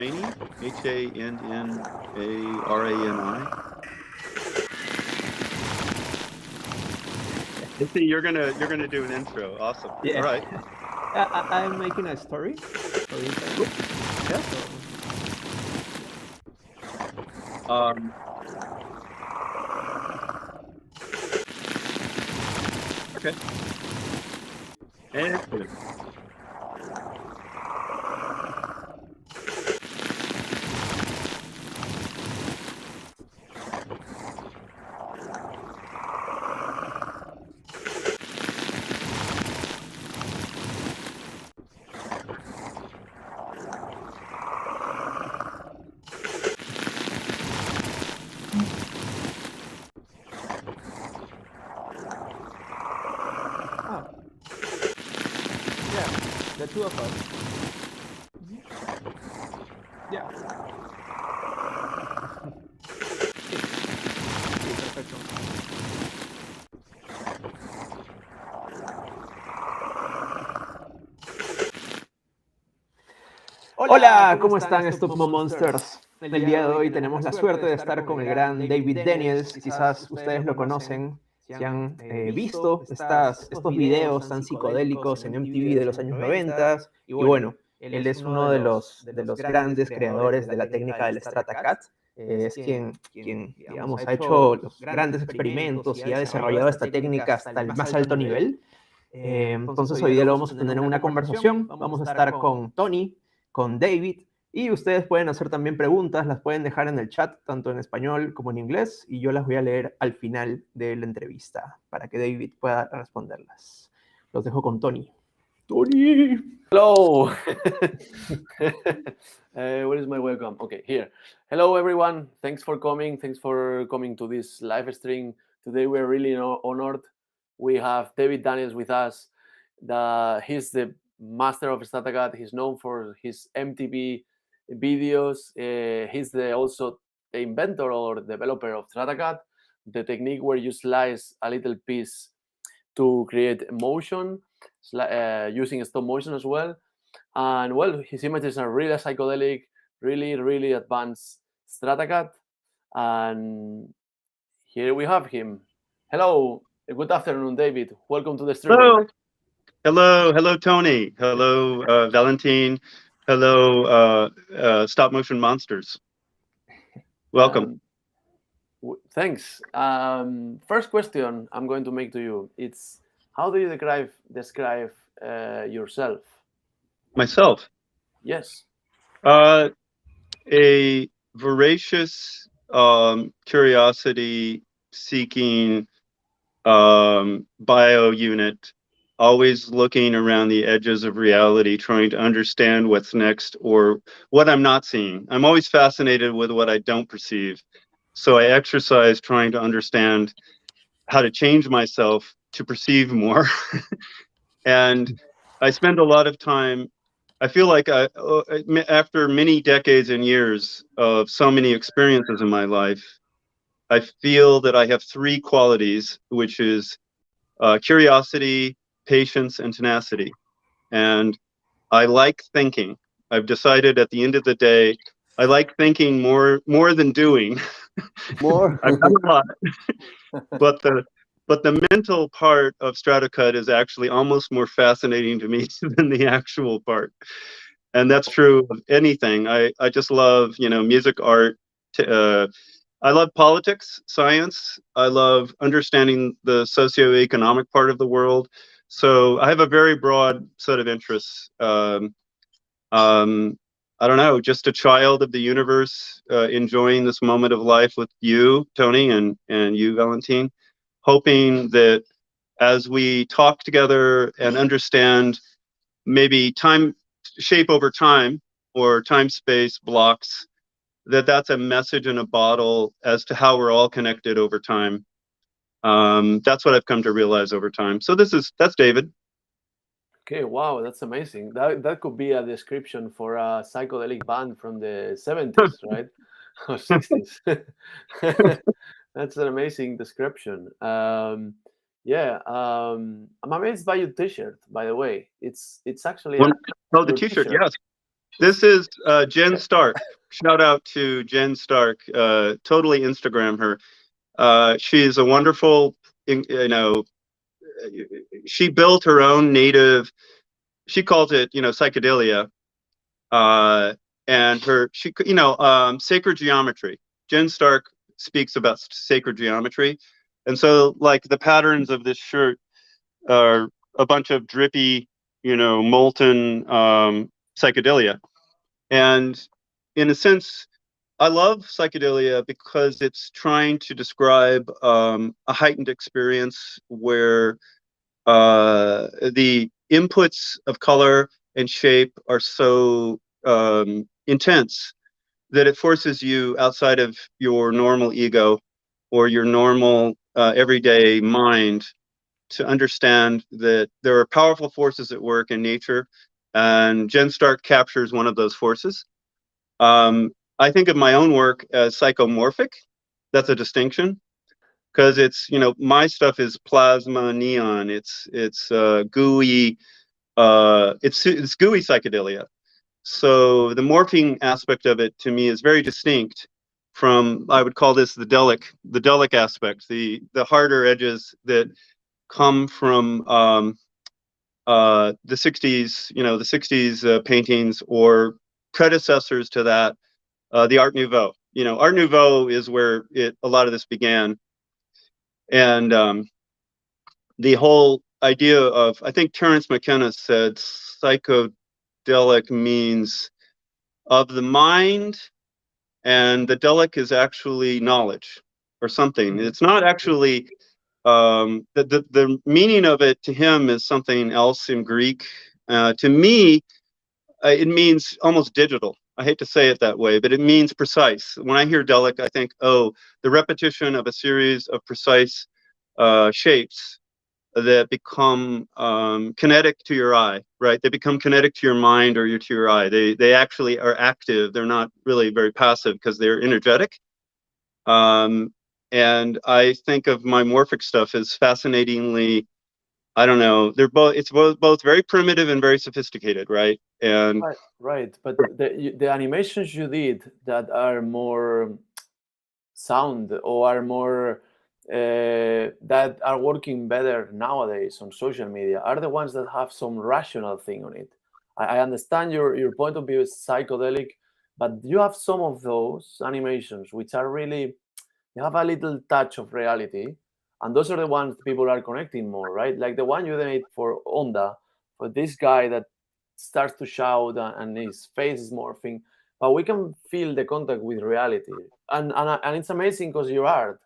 H-A-N-N-A-R-A-N-I. I see you're gonna do an intro. Awesome. Yeah. All right. I'm making a story. Yeah. Okay. Excellent. Oh. Yeah, the two of us. Yeah. Sí, perfecto. Hola, ¿cómo están StopMoMonsters? El día de hoy tenemos la suerte de estar con el gran David Daniels. Quizás ustedes lo conocen, si han visto estos videos tan psicodélicos en MTV de los años 90. Y bueno, él es uno de los grandes creadores de la técnica del Stratacut. Es quien, digamos, ha hecho los grandes experimentos y ha desarrollado esta técnica hasta el más alto nivel. Entonces hoy día lo vamos a tener en una conversación. Vamos a estar con Tony, con David, y ustedes pueden hacer también preguntas, las pueden dejar en el chat, tanto en español como en inglés, y yo las voy a leer al final de la entrevista para que David pueda responderlas. Los dejo con Tony. Tony. Hello. Where is my welcome? Okay, here. Hello, everyone. Thanks for coming. Thanks for coming to this live stream. Today we're really honored. We have David Daniels with us. He's the master of Stratacut. He's known for his MTV videos. He's also the inventor or developer of Stratacut, the technique where you slice a little piece to create motion, using stop motion as well. And well, his images are really psychedelic, really advanced Stratacut. And here we have him. Hello, good afternoon, David. Welcome to the stream. Hello, Tony. Hello, Valentine. Hello, StopMoMonsters. Welcome. Thanks. First question I'm going to make to you. It's how do you describe yourself? Myself? Yes. A voracious, curiosity-seeking bio unit, always looking around the edges of reality, trying to understand what's next or what I'm not seeing. I'm always fascinated with what I don't perceive. So I exercise trying to understand how to change myself to perceive more. And I spend a lot of time, I feel like after many decades and years of so many experiences in my life, I feel that I have three qualities, which is curiosity, patience, and tenacity. And I like thinking. I've decided at the end of the day, I like thinking more than doing. More. I've done a lot. But the mental part of Stratacut is actually almost more fascinating to me than the actual part. And that's true of anything. I just love, music, art. I love politics, science. I love understanding the socioeconomic part of the world. So I have a very broad set of interests. I don't know, just a child of the universe, enjoying this moment of life with you, Tony, and you, Valentine, hoping that as we talk together and understand maybe time, shape over time, or time-space blocks, that's a message in a bottle as to how we're all connected over time. That's what I've come to realize over time. So that's David. Okay, wow, that's amazing. That could be a description for a psychedelic band from the 70s, right? Or 60s. That's an amazing description. I'm amazed by your T-shirt, by the way. It's actually the T-shirt, yes. This is Jen Stark. Shout out to Jen Stark. Totally Instagram her. She's a wonderful, she built her own native, she calls it, psychedelia. And sacred geometry. Jen Stark speaks about sacred geometry. And so, like, the patterns of this shirt are a bunch of drippy, molten psychedelia. And in a sense, I love psychedelia because it's trying to describe a heightened experience where the inputs of color and shape are so intense that it forces you outside of your normal ego or your normal everyday mind to understand that there are powerful forces at work in nature, and Jen Stark captures one of those forces. I think of my own work as psychomorphic. That's a distinction because it's, my stuff is plasma neon. It's gooey. It's gooey psychedelia. So the morphing aspect of it to me is very distinct from, I would call this the delic aspect, the harder edges that come from the 60s, the 60s paintings or predecessors to that, the Art Nouveau. Art Nouveau is where a lot of this began. And the whole idea of, I think Terence McKenna said, psychedelic means of the mind, and the delic is actually knowledge or something. It's not actually the meaning of it to him is something else in Greek. To me, it means almost digital. I hate to say it that way, but it means precise. When I hear delic, I think, oh, the repetition of a series of precise shapes that become kinetic to your eye, right? They become kinetic to your mind or to your eye. They actually are active. They're not really very passive because they're energetic. And I think of my morphic stuff as fascinatingly, I don't know, it's both very primitive and very sophisticated, right? And right. But the animations you did that are more sound or are more that are working better nowadays on social media are the ones that have some rational thing on it. I understand your point of view is psychedelic, but you have some of those animations which are really, they have a little touch of reality, and those are the ones people are connecting more, right? Like the one you made for Onda, for this guy that starts to shout and his face is morphing, but we can feel the contact with reality, and it's amazing because your art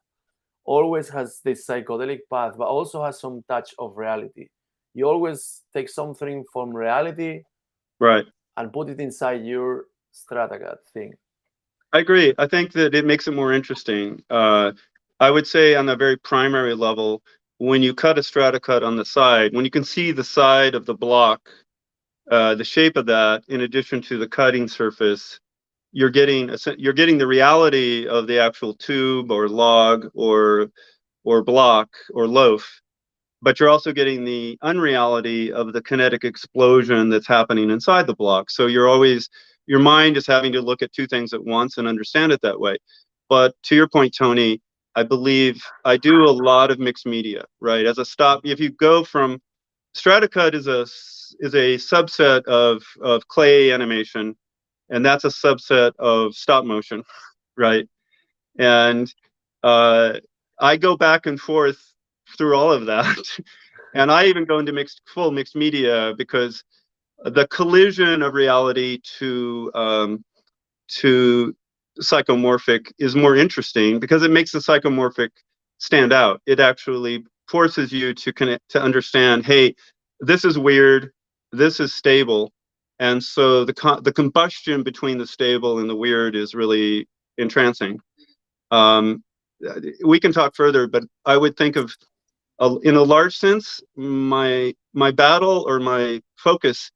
always has this psychedelic path, but also has some touch of reality. You always take something from reality, right, and put it inside your Stratacut thing. I agree. I think that it makes it more interesting. I would say on a very primary level, when you cut a Stratacut on the side, when you can see the side of the block, the shape of that, in addition to the cutting surface, you're getting the reality of the actual tube or log or block or loaf, but you're also getting the unreality of the kinetic explosion that's happening inside the block. So your mind is having to look at two things at once and understand it that way. But to your point, Tony, I believe I do a lot of mixed media, right? If you go from Stratacut is a subset of clay animation, and that's a subset of stop motion, right? And I go back and forth through all of that, and I even go into full mixed media because the collision of reality to psychomorphic is more interesting because it makes the psychomorphic stand out. It actually forces you to understand, hey, this is weird, this is stable, and so the combustion between the stable and the weird is really entrancing. We can talk further, but I would think of, in a large sense, my battle or my focus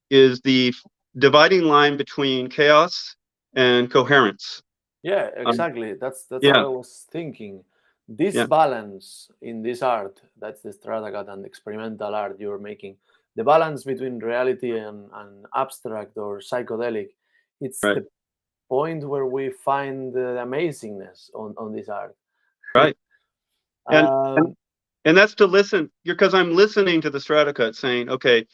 is the dividing line between chaos and coherence. Yeah, exactly. That's yeah. how I was thinking. This Yeah. balance in this art, that's the Stratacut and experimental art you're making. the balance between reality and abstract or psychedelic. It's Right. the point where we find the amazingness on this art. Right. And, Um, and that's to listen, because I'm listening to the Stratacut saying, okay,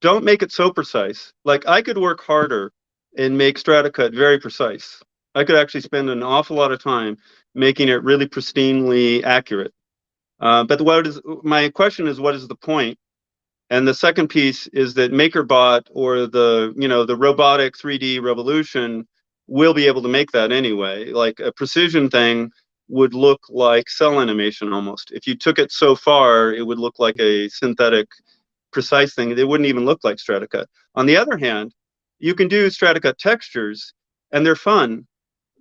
don't make it so precise. Like, I could work harder and make Stratacut very precise. I could actually spend an awful lot of time making it really pristinely accurate. But my question is, what is the point? And the second piece is that MakerBot, or the robotic 3D revolution, will be able to make that anyway. Like, a precision thing would look like cell animation almost. If you took it so far, it would look like a synthetic precise thing. It wouldn't even look like Stratacut. On the other hand, you can do Stratacut textures, and they're fun.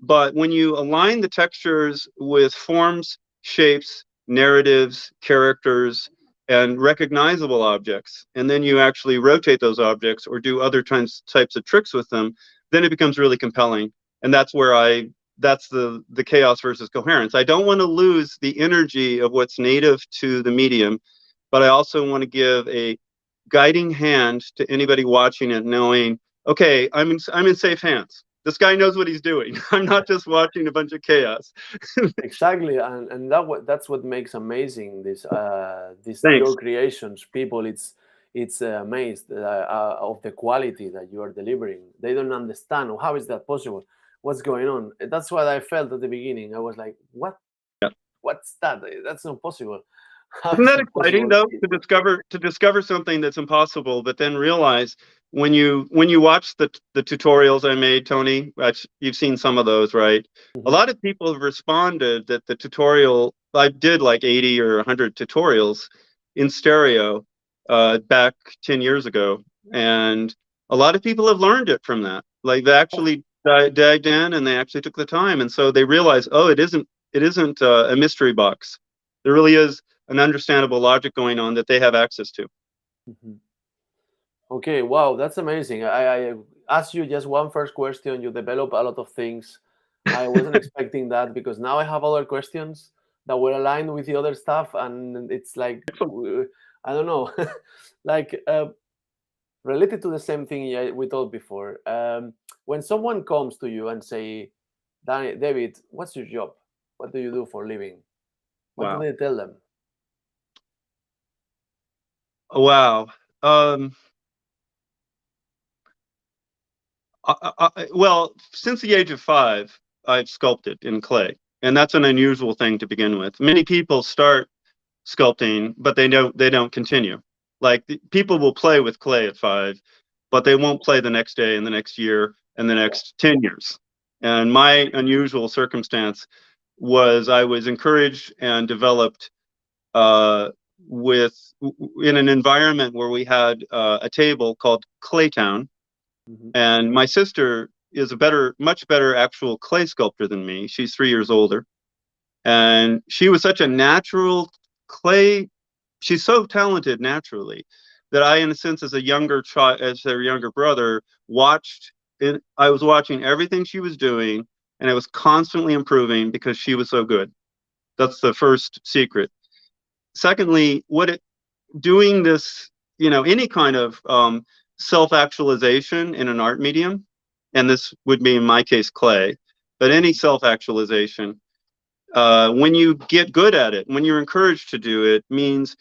But when you align the textures with forms, shapes, narratives, characters, and recognizable objects, and then you actually rotate those objects or do other types of tricks with them, then it becomes really compelling. And that's the chaos versus coherence. I don't want to lose the energy of what's native to the medium, but I also want to give a guiding hand to anybody watching it, knowing, okay, I'm in safe hands. This guy knows what he's doing. I'm not just watching a bunch of chaos. exactly, and that's what makes amazing these Thanks. your creations. People, it's amazed of the quality that you are delivering. They don't understand how is that possible. What's going on? That's what I felt at the beginning. I was like, what? Yeah. What's that? That's not possible. How Isn't is that it exciting possible? though, to discover something that's impossible, but then realize when you watch the tutorials I made, Tony, you've seen some of those, right? A lot of people have responded that the tutorial, I did like 80 or 100 tutorials in stereo back 10 years ago, and a lot of people have learned it from that. Like, they actually dived in and they actually took the time, and so they realize, oh, it isn't a mystery box. There really is an understandable logic going on that they have access to. Okay, wow, that's amazing. I asked you just one first question. You develop a lot of things. I wasn't expecting that, because now I have other questions that were aligned with the other stuff, and it's like I don't know, like related to the same thing we told before. When someone comes to you and say, David, what's your job? What do you do for a living? What do Wow. they tell them? Wow. Well, since the age of 5, I've sculpted in clay, and that's an unusual thing to begin with. Many people start sculpting, but they don't continue. Like, people will play with clay at 5, but they won't play the next day and the next year and the next 10 years. And my unusual circumstance was I was encouraged and developed in an environment where we had a table called Claytown, and my sister is much better actual clay sculptor than me. She's 3 years older, and she was such a natural clay. She's so talented naturally that I, in a sense, as a younger child, as her younger brother, I was watching everything she was doing, and I was constantly improving because she was so good. That's the first secret. Secondly, doing this, any kind of self-actualization in an art medium, and this would be in my case clay, but any self-actualization, when you get good at it, when you're encouraged to do it, means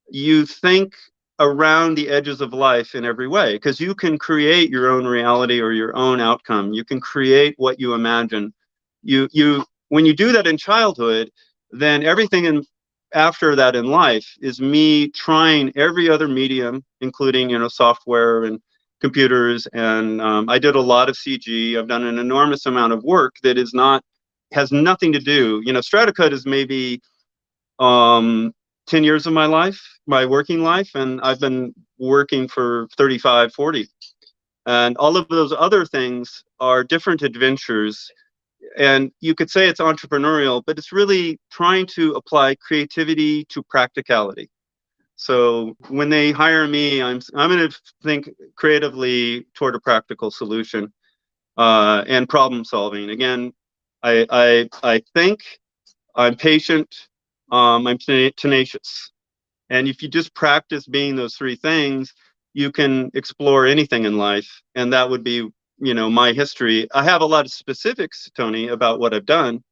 you think around the edges of life in every way, because you can create your own reality or your own outcome. You can create what you imagine. When you do that in childhood, then everything after that in life is me trying every other medium, including software and computers, and I did a lot of CG. I've done an enormous amount of work that has nothing to do. Stratacut is maybe 10 years of my working life, and I've been working for 35, 40. And all of those other things are different adventures. And you could say it's entrepreneurial, but it's really trying to apply creativity to practicality. So when they hire me, I'm going to think creatively toward a practical solution and problem solving. Again, I think, I'm patient, I'm tenacious. And if you just practice being those 3 things, you can explore anything in life. And that would be, my history. I have a lot of specifics, Tony, about what I've done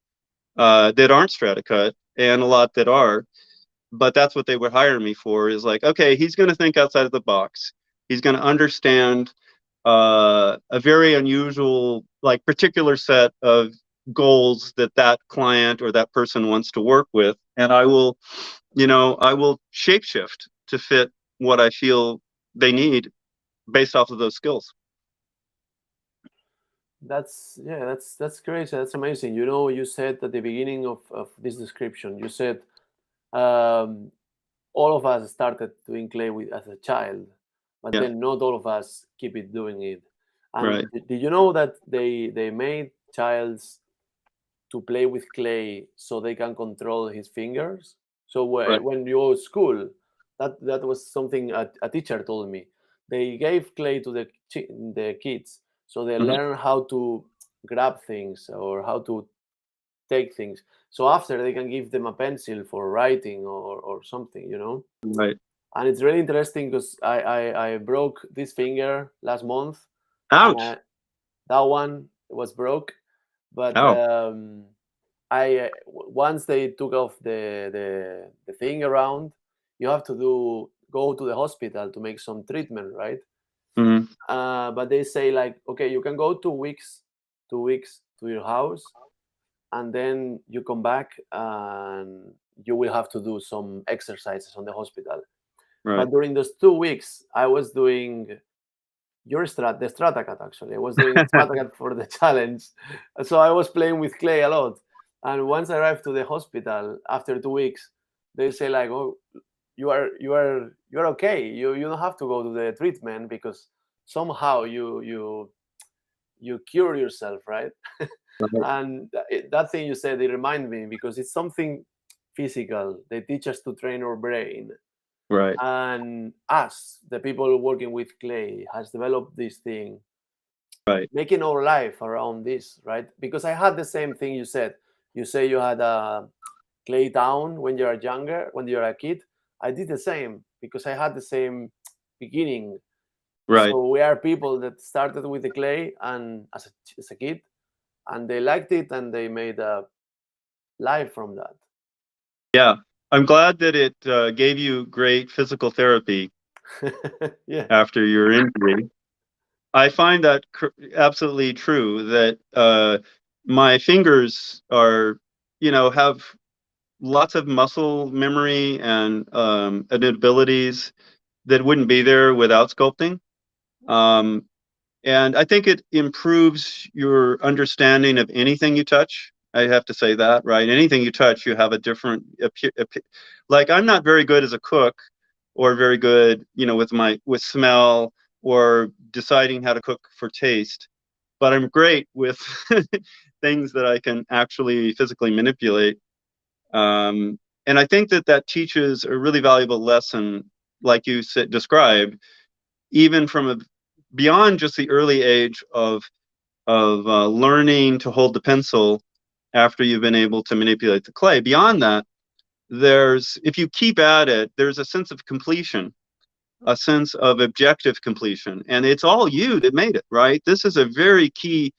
that aren't Stratacut, and a lot that are. But that's what they would hire me for, is like, okay, he's going to think outside of the box. He's going to understand a very unusual, like, particular set of goals that client or that person wants to work with. And I will shapeshift to fit what I feel they need based off of those skills. That's crazy. That's amazing. You said at the beginning of this description, you said all of us started doing clay as a child, but then not all of us keep it doing it. And right. did you know that they made childs to play with clay so they can control his fingers? So when you go to school, that was something a teacher told me. They gave clay to the kids so they learn how to grab things or how to take things. So after they can give them a pencil for writing or something, Right. And it's really interesting because I broke this finger last month. Ouch. And that one was broke, but once they took off the thing around, you have to go to the hospital to make some treatment, right? But they say, like, okay, you can go 2 weeks to your house, and then you come back and you will have to do some exercises on the hospital. Right. But during those 2 weeks, I was doing the Stratacut, actually. I was doing Stratacut for the challenge. So I was playing with clay a lot. And once I arrived to the hospital after 2 weeks, they say, like, oh, you're okay. You don't have to go to the treatment because somehow you cure yourself, right? And that thing you said, it reminded me, because it's something physical. They teach us to train our brain. Right. And us, the people working with clay, has developed this thing, right, making our life around this, right? Because I had the same thing you said. You say you had a clay town when you're younger, when you're a kid. I did the same because I had the same beginning. right. So we are people that started with the clay and as a kid, and they liked it and they made a life from that. Yeah, I'm glad that it gave you great physical therapy Yeah. after your injury. I find that absolutely true, that my fingers are, have lots of muscle memory and abilities that wouldn't be there without sculpting. And I think it improves your understanding of anything you touch. I have to say that, right? Anything you touch, you have a different, like, I'm not very good as a cook, or very good, with smell, or deciding how to cook for taste. But I'm great with things that I can actually physically manipulate. And I think that teaches a really valuable lesson, like you described, even from beyond just the early age of learning to hold the pencil after you've been able to manipulate the clay. Beyond that, if you keep at it, there's a sense of completion, a sense of objective completion, and it's all you that made it, right? This is a very key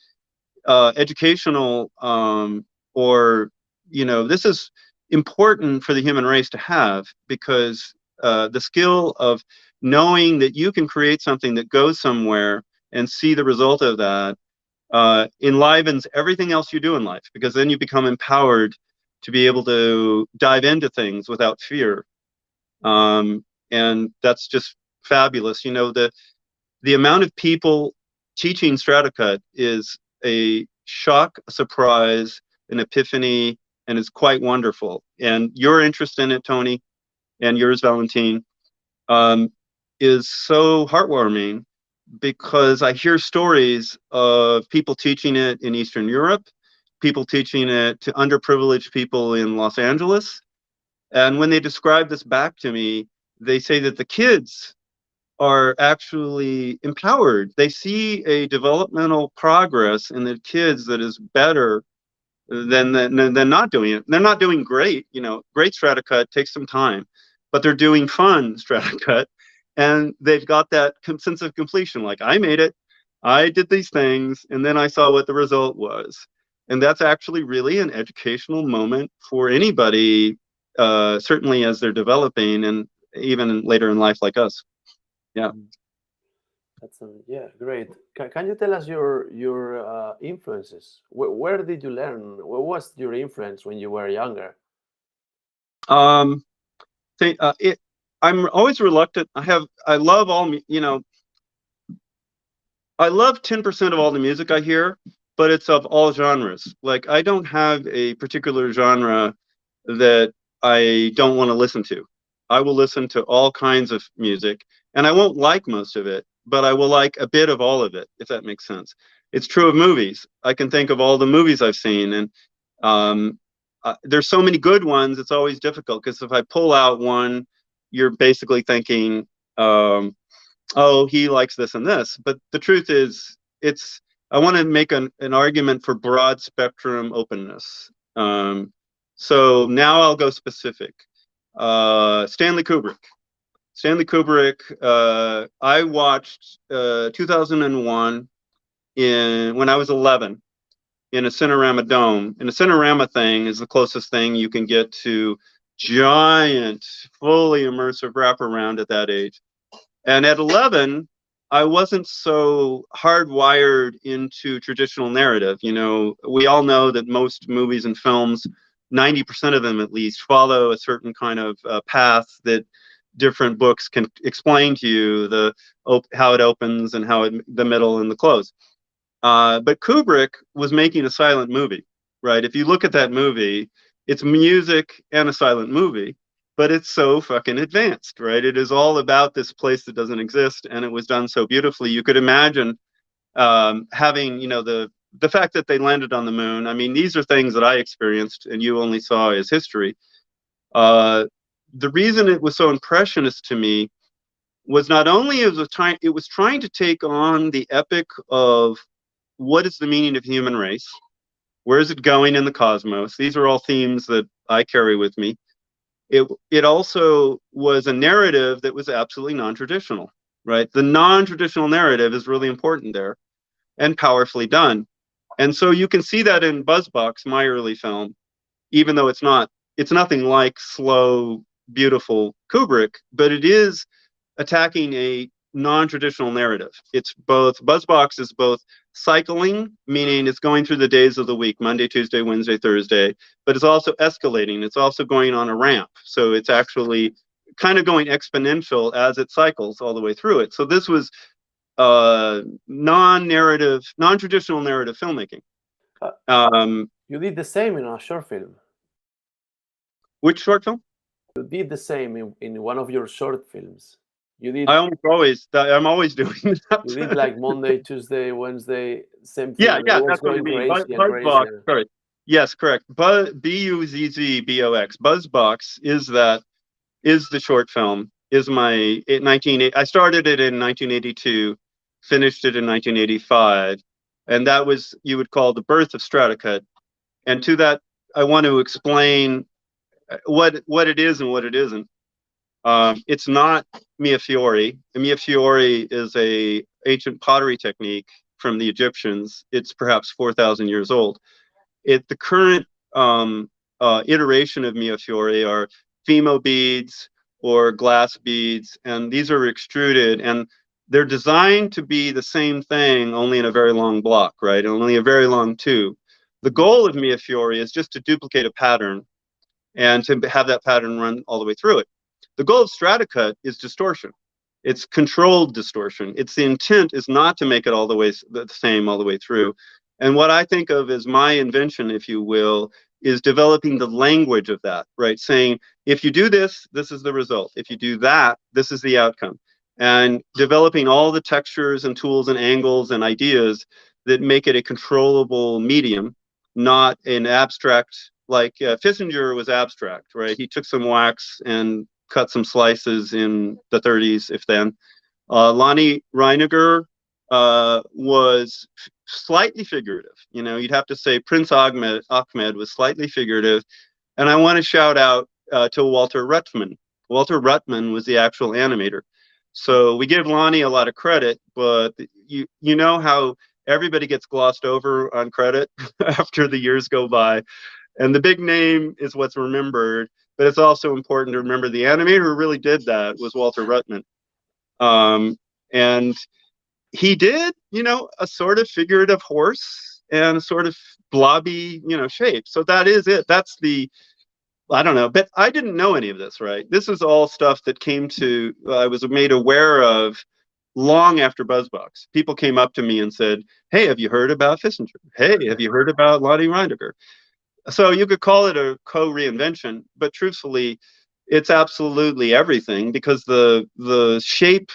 educational, this is important for the human race to have, because the skill of knowing that you can create something that goes somewhere and see the result of that enlivens everything else you do in life, because then you become empowered to be able to dive into things without fear. And that's just fabulous. The amount of people teaching Stratacut is a shock, a surprise, an epiphany, and it's quite wonderful. And your interest in it, Tony, and yours, Valentine, is so heartwarming, because I hear stories of people teaching it in Eastern Europe, people teaching it to underprivileged people in Los Angeles. And when they describe this back to me, they say that the kids are actually empowered. They see a developmental progress in the kids that is better than not doing it. They're not doing great. Great Stratacut takes some time, but they're doing fun Stratacut, and they've got that sense of completion. Like, I made it, I did these things, and then I saw what the result was. And that's actually really an educational moment for anybody, certainly as they're developing, and even later in life, like us. Yeah. That's yeah, great. Can you tell us your influences? Where did you learn? What was your influence when you were younger? I'm always reluctant. I love all, I love 10% of all the music I hear, but it's of all genres. Like, I don't have a particular genre that I don't want to listen to. I will listen to all kinds of music, and I won't like most of it, but I will like a bit of all of it, if that makes sense. It's true of movies. I can think of all the movies I've seen, and there's so many good ones, it's always difficult, because if I pull out one, you're basically thinking, oh, he likes this and this. But the truth is, I want to make an argument for broad spectrum openness. So now I'll go specific. Stanley Kubrick. I watched 2001 when I was 11 in a Cinerama Dome. And a Cinerama thing is the closest thing you can get to giant, fully immersive wraparound at that age. And at 11, I wasn't so hardwired into traditional narrative. We all know that most movies and films, 90% of them at least, follow a certain kind of path that different books can explain to you, how it opens and the middle and the close. But Kubrick was making a silent movie, right? If you look at that movie, it's music and a silent movie, but it's so fucking advanced, right? It is all about this place that doesn't exist, and it was done so beautifully. You could imagine having, the fact that they landed on the moon. I mean, these are things that I experienced and you only saw as history. The reason it was so impressionist to me was not only it was trying to take on the epic of what is the meaning of human race, where is it going in the cosmos. These are all themes that I carry with me. It also was a narrative that was absolutely non-traditional, right? The non-traditional narrative is really important there and powerfully done. And so you can see that in Buzzbox, my early film, even though it's nothing like slow, beautiful Kubrick, but it is attacking a non-traditional narrative. Buzzbox is both cycling, meaning it's going through the days of the week, Monday, Tuesday, Wednesday, Thursday, but it's also escalating. It's also going on a ramp. So it's actually kind of going exponential as it cycles all the way through it. So this was non-traditional narrative filmmaking. You did the same in a short film. Which short film? You did the same in one of your short films. I'm always doing that. You did like Monday, Tuesday, Wednesday, same thing. Yeah, that's what I mean. Buzzbox, sorry. Yes, correct. Buzzbox. Buzzbox is the short film. I started it in 1982, finished it in 1985, and that was, you would call, the birth of Stratacut. And to that, I want to explain what it is and what it isn't. It's not Mia Fiore. Mia Fiore is a ancient pottery technique from the Egyptians. It's perhaps 4,000 years old. The current iteration of Mia Fiore are Fimo beads or glass beads, and these are extruded, and they're designed to be the same thing, only in a very long block, right? Only a very long tube. The goal of Mia Fiore is just to duplicate a pattern and to have that pattern run all the way through it. The goal of Stratacut is distortion. It's controlled distortion. The intent is not to make it all the way the same all the way through. And what I think of as my invention, if you will, is developing the language of that, right? Saying, if you do this, this is the result. If you do that, this is the outcome. And developing all the textures and tools and angles and ideas that make it a controllable medium, not an abstract, like Fissinger was abstract, right? He took some wax and cut some slices in the 30s, if then. Lonnie Reiniger was slightly figurative. You'd have to say Prince Ahmed was slightly figurative. And I want to shout out to Walter Ruttmann. Walter Ruttmann was the actual animator. So we give Lonnie a lot of credit, but you know how everybody gets glossed over on credit after the years go by. And the big name is what's remembered, but it's also important to remember the animator who really did that was Walter Ruttman. And he did, a sort of figurative horse and a sort of blobby, shape. So that is it. That's I don't know, but I didn't know any of this, right? This is all stuff that I was made aware of long after BuzzBox. People came up to me and said, "Hey, have you heard about Fissinger? Hey, have you heard about Lonnie Reindecker?" So you could call it a co-reinvention, but truthfully, it's absolutely everything, because the shape,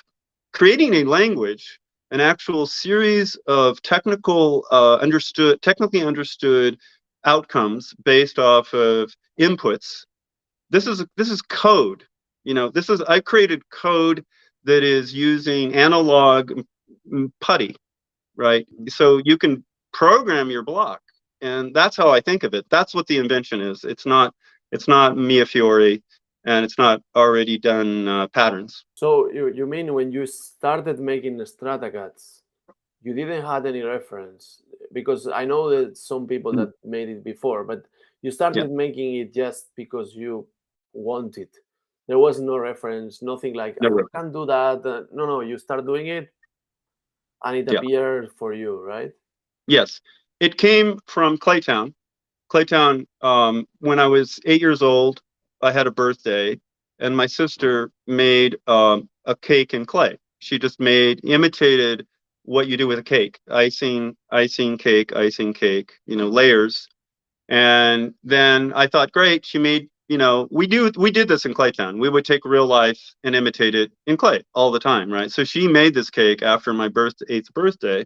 creating a language, an actual series of technically understood outcomes based off of inputs. This is code. I created code that is using analog putty, right? So you can program your block, and that's how I think of it. That's what the invention is. It's not Mia Fiore, and it's not already done patterns. So you mean when you started making the Stratacuts, you didn't have any reference? Because I know that some people that made it before, but you started making it just because you wanted. There was no reference, nothing like, No I reference. can't do that. No, you start doing it and it Yeah. appeared for you, right? Yes. It came from Claytown. Claytown, when I was 8 years old, I had a birthday, and my sister made a cake in clay. She just imitated what you do with a cake: icing, icing cake, layers. And then I thought, great, she made, we did this in Claytown. We would take real life and imitate it in clay all the time, right? So she made this cake after my 8th birthday.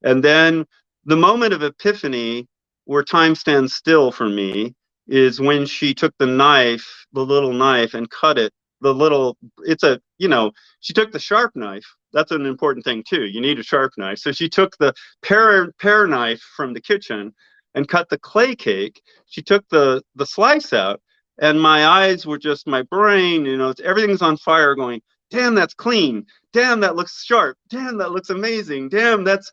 And then the moment of epiphany, where time stands still for me, is when she took the little knife, and cut it. She took the sharp knife. That's an important thing too. You need a sharp knife. So she took the pear knife from the kitchen and cut the clay cake. She took the slice out, and my brain, everything's on fire, going, damn, that's clean. Damn, that looks sharp. Damn, that looks amazing. Damn, that's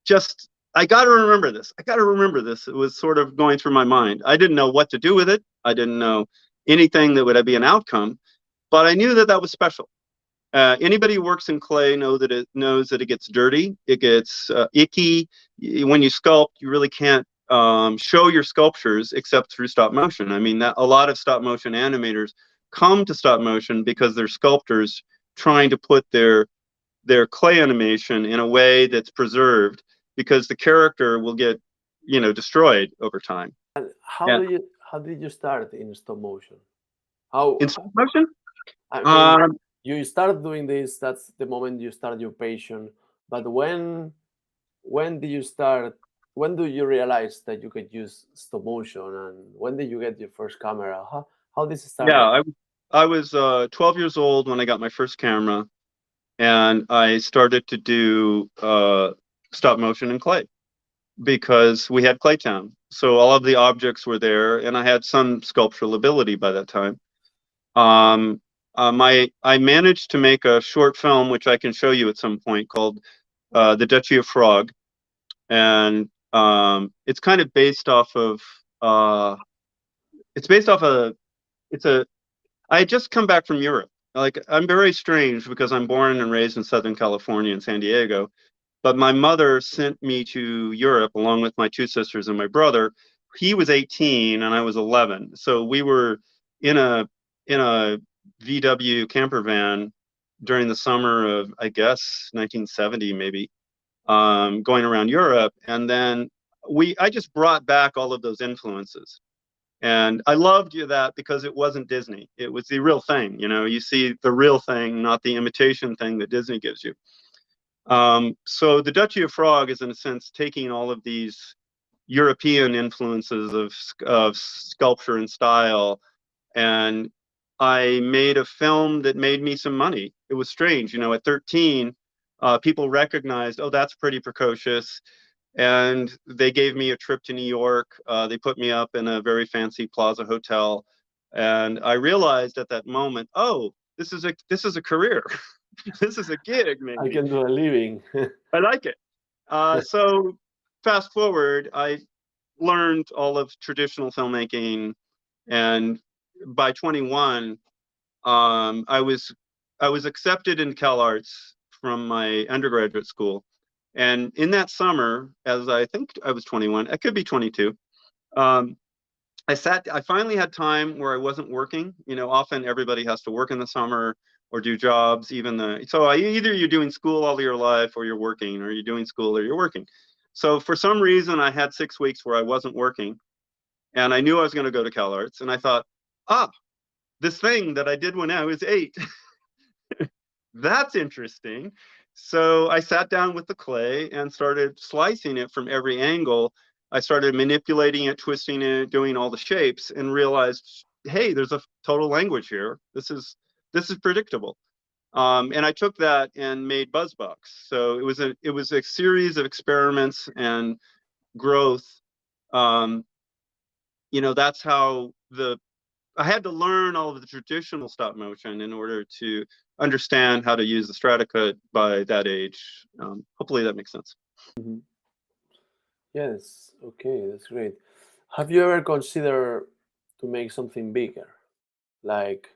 just, I got to remember this. It was sort of going through my mind. I didn't know what to do with it. I didn't know anything that would be an outcome, but I knew that was special. Anybody who works in clay knows that it gets dirty. It gets icky. When you sculpt, you really can't show your sculptures except through stop motion. I mean, a lot of stop motion animators come to stop motion because they're sculptors trying to put their clay animation in a way that's preserved, because the character will get, destroyed over time. And how did you start in stop motion? In stop motion? I mean, you start doing this, that's the moment you start your passion. But when did you start? When do you realize that you could use stop motion, and when did you get your first camera? How did it start? Yeah, I was 12 years old when I got my first camera, and I started to do stop motion in clay, because we had Claytown. So all of the objects were there, and I had some sculptural ability by that time. I managed to make a short film, which I can show you at some point, called The Duchy of Frog. And it's kind of based off of, I had just come back from Europe. Like, I'm very strange because I'm born and raised in Southern California in San Diego, but my mother sent me to Europe along with my 2 sisters and my brother. He was 18 and I was 11. So we were in a VW camper van during the summer of, I guess, 1970, maybe, going around Europe. And then I just brought back all of those influences. And I loved that because it wasn't Disney. It was the real thing. You see the real thing, not the imitation thing that Disney gives you. So the Duchy of Frog is, in a sense, taking all of these European influences of sculpture and style, and I made a film that made me some money. It was strange, at 13, people recognized, oh, that's pretty precocious, and they gave me a trip to New York. They put me up in a very fancy Plaza hotel, and I realized at that moment, oh, this is a career. This is a gig, maybe. I can do a living. I like it. So fast forward, I learned all of traditional filmmaking, and by 21, I was accepted in CalArts from my undergraduate school. And in that summer, as I think I was 21, I could be 22, I finally had time where I wasn't working. Often everybody has to work in the summer or do jobs, so either you're doing school all your life or you're working, or you're doing school or you're working. So for some reason, I had 6 weeks where I wasn't working, and I knew I was going to go to CalArts, and I thought, this thing that I did when I was 8, that's interesting. So I sat down with the clay and started slicing it from every angle. I started manipulating it, twisting it, doing all the shapes, and realized, hey, there's a total language here. This is predictable. And I took that and made BuzzBox. So it was a series of experiments and growth. That's how I had to learn all of the traditional stop motion in order to understand how to use the Stratacut by that age. Hopefully that makes sense. Mm-hmm. Yes, okay, that's great. Have you ever considered to make something bigger, like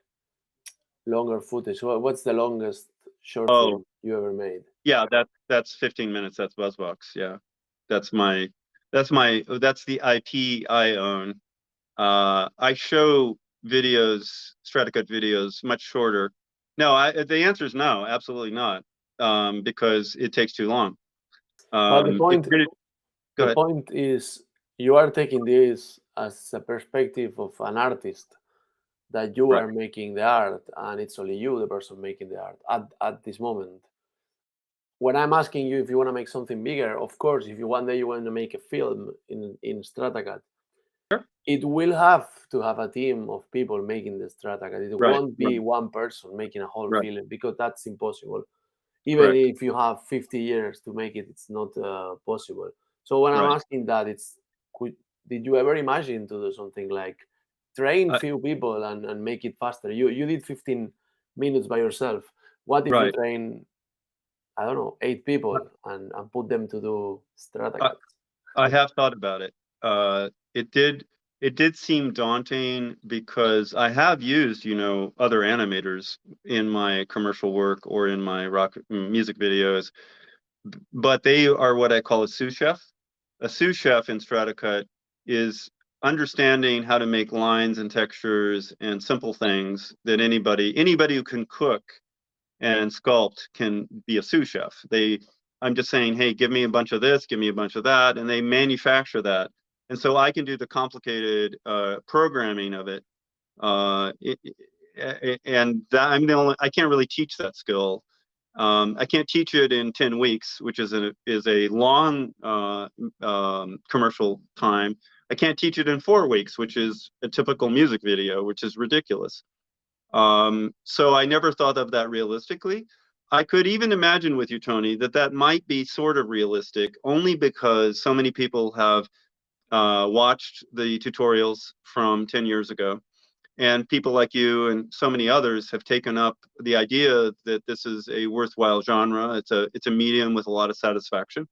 longer footage? What's the longest short film you ever made? Yeah, that's 15 minutes. That's BuzzBox. Yeah, that's the IP I own. I show videos, Stratacut videos, much shorter. No, the answer is no, absolutely not, because it takes too long. But the point is, you are taking this as a perspective of an artist, that you are making the art, and it's only you, the person making the art at this moment. When I'm asking you if you want to make something bigger, of course, if one day you want to make a film in Stratacut, it will have to have a team of people making the Stratacut. It won't be one person making a whole film, because that's impossible. Even if you have 50 years to make it, it's not possible. So when I'm asking that, did you ever imagine to do something like train few people and make it faster? You did 15 minutes by yourself. What if you train, I don't know, 8 people and put them to do Stratacut? I have thought about it. It did seem daunting, because I have used, other animators in my commercial work or in my rock music videos, but they are what I call a sous chef. A sous chef in Stratacut is understanding how to make lines and textures and simple things that anybody who can cook and sculpt can be a sous chef. I'm just saying, hey, give me a bunch of this, give me a bunch of that, and they manufacture that. And so I can do the complicated programming of it. And that I can't really teach that skill. I can't teach it in 10 weeks, which is a long commercial time. I can't teach it in 4 weeks, which is a typical music video, which is ridiculous. So I never thought of that realistically. I could even imagine with you, Tony, that might be sort of realistic, only because so many people have watched the tutorials from 10 years ago, and people like you and so many others have taken up the idea that this is a worthwhile genre. It's a medium with a lot of satisfaction.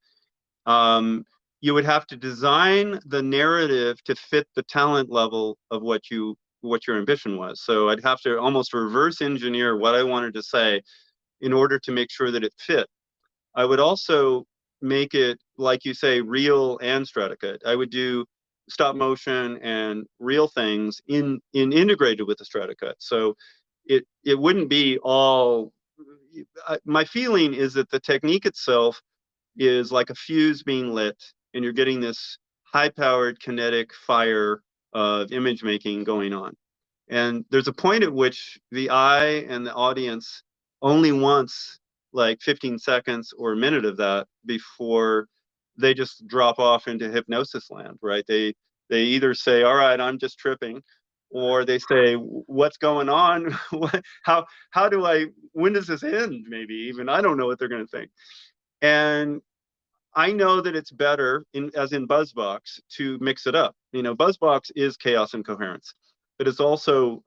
You would have to design the narrative to fit the talent level of what your ambition was. So I'd have to almost reverse engineer what I wanted to say in order to make sure that it fit. I would also make it, like you say, real and Stratacut. I would do stop motion and real things in integrated with the Stratacut. So it wouldn't be all. My feeling is that the technique itself is like a fuse being lit, and you're getting this high-powered kinetic fire of image making going on. And there's a point at which the eye and the audience only wants like 15 seconds or a minute of that before they just drop off into hypnosis land, right? They either say, all right, I'm just tripping, or they say, what's going on? When does this end? Maybe even, I don't know what they're going to think. And I know that it's better, as in BuzzBox, to mix it up. BuzzBox is chaos and coherence, but it's also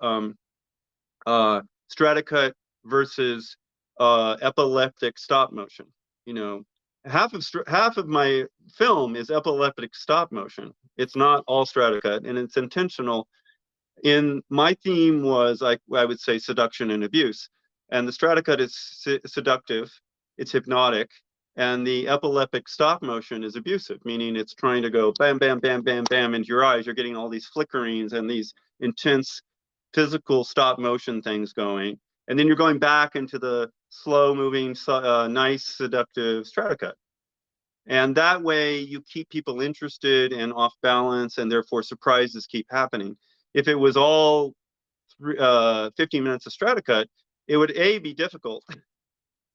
Stratacut versus epileptic stop motion. You know, half of my film is epileptic stop motion. It's not all Stratacut, and it's intentional. In my theme was, I would say, seduction and abuse, and the Stratacut is seductive, it's hypnotic, and the epileptic stop motion is abusive, meaning it's trying to go bam, bam, bam, bam, bam into your eyes. You're getting all these flickerings and these intense physical stop motion things going, and then you're going back into the slow moving, nice, seductive Stratacut. And that way you keep people interested and off balance, and therefore surprises keep happening. If it was all 15 minutes of Stratacut, it would A, be difficult,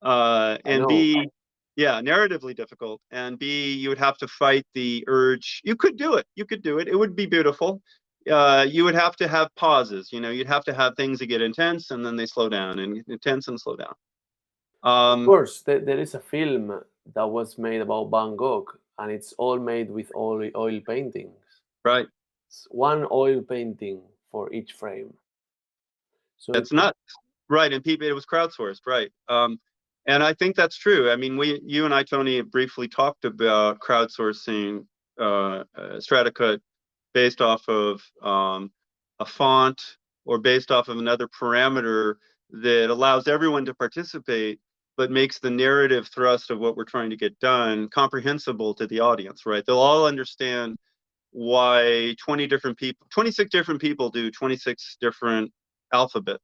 and B, yeah, narratively difficult, and B, you would have to fight the urge. You could do it. You could do it. It would be beautiful. You would have to have pauses. You know, you'd have to have things that get intense and then they slow down, and intense and slow down. Of course, there is a film that was made about Van Gogh, and it's all made with oil paintings. Right. It's one oil painting for each frame. So that's nuts. Right. And people, it was crowdsourced. Right. And I think that's true. I mean, you and I, Tony, briefly talked about crowdsourcing Stratacut based off of a font or based off of another parameter that allows everyone to participate, but makes the narrative thrust of what we're trying to get done comprehensible to the audience, right? They'll all understand why 26 different people do 26 different alphabet,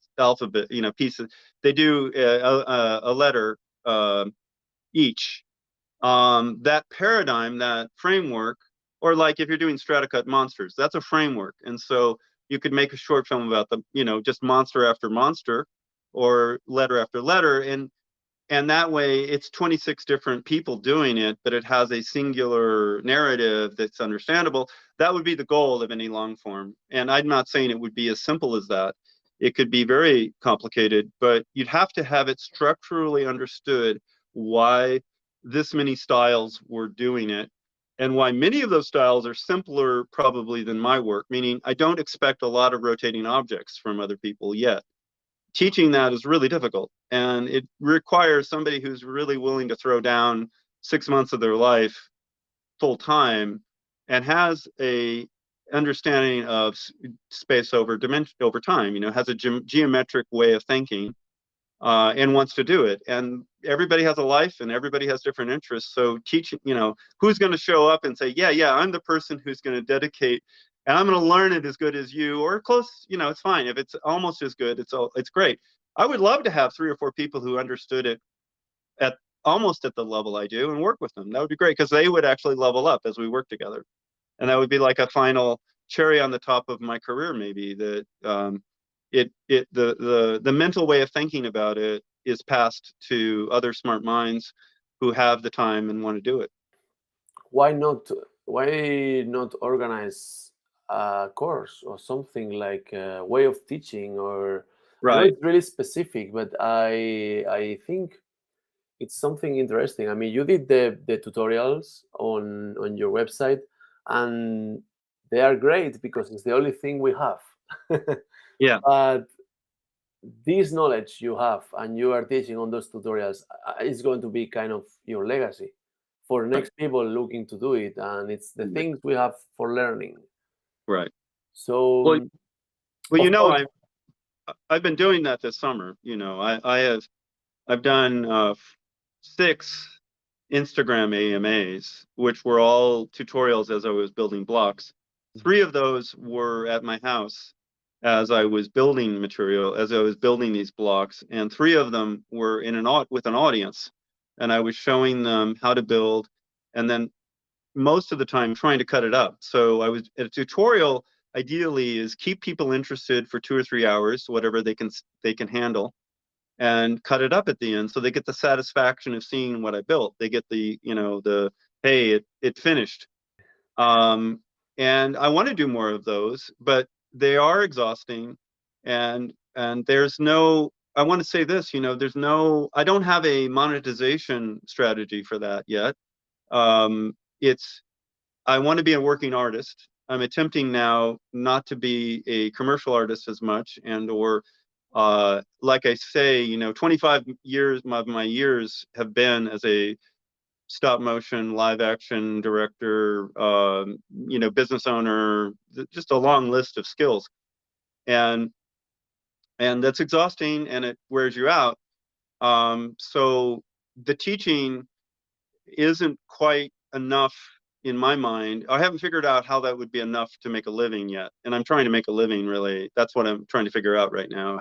you know, pieces. They do a letter each. That paradigm, that framework, or like if you're doing StopMoMonsters, that's a framework. And so you could make a short film about them, you know, just monster after monster or letter after letter. And that way it's 26 different people doing it, but it has a singular narrative that's understandable. That would be the goal of any long form. And I'm not saying it would be as simple as that. It could be very complicated, but you'd have to have it structurally understood why this many styles were doing it, and why many of those styles are simpler probably than my work, meaning I don't expect a lot of rotating objects from other people yet. Teaching that is really difficult, and it requires somebody who's really willing to throw down 6 months of their life full time and has a understanding of space over dimension over time, you know, has a geometric way of thinking, and wants to do it. And everybody has a life and everybody has different interests. So teaching, you know, who's going to show up and say, yeah, I'm the person who's going to dedicate and I'm going to learn it as good as you, or close, you know, it's fine. If it's almost as good, it's great. I would love to have 3 or 4 people who understood it at almost at the level I do and work with them. That would be great, because they would actually level up as we work together. And that would be like a final cherry on the top of my career, maybe, that the mental way of thinking about it is passed to other smart minds who have the time and want to do it. Why not organize a course or something like a way of teaching? Or right. I know it's really specific, but I think it's something interesting. I mean, you did the tutorials on your website, and they are great because it's the only thing we have. Yeah. But this knowledge you have and you are teaching on those tutorials is going to be kind of your legacy for next people looking to do it, and it's the things we have for learning. Right. So, well, you know, I've been doing that this summer. You know, I've done 6 Instagram AMAs, which were all tutorials as I was building blocks. 3 of those were at my house as I was building material, as I was building these blocks, and 3 of them were with an audience, and I was showing them how to build, and then most of the time trying to cut it up. So I was a tutorial. Ideally, is keep people interested for 2 or 3 hours, whatever they can handle, and cut it up at the end, so they get the satisfaction of seeing what I built. They get the, you know, the, hey, it finished. And I want to do more of those, but they are exhausting, and there's no, I want to say this, you know, I don't have a monetization strategy for that yet. I want to be a working artist. I'm attempting now not to be a commercial artist as much, and or Like I say, 25 years of my years have been as a stop motion live action director, business owner, just a long list of skills. And that's exhausting and it wears you out. So the teaching isn't quite enough in my mind. I haven't figured out how that would be enough to make a living yet. And I'm trying to make a living, really. That's what I'm trying to figure out right now.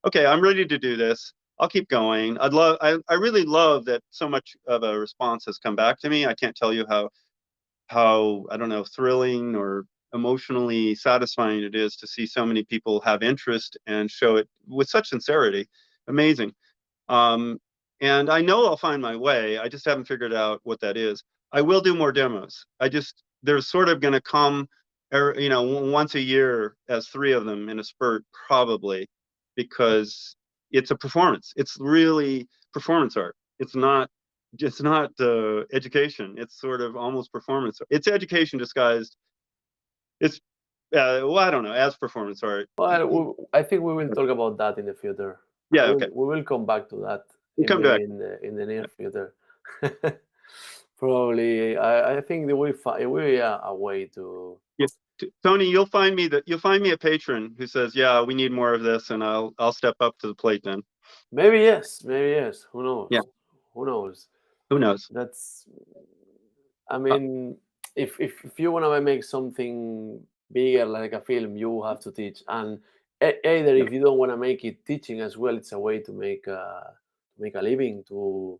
Okay, I'm ready to do this. I'll keep going. I really love that so much of a response has come back to me. I can't tell you how, I don't know, thrilling or emotionally satisfying it is to see so many people have interest and show it with such sincerity. Amazing. And I know I'll find my way. I just haven't figured out what that is. I will do more demos. There's sort of going to come, once a year as 3 of them in a spurt, probably, because it's a performance. It's really performance art. It's not education. It's sort of almost performance. It's education disguised. It's well, I don't know, as performance art. Well, I think we will talk about that in the future. Yeah, okay. We will come back to that. We'll come back in the near future. Probably, I think there will be a way to. Yeah. Tony, you'll find me a patron who says, "Yeah, we need more of this," and I'll step up to the plate then. Maybe yes. Who knows? Yeah. Who knows? Who knows? I mean, if you want to make something bigger like a film, you have to teach. And either if you don't want to make it teaching as well, it's a way to make a living, to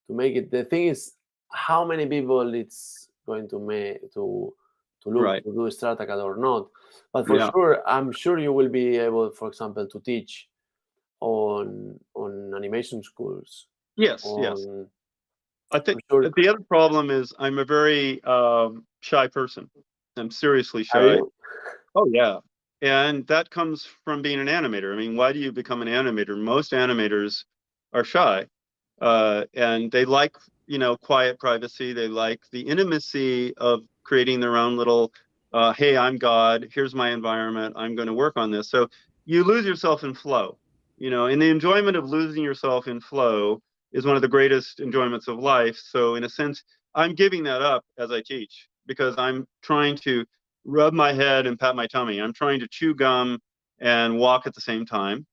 make it. The thing is, how many people it's going to make to look to do Stratacut or not. But for sure, I'm sure you will be able, for example, to teach on animation schools. Yes. I think the other problem is I'm a very shy person. I'm seriously shy. Oh yeah. And that comes from being an animator. I mean, why do you become an animator? Most animators are shy. And they like, quiet privacy. They like the intimacy of creating their own little, hey, I'm God, here's my environment, I'm going to work on this. So you lose yourself in flow, and the enjoyment of losing yourself in flow is one of the greatest enjoyments of life. So in a sense, I'm giving that up as I teach because I'm trying to rub my head and pat my tummy. I'm trying to chew gum and walk at the same time.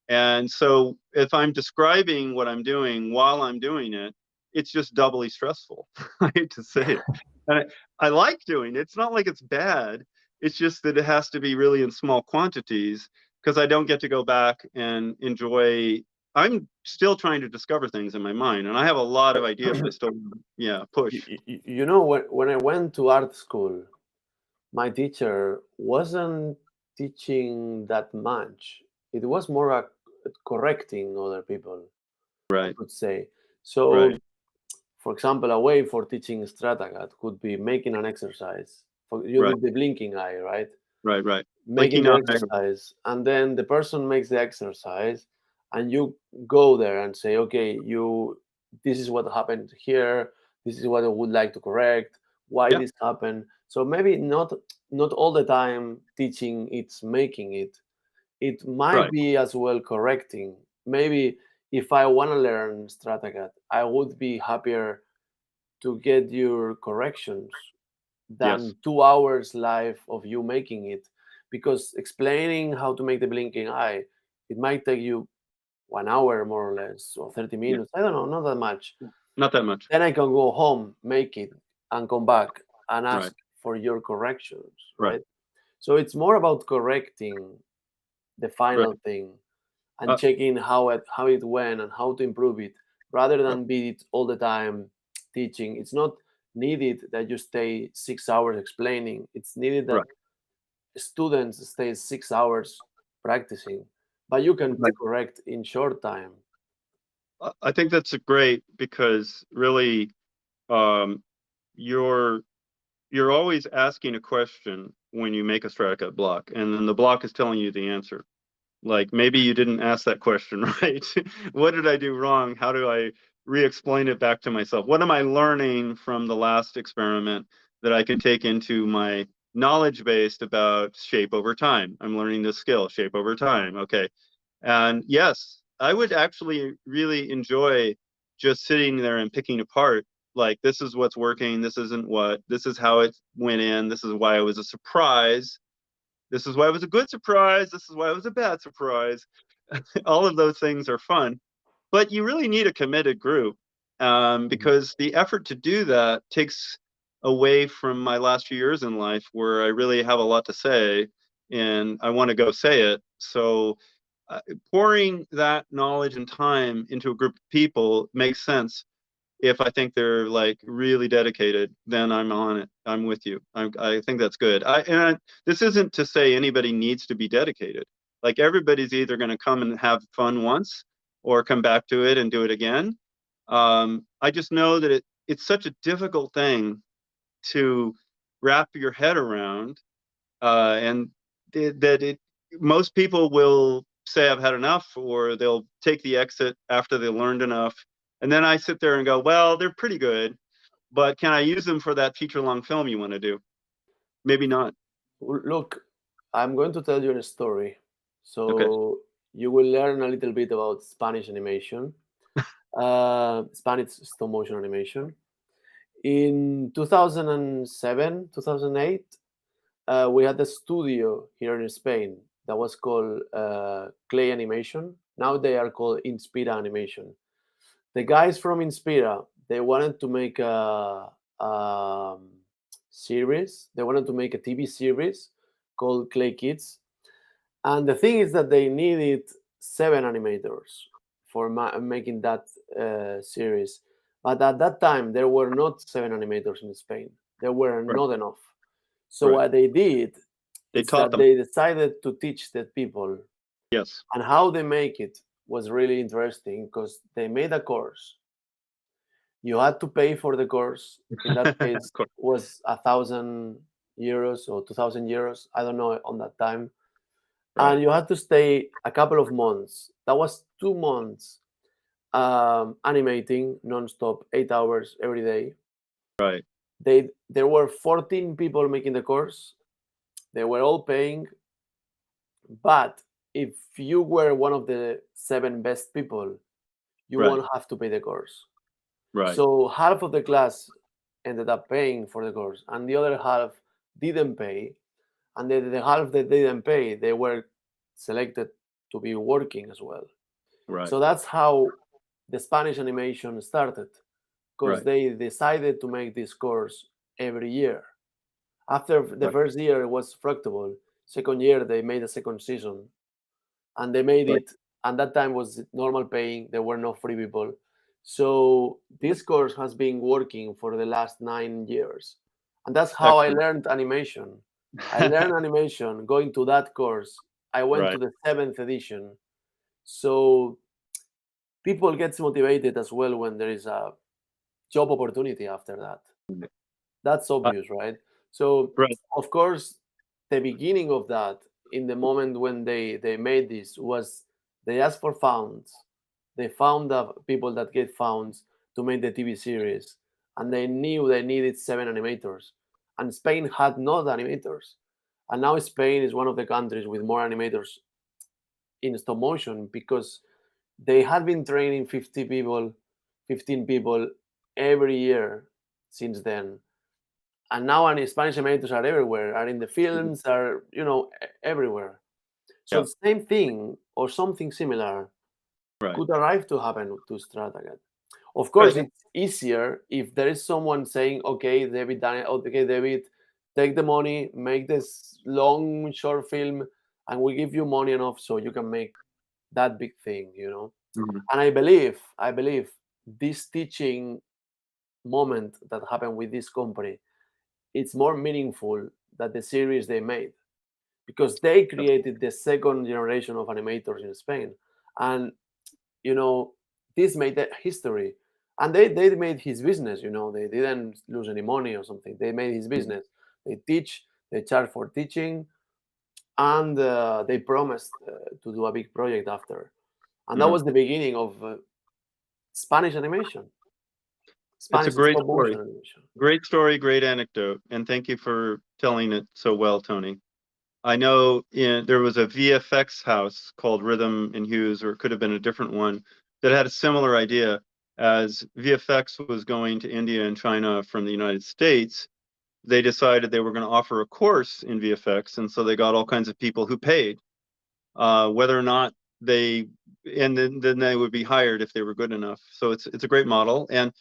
And so if I'm describing what I'm doing while I'm doing it, it's just doubly stressful. I hate to say it. And I like doing it. It's not like it's bad. It's just that it has to be really in small quantities because I don't get to go back and enjoy. I'm still trying to discover things in my mind, and I have a lot of ideas I still, push. When I went to art school, my teacher wasn't teaching that much. It was more correcting other people, right? I could say. So, for example, a way for teaching Stratacut could be making an exercise. You did the blinking eye, right? Right. Making an exercise, and then the person makes the exercise, and you go there and say, okay, this is what happened here. This is what I would like to correct. Why this happened? So maybe not all the time teaching, it's making it. It might be as well correcting. Maybe if I want to learn Stratacut, I would be happier to get your corrections than 2 hours live of you making it, because explaining how to make the blinking eye, it might take you 1 hour more or less, or 30 minutes. I don't know, not that much. Not that much. Then I can go home, make it, and come back and ask for your corrections, right? So it's more about correcting the final thing and checking how it went and how to improve it, rather than be it all the time teaching. It's not needed that you stay 6 hours explaining. It's needed that students stay 6 hours practicing, but you can correct in short time. I think that's great because really, you're always asking a question when you make a Stratacut block, and then the block is telling you the answer. Like maybe you didn't ask that question right. What did I do wrong? How do I re-explain it back to myself? What am I learning from the last experiment that I can take into my knowledge base about shape over time? I'm learning this skill, shape over time. Okay. And yes, I would actually really enjoy just sitting there and picking apart, like, this is what's working, this isn't what, this is how it went in, this is why it was a surprise, this is why it was a good surprise, this is why it was a bad surprise. All of those things are fun, but you really need a committed group, because the effort to do that takes away from my last few years in life where I really have a lot to say and I want to go say it. So pouring that knowledge and time into a group of people makes sense. If I think they're like really dedicated, then I'm on it. I'm with you. I think that's good. This isn't to say anybody needs to be dedicated. Like, everybody's either going to come and have fun once or come back to it and do it again. I just know that it's such a difficult thing to wrap your head around, and most people will say I've had enough, or they'll take the exit after they learned enough. And then I sit there and go, well, they're pretty good, but can I use them for that feature-long film you want to do? Maybe not. Look, I'm going to tell you a story. So Okay. you will learn a little bit about Spanish animation, Spanish stop motion animation. In 2007, 2008, we had a studio here in Spain that was called Clay Animation. Now they are called Inspira Animation. The guys from Inspira, they wanted to make a series. They wanted to make a TV series called Clay Kids. And the thing is that they needed 7 animators for making that series. But at that time, there were not 7 animators in Spain. There were Right. not enough. So Right. what they did They is taught that them. they decided to teach the people. Yes. And how they make it was really interesting because they made a course. You had to pay for the course. In that case, Of course. was 1,000 euros or 2,000 euros. I don't know on that time. Right. And you had to stay a couple of months. That was 2 months animating non-stop, 8 hours every day. Right. There were 14 people making the course. They were all paying. But if you were one of the 7 best people, you Right. won't have to pay the course. Right. So half of the class ended up paying for the course, and the other half didn't pay. And the half that didn't pay, they were selected to be working as well. Right. So that's how the Spanish animation started, because Right. they decided to make this course every year. After the Right. first year it was fructable. Second year they made a second season, and they made Right. it. And that time was normal paying. There were no free people. So this course has been working for the last 9 years, and that's how I Excellent. learned animation. I learned animation going to that course. I went to Right. the 7th edition. So people get motivated as well when there is a job opportunity after that. That's Uh, obvious, right? So right. of course, the beginning of that, in the moment when they made this, was they asked for funds. They found the people that get funds to make the TV series, and they knew they needed 7 animators, and Spain had no animators, and now Spain is one of the countries with more animators in stop motion because they had been training 50 people, 15 people every year since then. And now Spanish animators are everywhere, are in the films, are everywhere. So Yeah. the same thing or something similar Right. could arrive to happen to Stratacut. Of course, Right. it's easier if there is someone saying, "Okay, David, okay, David, take the money, make this long short film, and we give you money enough so you can make that big thing." Mhm. And I believe this teaching moment that happened with this company, it's more meaningful than the series they made, because they created the second generation of animators in Spain. And this made the history. And they made his business. They didn't lose any money or something. They made his Mhm. business. They teach, they charge for teaching, and they promised to do a big project after. And that Mhm. was the beginning of Spanish animation, It's a Spanish great stop story. motion animation. Great story, great anecdote, and thank you for telling it so well, Tony. I know there was a VFX house called Rhythm and Hues, or it could have been a different one, that had a similar idea. As VFX was going to India and China from the United States, they decided they were going to offer a course in VFX, and so they got all kinds of people who paid, whether or not they, and then they would be hired if they were good enough. So it's a great model, and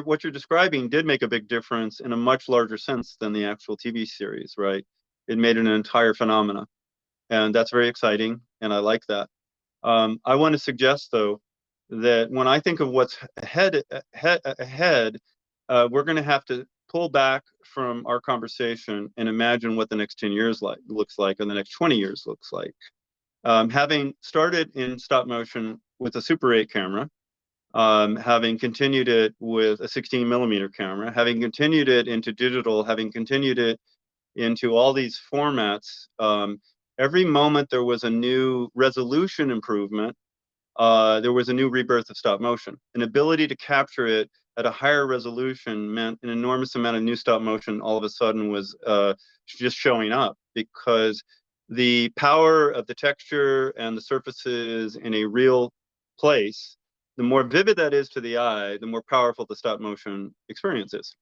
what you're describing did make a big difference in a much larger sense than the actual TV series, right? It made an entire phenomena, and that's very exciting, and I like that. I want to suggest, though, that when I think of what's ahead, we're going to have to pull back from our conversation and imagine what the next 10 years looks like, and the next 20 years looks like. Having started in stop motion with a Super 8 camera, having continued it with a 16 millimeter camera, having continued it into digital, having continued it into all these formats, every moment there was a new resolution improvement, there was a new rebirth of stop motion. An ability to capture it at a higher resolution meant an enormous amount of new stop motion all of a sudden was just showing up, because the power of the texture and the surfaces in a real place, the more vivid that is to the eye, the more powerful the stop motion experience is.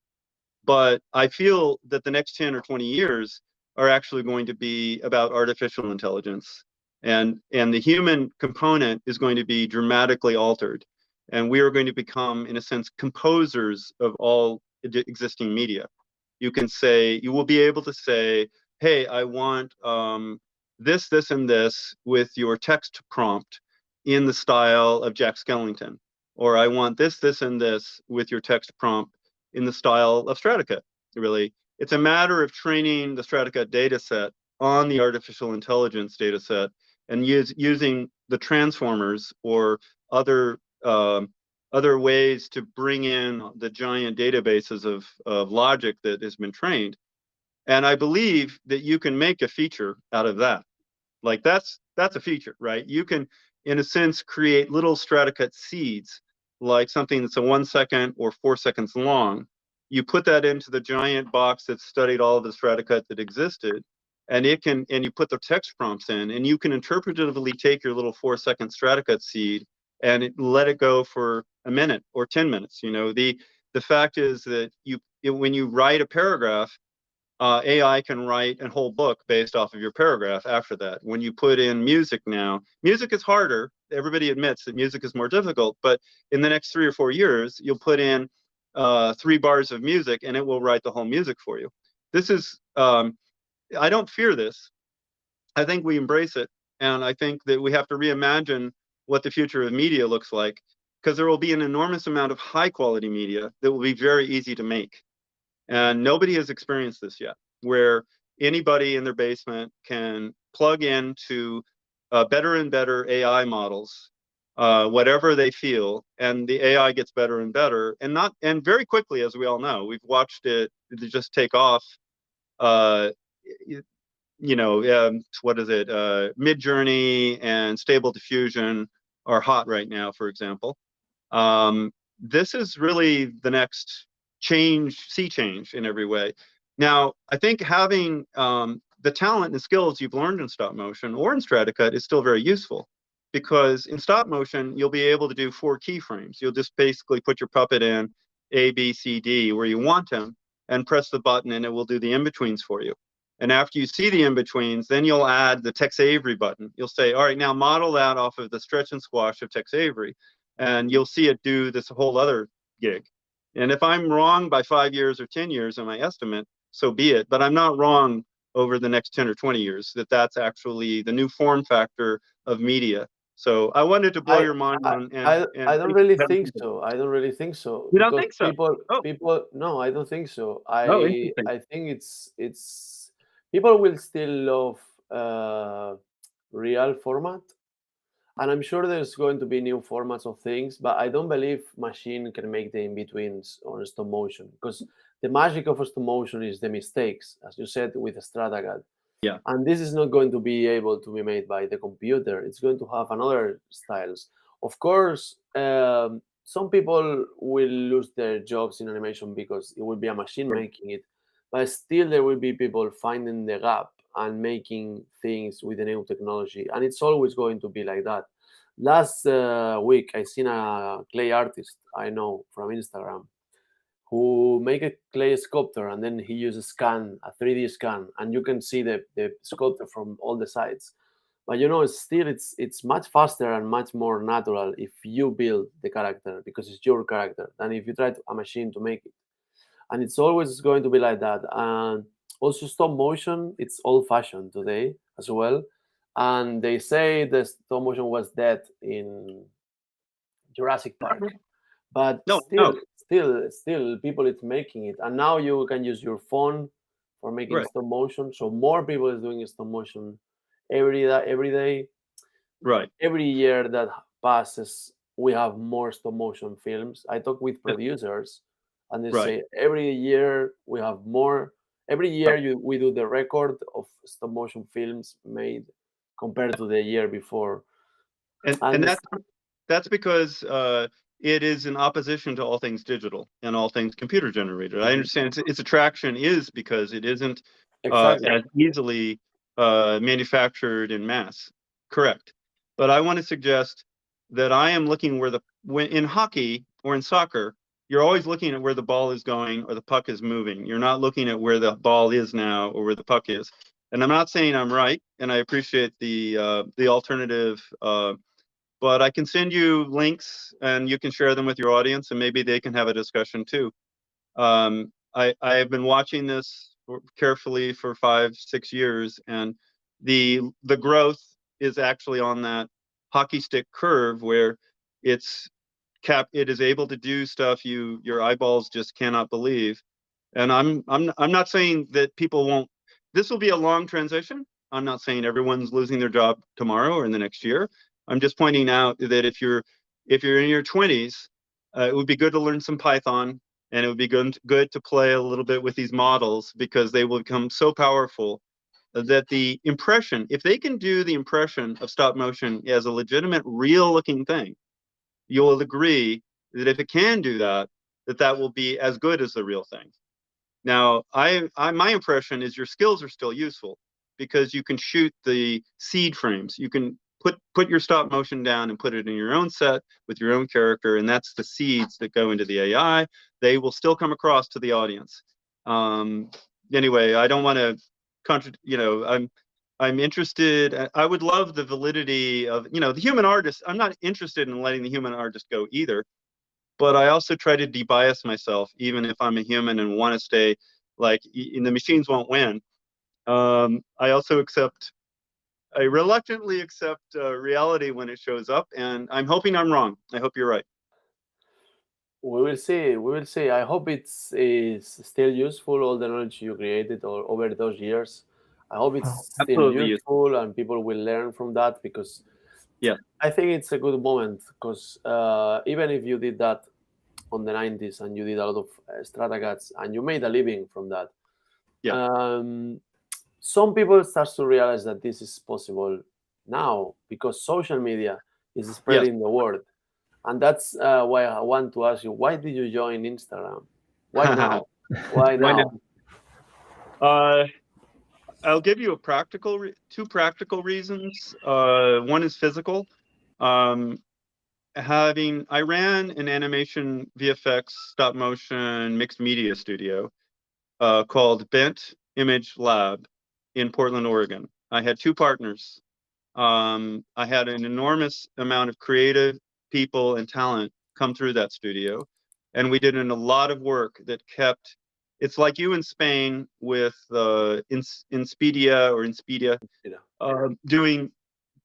But I feel that the next 10 or 20 years are actually going to be about artificial intelligence. And the human component is going to be dramatically altered. And we are going to become, in a sense, composers of all existing media. You will be able to say, hey, I want this, this, and this with your text prompt in the style of Jack Skellington. Or I want this, this, and this with your text prompt in the style of Stratacut, really. It's a matter of training the Stratacut data set on the artificial intelligence data set and using the transformers or other ways to bring in the giant databases of logic that has been trained. And I believe that you can make a feature out of that. Like that's a feature, right? You can, in a sense, create little Stratacut seeds, like something that's a 1 second or 4 seconds long. You put that into the giant box that studied all of the Stratacut that existed, and you put the text prompts in, and you can interpretatively take your little 4 second Stratacut seed and let it go for a minute or 10 minutes. The fact is that when you write a paragraph, AI can write a whole book based off of your paragraph after that. When you put in music now, music is harder. Everybody admits that music is more difficult, but in the next 3 or 4 years, you'll put in 3 bars of music and it will write the whole music for you. This is, I don't fear this. I think we embrace it. And I think that we have to reimagine what the future of media looks like, because there will be an enormous amount of high quality media that will be very easy to make. And nobody has experienced this yet, where anybody in their basement can plug into better and better AI models, whatever they feel, and the AI gets better and better, and very quickly, as we all know. We've watched it just take off. What is it? Midjourney and Stable Diffusion are hot right now, for example. This is really the next sea change in every way. Now, I think having the talent and skills you've learned in stop motion or in Stratacut is still very useful, because in stop motion, you'll be able to do 4 keyframes. You'll just basically put your puppet in A, B, C, D where you want him and press the button, and it will do the in-betweens for you. And after you see the in-betweens, then you'll add the Tex Avery button. You'll say, all right, now model that off of the stretch and squash of Tex Avery. And you'll see it do this whole other gig. And if I'm wrong by 5 years or 10 years in my estimate, so be it. But I'm not wrong over the next 10 or 20 years that that's actually the new form factor of media. So I wanted to blow your mind on. I don't really think so. I don't really think so. You don't think so? People, no, I don't think so. Interesting. I think it's people will still love real format, and I'm sure there's going to be new formats of things, but I don't believe machine can make the in-betweens on stop motion, because the magic of stop motion is the mistakes, as you said with Stratacut. Yeah. And this is not going to be able to be made by the computer. It's going to have another styles. Of course, some people will lose their jobs in animation because it will be a machine making it, but still there will be people finding the gap and making things with the new technology, and it's always going to be like that. Last week, I seen a clay artist I know from Instagram who make a clay sculptor, and then he uses a 3D scan, and you can see the sculptor from all the sides. But it's much faster and much more natural if you build the character, because it's your character, than if you try a machine to make it. And it's always going to be like that. And also stop motion, it's old fashioned today as well. And they say the stop motion was dead in Jurassic Park, but No, still people is making it, and now you can use your phone for making Right. stop motion. So more people is doing stop motion every day. Right. Every year that passes, we have more stop motion films. I talk with producers, and they Right. say every year we have more. Every year we do the record of stop motion films made compared to the year before. And that's because it is in opposition to all things digital and all things computer generated. I understand its attraction is because it isn't Exactly. as easily manufactured in mass. Correct. But I want to suggest that I am looking when in hockey or in soccer, you're always looking at where the ball is going or the puck is moving. You're not looking at where the ball is now or where the puck is. And I'm not saying I'm right, and I appreciate the alternative. But I can send you links and you can share them with your audience, and maybe they can have a discussion too. I have been watching this carefully for 5-6 years, and the growth is actually on that hockey stick curve where it is able to do stuff your eyeballs just cannot believe. And I'm not saying that people won't. This will be a long transition. I'm not saying everyone's losing their job tomorrow or in the next year. I'm just pointing out that if you're in your 20s, it would be good to learn some Python, and it would be good to play a little bit with these models, because they will become so powerful that the impression, if they can do the impression of stop motion as a legitimate, real looking thing, you'll agree that if it can do that, that will be as good as the real thing. Now, my impression is your skills are still useful, because you can shoot the seed frames. You can put your stop motion down and put it in your own set with your own character, and that's the seeds that go into the AI. They will still come across to the audience. Anyway, I don't want to I'm interested. I would love the validity of the human artist. I'm not interested in letting the human artist go either. But I also try to debias myself, even if I'm a human and want to stay the machines won't win. I reluctantly accept reality when it shows up, and I'm hoping I'm wrong. I hope you're right. We will see. We will see. I hope is still useful, all the knowledge you created over those years. I hope it's still Absolutely. useful and people will learn from that, because I think it's a good moment, because even if you did that on the 90s and you did a lot of Stratacuts and you made a living from that, some people start to realize that this is possible now, because social media is spreading the word. And that's why I want to ask you, why did you join Instagram? Why now? Why now? I'll give you two practical reasons. One is physical. I ran an animation VFX stop motion mixed media studio called Bent Image Lab in Portland, Oregon. I had two partners. I had an enormous amount of creative people and talent come through that studio, and we did a lot of work that kept. It's like you in Spain with Inspedia,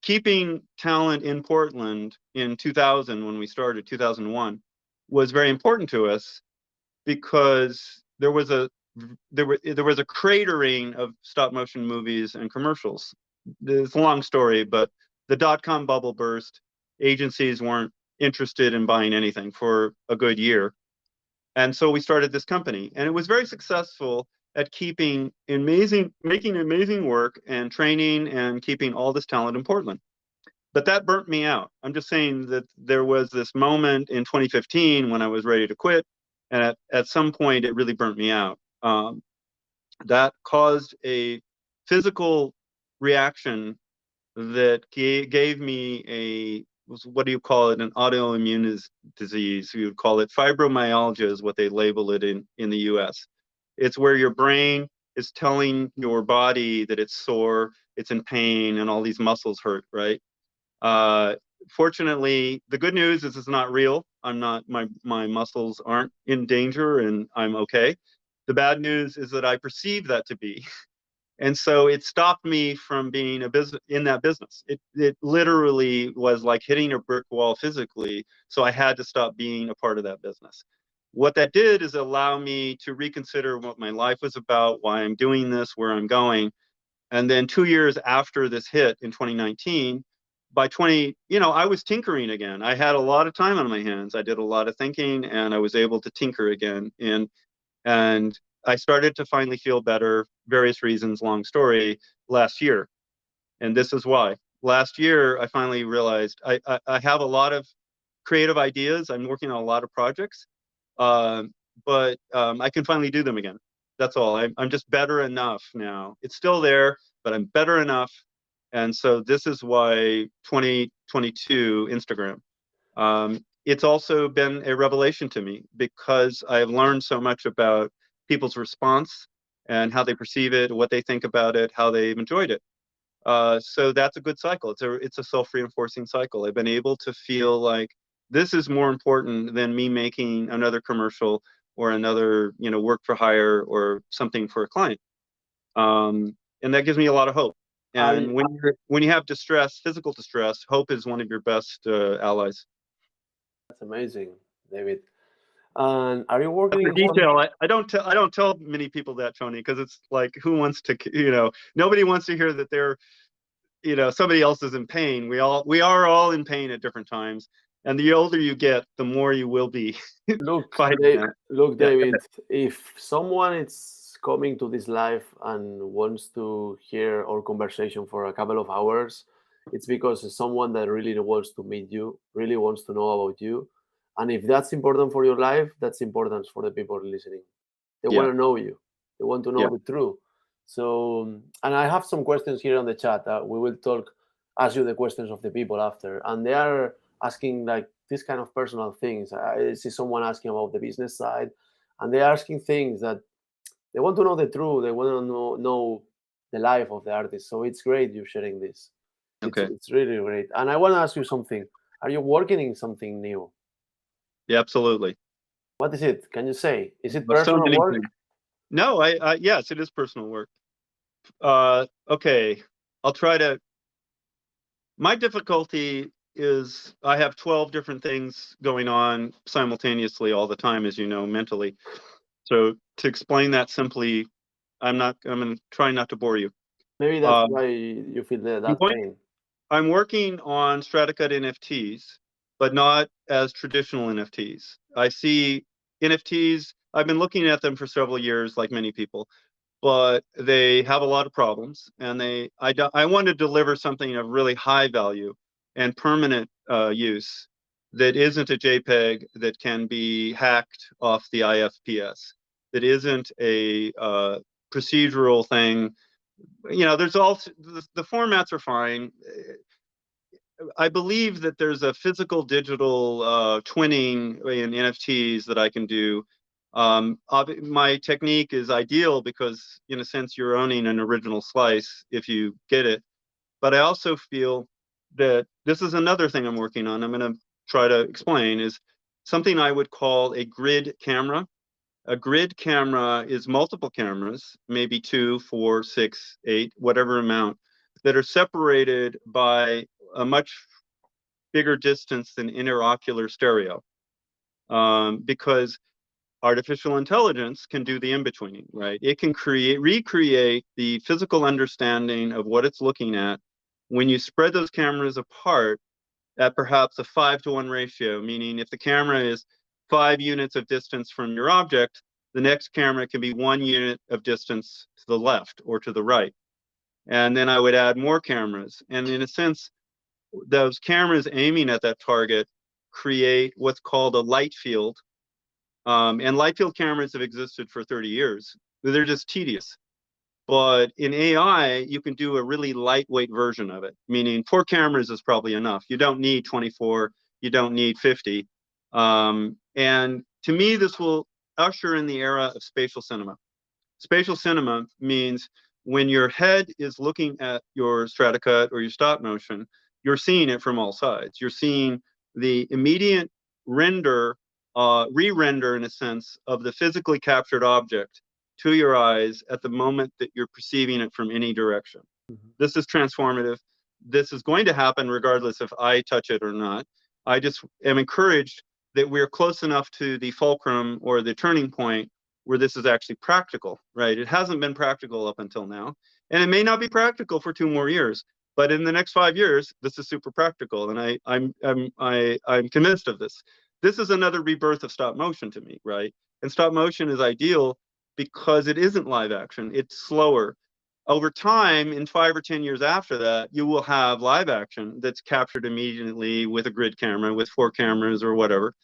keeping talent in Portland in 2000 when we started, 2001, was very important to us, because there was a cratering of stop motion movies and commercials. It's a long story, but the dot-com bubble burst. Agencies weren't interested in buying anything for a good year. And so we started this company, and it was very successful at making amazing work and training and keeping all this talent in Portland. But that burnt me out. I'm just saying that there was this moment in 2015 when I was ready to quit, and at some point it really burnt me out. That caused a physical reaction that gave me what do you call it, an autoimmune disease. You would call it fibromyalgia is what they label it in the US. It's where your brain is telling your body that it's sore, it's in pain, and all these muscles hurt, right? Fortunately, the good news is it's not real. I'm not, my muscles aren't in danger and I'm okay. The bad news is that I perceive that to be. And so it stopped me from being in that business. It literally was like hitting a brick wall physically. So I had to stop being a part of that business. What that did is allow me to reconsider what my life was about, why I'm doing this, where I'm going. And then 2 years after this hit in 2019, I was tinkering again. I had a lot of time on my hands. I did a lot of thinking and I was able to tinker again. And I started to finally feel better, various reasons, long story, last year. And this is why. Last year, I finally realized I have a lot of creative ideas. I'm working on a lot of projects, but I can finally do them again. That's all. I'm just better enough now. It's still there, but I'm better enough. And so this is why 2022 Instagram. It's also been a revelation to me because I have learned so much about people's response and how they perceive it, what they think about it, how they've enjoyed it. So that's a good cycle. It's a self-reinforcing cycle. I've been able to feel like this is more important than me making another commercial or another, work for hire or something for a client. And that gives me a lot of hope. And when you have distress, physical distress, hope is one of your best allies. That's amazing, David. And are you working in detail? I don't tell many people that, Tony, because it's like, who wants to, nobody wants to hear that they're, somebody else is in pain. We are all in pain at different times. And the older you get, the more you will be. Look, Yeah. David, if someone is coming to this live and wants to hear our conversation for a couple of hours, it's because it's someone that really wants to meet you, really wants to know about you. And if that's important for your life, that's important for the people listening. They want to know you. They want to know the truth. So, and I have some questions here on the chat. We will ask you the questions of the people after. And they are asking like this kind of personal things. I see someone asking about the business side, and they're asking things that they want to know the truth. They want to know the life of the artist. So it's great you sharing this. Okay. It's really great. And I want to ask you something. Are you working in something new? Yeah, absolutely. What is it? Can you say? Is it personal work? No, yes, it is personal work. Okay, I'll try to. My difficulty is I have 12 different things going on simultaneously all the time, as you know, mentally. So to explain that simply, I'm going to try not to bore you. Maybe that's why you feel that pain. I'm working on Stratacut NFTs, but not as traditional NFTs. I see NFTs, I've been looking at them for several years, like many people, but they have a lot of problems, and I want to deliver something of really high value and permanent use that isn't a JPEG that can be hacked off the IFPS, that isn't a procedural thing. There's all the formats are fine. I believe that there's a physical digital twinning in NFTs that I can do. My technique is ideal because, in a sense, you're owning an original slice if you get it. But I also feel that this is another thing I'm working on. I'm going to try to explain is something I would call a grid camera. A grid camera is multiple cameras, maybe 2, 4, 6, 8, whatever amount, that are separated by a much bigger distance than interocular stereo, because artificial intelligence can do the in-betweening, right? It can recreate the physical understanding of what it's looking at when you spread those cameras apart at perhaps a 5-to-1 ratio, meaning if the camera is 5 units of distance from your object, the next camera can be 1 unit of distance to the left or to the right. And then I would add more cameras. And in a sense, those cameras aiming at that target create what's called a light field. And light field cameras have existed for 30 years. They're just tedious. But in AI, you can do a really lightweight version of it, meaning 4 cameras is probably enough. You don't need 24, you don't need 50. And to me, this will usher in the era of spatial cinema. Spatial cinema means when your head is looking at your Stratacut or your stop motion, you're seeing it from all sides. You're seeing the immediate render, re-render in a sense, of the physically captured object to your eyes at the moment that you're perceiving it from any direction. This is transformative. This is going to happen regardless if I touch it or not. I just am encouraged that we're close enough to the fulcrum or the turning point where this is actually practical, right? It hasn't been practical up until now, and it may not be practical for 2 more years, but in the next 5 years, this is super practical, and I'm convinced of this. This is another rebirth of stop motion to me, right? And stop motion is ideal because it isn't live action. It's slower. Over time, in 5 or 10 years after that, you will have live action that's captured immediately with a grid camera, with 4 cameras or whatever.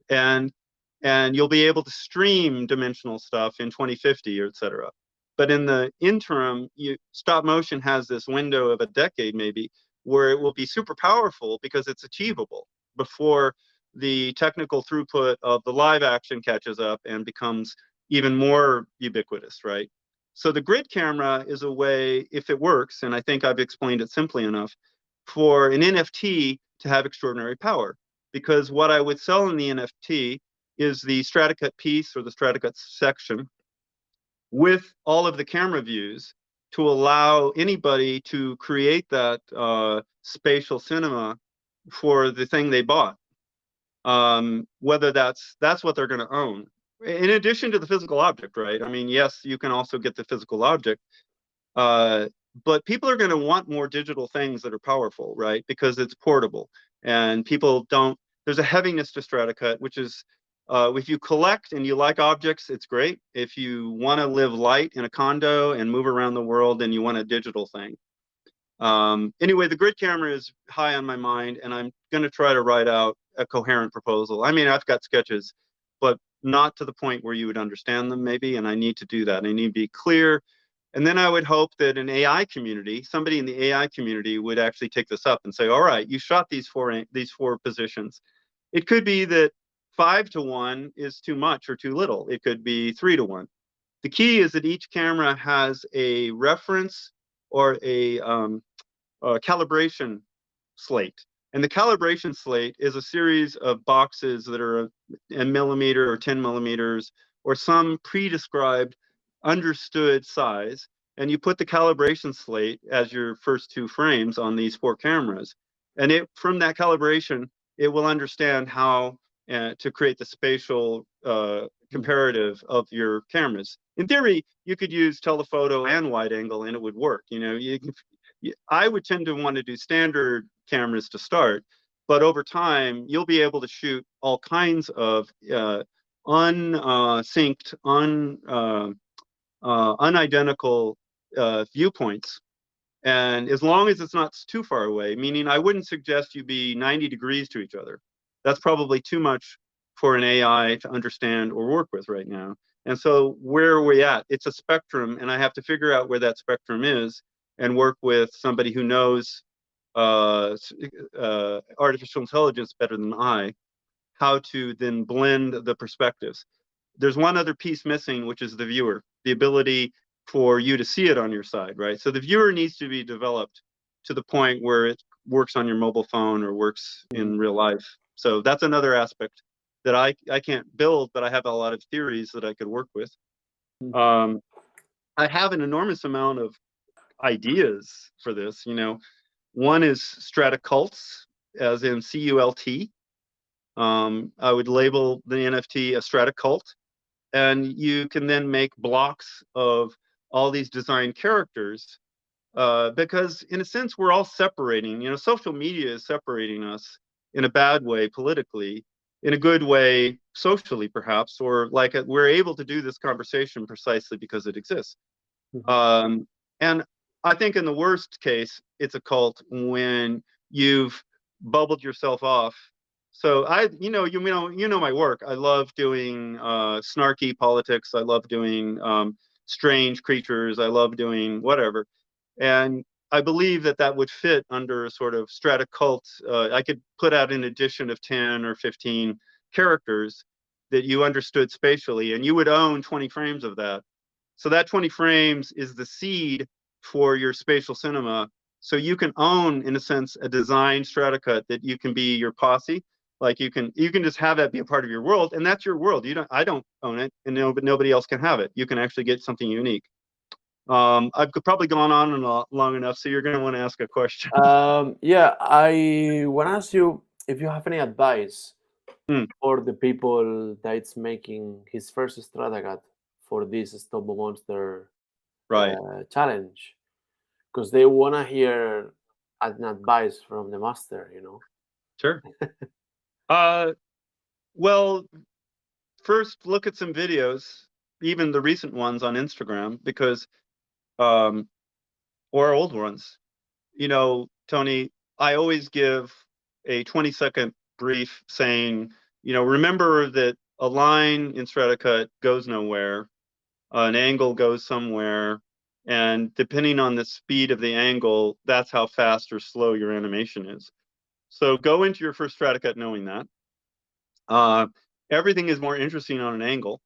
And you'll be able to stream dimensional stuff in 2050 or et cetera. But in the interim, stop motion has this window of a decade maybe where it will be super powerful because it's achievable before the technical throughput of the live action catches up and becomes even more ubiquitous, right? So the grid camera is a way, if it works, and I think I've explained it simply enough, for an NFT to have extraordinary power. Because what I would sell in the NFT is the Stratacut piece or the Stratacut section with all of the camera views to allow anybody to create that spatial cinema for the thing they bought. Whether that's what they're going to own. In addition to the physical object, right? I mean, yes, you can also get the physical object, but people are going to want more digital things that are powerful, right? Because it's portable, and people don't. There's a heaviness to Stratacut, which is if you collect and you like objects, it's great. If you want to live light in a condo and move around the world, then you want a digital thing. Anyway, the grid camera is high on my mind, and I'm going to try to write out a coherent proposal. I mean, I've got sketches, but not to the point where you would understand them, maybe, and I need to do that. I need to be clear. And then I would hope that an AI community, somebody in the AI community would actually take this up and say, all right, you shot these four positions. It could be that 5-to-1 is too much or too little. It could be 3-to-1. The key is that each camera has a reference or a calibration slate. And the calibration slate is a series of boxes that are a millimeter or 10 millimeters or some pre-described understood size. And you put the calibration slate as your first 2 frames on these 4 cameras. And from that calibration, it will understand how to create the spatial comparative of your cameras. In theory, you could use telephoto and wide angle and it would work. You know, I would tend to want to do standard cameras to start, but over time, you'll be able to shoot all kinds of unsynced, unidentical viewpoints. And as long as it's not too far away, meaning I wouldn't suggest you be 90 degrees to each other. That's probably too much for an AI to understand or work with right now. And so where are we at? It's a spectrum, and I have to figure out where that spectrum is and work with somebody who knows artificial intelligence better than I, how to then blend the perspectives. There's one other piece missing, which is the viewer, the ability for you to see it on your side, right? So the viewer needs to be developed to the point where it works on your mobile phone or works in real life. So that's another aspect that I can't build, but I have a lot of theories that I could work with. I have an enormous amount of ideas for this. You know, one is Stratacults, as in CULT. I would label the NFT a Stratacult, and you can then make blocks of all these design characters because in a sense we're all separating. You know, social media is separating us in a bad way politically, in a good way socially perhaps, or like we're able to do this conversation precisely because it exists. And I think in the worst case, it's a cult when you've bubbled yourself off. So you know my work. I love doing snarky politics. I love doing strange creatures. I love doing whatever. And I believe that that would fit under a sort of Stratacut. I could put out an edition of 10 or 15 characters that you understood spatially, and you would own 20 frames of that. So that 20 frames is the seed for your spatial cinema. So you can own, in a sense, a designed Stratacut that you can be your posse. Like you can just have that be a part of your world, and that's your world. I don't own it, and nobody else can have it. You can actually get something unique. I've probably gone on and long enough, so you're going to want to ask a question. Yeah, I want to ask you if you have any advice for the people that's making his first Stratacut for this StopMoMonster Right. challenge, because they want to hear an advice from the master, you know. Sure. Well, first look at some videos, even the recent ones on Instagram, because or old ones. You know, Tony, I always give a 20-second brief saying, you know, remember that a line in Stratacut goes nowhere, an angle goes somewhere, and depending on the speed of the angle, that's how fast or slow your animation is. So go into your first Stratacut knowing that. Everything is more interesting on an angle.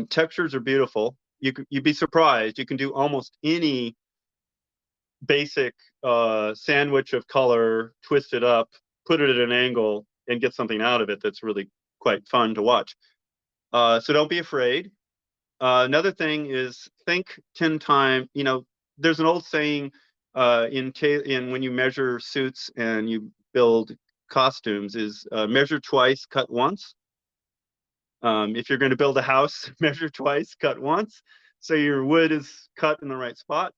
Textures are beautiful. You'd be surprised. You can do almost any basic sandwich of color, twist it up, put it at an angle, and get something out of it that's really quite fun to watch. So don't be afraid. Another thing is think 10 times. You know, there's an old saying in when you measure suits and you build costumes is measure twice, cut once. If you're going to build a house, measure twice, cut once, so your wood is cut in the right spot.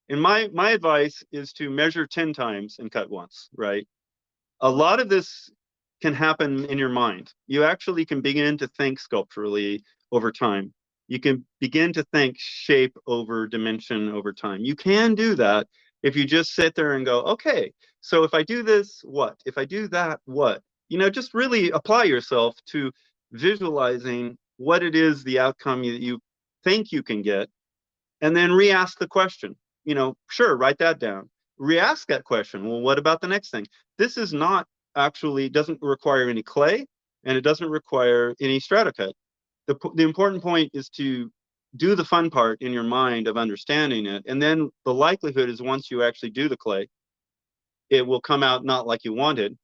And my advice is to measure 10 times and cut once, right? A lot of this can happen in your mind. You actually can begin to think sculpturally over time. You can begin to think shape over dimension over time. You can do that if you just sit there and go, okay, so if I do this, what? If I do that, what? You know, just really apply yourself to visualizing what it is, the outcome you think you can get, and then re-ask the question. You know, sure, write that down. Re-ask that question. Well, what about the next thing? This is not actually, doesn't require any clay, and it doesn't require any Stratacut. The important point is to do the fun part in your mind of understanding it, and then the likelihood is once you actually do the clay, it will come out not like you wanted,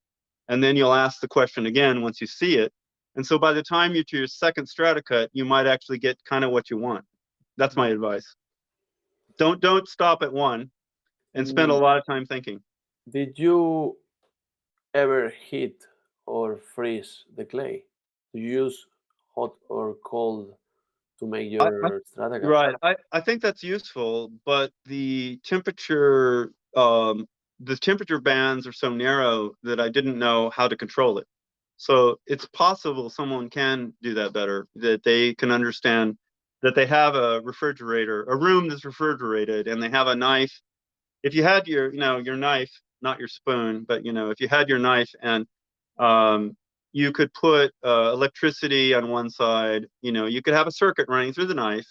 and then you'll ask the question again once you see it. And so by the time you're to your second Stratacut, you might actually get kind of what you want. That's my advice. Don't stop at one and spend a lot of time thinking. Did you ever heat or freeze the clay? Do you use hot or cold to make your Stratacut? Right. I think that's useful, but the temperature bands are so narrow that I didn't know how to control it. So it's possible someone can do that better, that they can understand that they have a refrigerator, a room that's refrigerated, and they have a knife. If you had your knife, not your spoon, but if you had your knife and you could put electricity on one side, you could have a circuit running through the knife.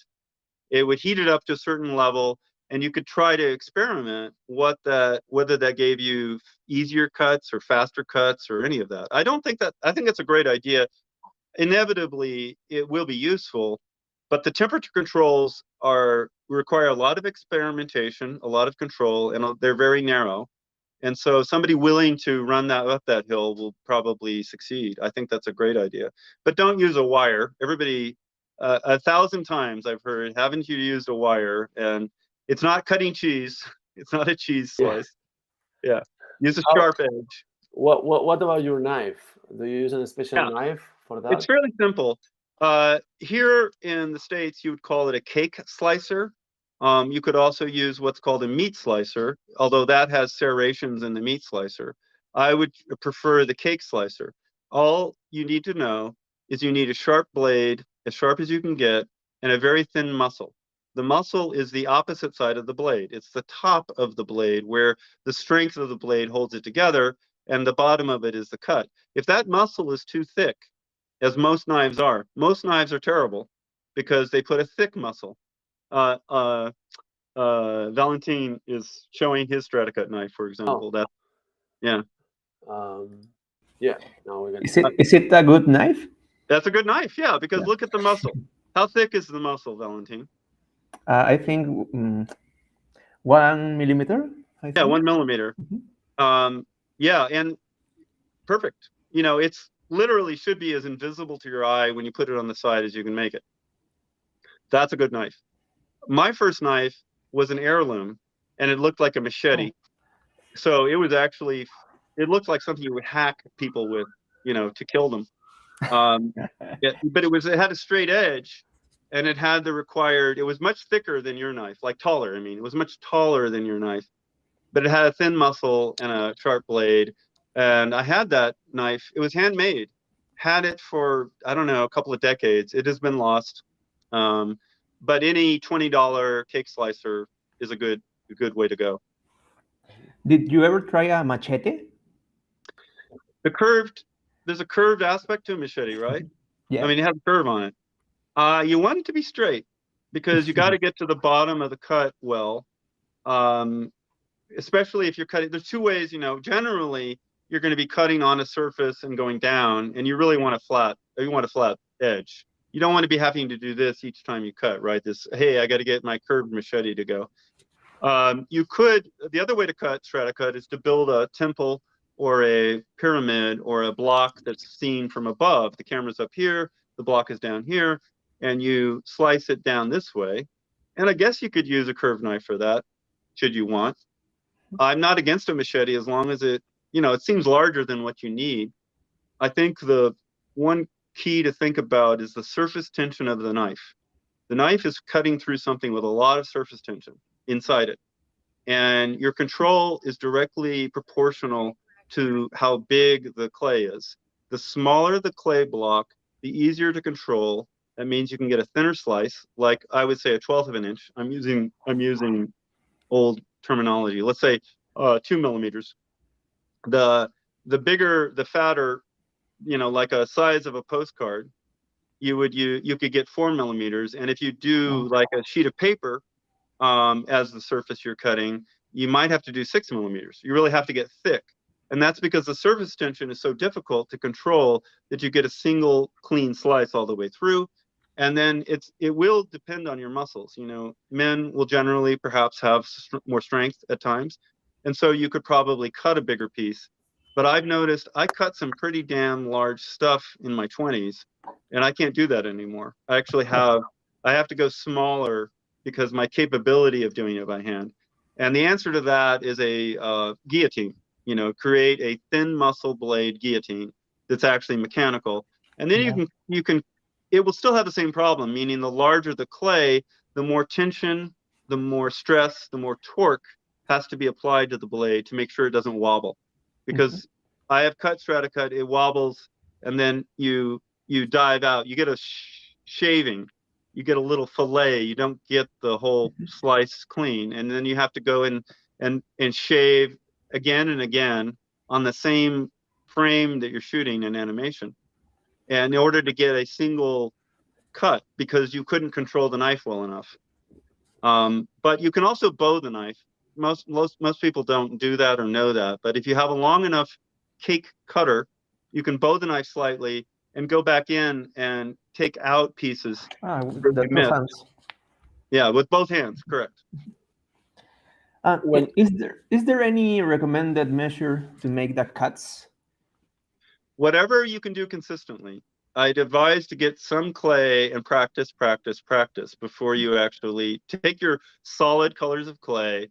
It would heat it up to a certain level, and you could try to experiment whether that gave you easier cuts or faster cuts or any of that. I think that's a great idea. Inevitably, it will be useful, but the temperature controls require a lot of experimentation, a lot of control, and they're very narrow. And so somebody willing to run up that hill will probably succeed. I think that's a great idea. But don't use a wire. Everybody, 1,000 times I've heard, haven't you used a wire? And it's not cutting cheese. It's not a cheese slice. Yeah. Use a sharp edge. What about your knife? Do you use a special knife for that? It's fairly simple. Here in the States, you would call it a cake slicer. You could also use what's called a meat slicer, although that has serrations in the meat slicer. I would prefer the cake slicer. All you need to know is you need a sharp blade, as sharp as you can get, and a very thin muscle. The muscle is the opposite side of the blade. It's the top of the blade where the strength of the blade holds it together, and the bottom of it is the cut. If that muscle is too thick, as most knives are terrible because they put a thick muscle. Valentin is showing his Stratacut knife, for example. That, yeah. Yeah. Now we're gonna. Is it a good knife? That's a good knife, yeah. Because look at the muscle. How thick is the muscle, Valentin? I think 1 millimeter. I think. Yeah, 1 millimeter. Yeah, and perfect. You know, it's literally should be as invisible to your eye when you put it on the side as you can make it. That's a good knife. My first knife was an heirloom, and it looked like a machete. So it was actually, it looked like something you would hack people with, you know, to kill them. But it had a straight edge, and it had the required. It was much thicker than your knife, like taller. I mean, it was much taller than your knife, but it had a thin muscle and a sharp blade. And I had that knife. It was handmade. Had it for, I don't know, a couple of decades. It has been lost. But any $20 cake slicer is a good way to go. Did you ever try a machete? There's a curved aspect to a machete, right? Yeah. I mean, it has a curve on it. You want it to be straight because you got to get to the bottom of the cut well. Especially if you're cutting, there's two ways, you know, generally you're going to be cutting on a surface and going down, and you really want a flat edge. You don't want to be having to do this each time you cut, right? This, hey, I got to get my curved machete to go. The other way to cut Stratacut is to build a temple or a pyramid or a block that's seen from above. The camera's up here, the block is down here, and you slice it down this way. And I guess you could use a curved knife for that, should you want. I'm not against a machete as long as it, you know, it seems larger than what you need. I think the one key to think about is the surface tension of the knife. The knife is cutting through something with a lot of surface tension inside it. And your control is directly proportional to how big the clay is. The smaller the clay block, the easier to control. That means you can get a thinner slice, like I would say a 1/12 of an inch. I'm using old terminology. Let's say 2 millimeters. The bigger, the fatter, you know, like a size of a postcard, you could get 4 millimeters. And if you do like a sheet of paper as the surface you're cutting, you might have to do 6 millimeters. You really have to get thick. And that's because the surface tension is so difficult to control that you get a single clean slice all the way through. And then it will depend on your muscles. You know, men will generally perhaps have more strength at times. And so you could probably cut a bigger piece. But I've noticed I cut some pretty damn large stuff in my 20s, and I can't do that anymore. I have to go smaller because my capability of doing it by hand. And the answer to that is a guillotine. You know, create a thin muscle blade guillotine that's actually mechanical. And then you can it will still have the same problem, meaning the larger the clay, the more tension, the more stress, the more torque has to be applied to the blade to make sure it doesn't wobble. Because I have cut Stratacut, it wobbles, and then you dive out. You get a shaving, you get a little fillet. You don't get the whole slice clean, and then you have to go in and shave again and again on the same frame that you're shooting in animation. And in order to get a single cut, because you couldn't control the knife well enough. But you can also bow the knife. Most people don't do that or know that. But if you have a long enough cake cutter, you can bow the knife slightly and go back in and take out pieces. With both hands. Yeah, with both hands, correct. Is there any recommended measure to make the cuts? Whatever you can do consistently. I'd advise to get some clay and practice before you actually take your solid colors of clay.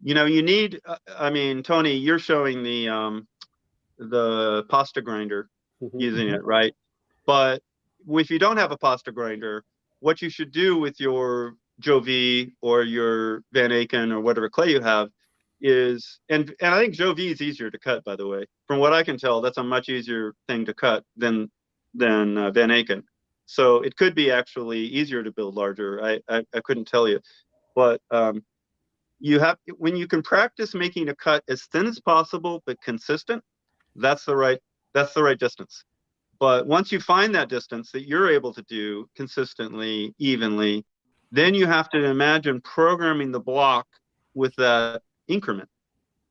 You know, you need, I mean, Tony, you're showing the pasta grinder using it, right? But if you don't have a pasta grinder, what you should do with your Jovi or your Van Aken or whatever clay you have is, and I think Jovi is easier to cut, by the way. From what I can tell, that's a much easier thing to cut than Van Aken. So it could be actually easier to build larger. I couldn't tell you, but when you can practice making a cut as thin as possible but consistent, that's the right distance. But once you find that distance that you're able to do consistently, evenly, then you have to imagine programming the block with that increment.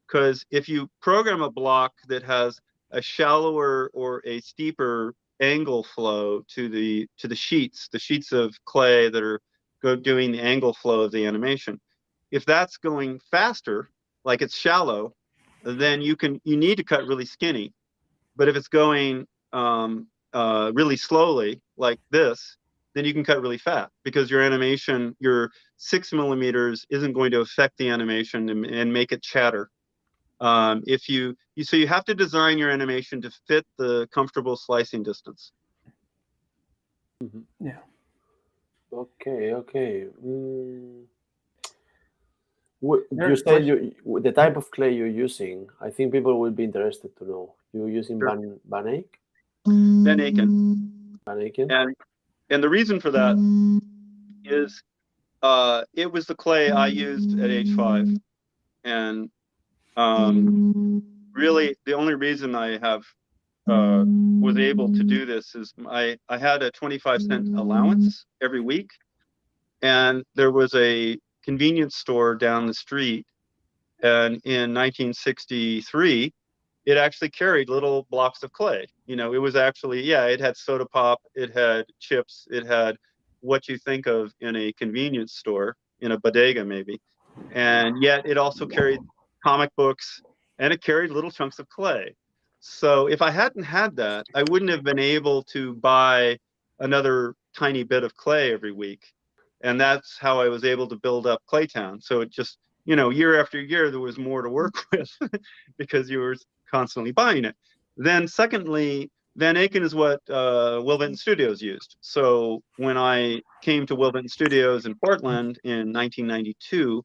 Because if you program a block that has a shallower or a steeper angle flow to the sheets of clay that are doing the angle flow of the animation, if that's going faster, like it's shallow, then you need to cut really skinny. But if it's going really slowly, like this, then you can cut really fat, because your animation, your 6 millimeters, isn't going to affect the animation and make it chatter. So you have to design your animation to fit the comfortable slicing distance. Yeah. Okay. You said the type of clay you're using. I think people will be interested to know. You're using Van Eyck? Van Aken. Van Aken. And the reason for that is it was the clay I used at age 5. And really, the only reason I was able to do this is I had a 25-cent allowance every week, and there was a convenience store down the street, and in 1963 it actually carried little blocks of clay. It was actually, it had soda pop, it had chips, it had what you think of in a convenience store, in a bodega maybe, and yet it also carried comic books, and it carried little chunks of clay. So if I hadn't had that, I wouldn't have been able to buy another tiny bit of clay every week. And that's how I was able to build up Claytown. So it just, year after year, there was more to work with because you were constantly buying it. Then secondly, Van Aken is what Will Vinton Studios used. So when I came to Will Vinton Studios in Portland in 1992,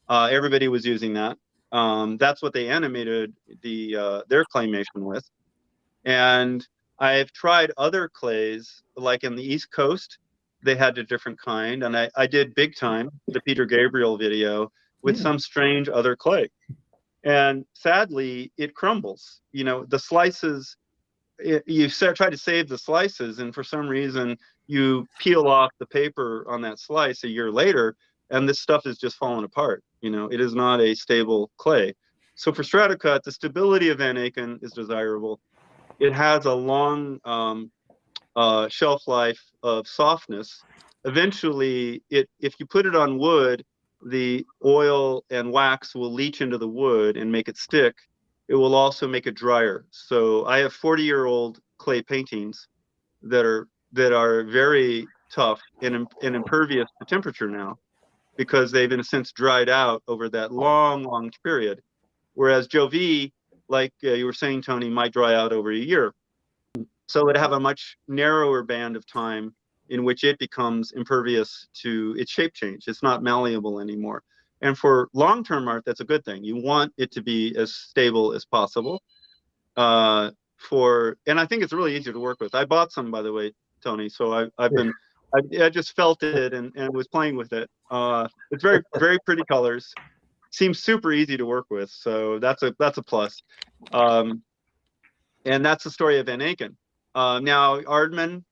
everybody was using that. That's what they animated their claymation with. And I've tried other clays, like in the East Coast, they had a different kind. And I did Big Time, the Peter Gabriel video, with some strange other clay. And sadly, it crumbles. The slices, you try to save the slices, and for some reason, you peel off the paper on that slice a year later, and this stuff is just falling apart. It is not a stable clay. So for Stratacut, the stability of Van Aken is desirable. It has a long shelf life of softness. Eventually, if you put it on wood, the oil and wax will leach into the wood and make it stick. It will also make it drier. So I have 40-year-old clay paintings that are very tough and impervious to temperature now, because they've in a sense dried out over that long period. Whereas Jovi, like you were saying, Tony, might dry out over a year. So it have a much narrower band of time in which it becomes impervious to its shape change. It's not malleable anymore. And for long-term art, that's a good thing. You want it to be as stable as possible. And I think it's really easy to work with. I bought some, by the way, Tony. So I just felt it and was playing with it. It's very, very pretty colors. Seems super easy to work with. So that's a plus. And that's the story of Van Aken. Now Ardman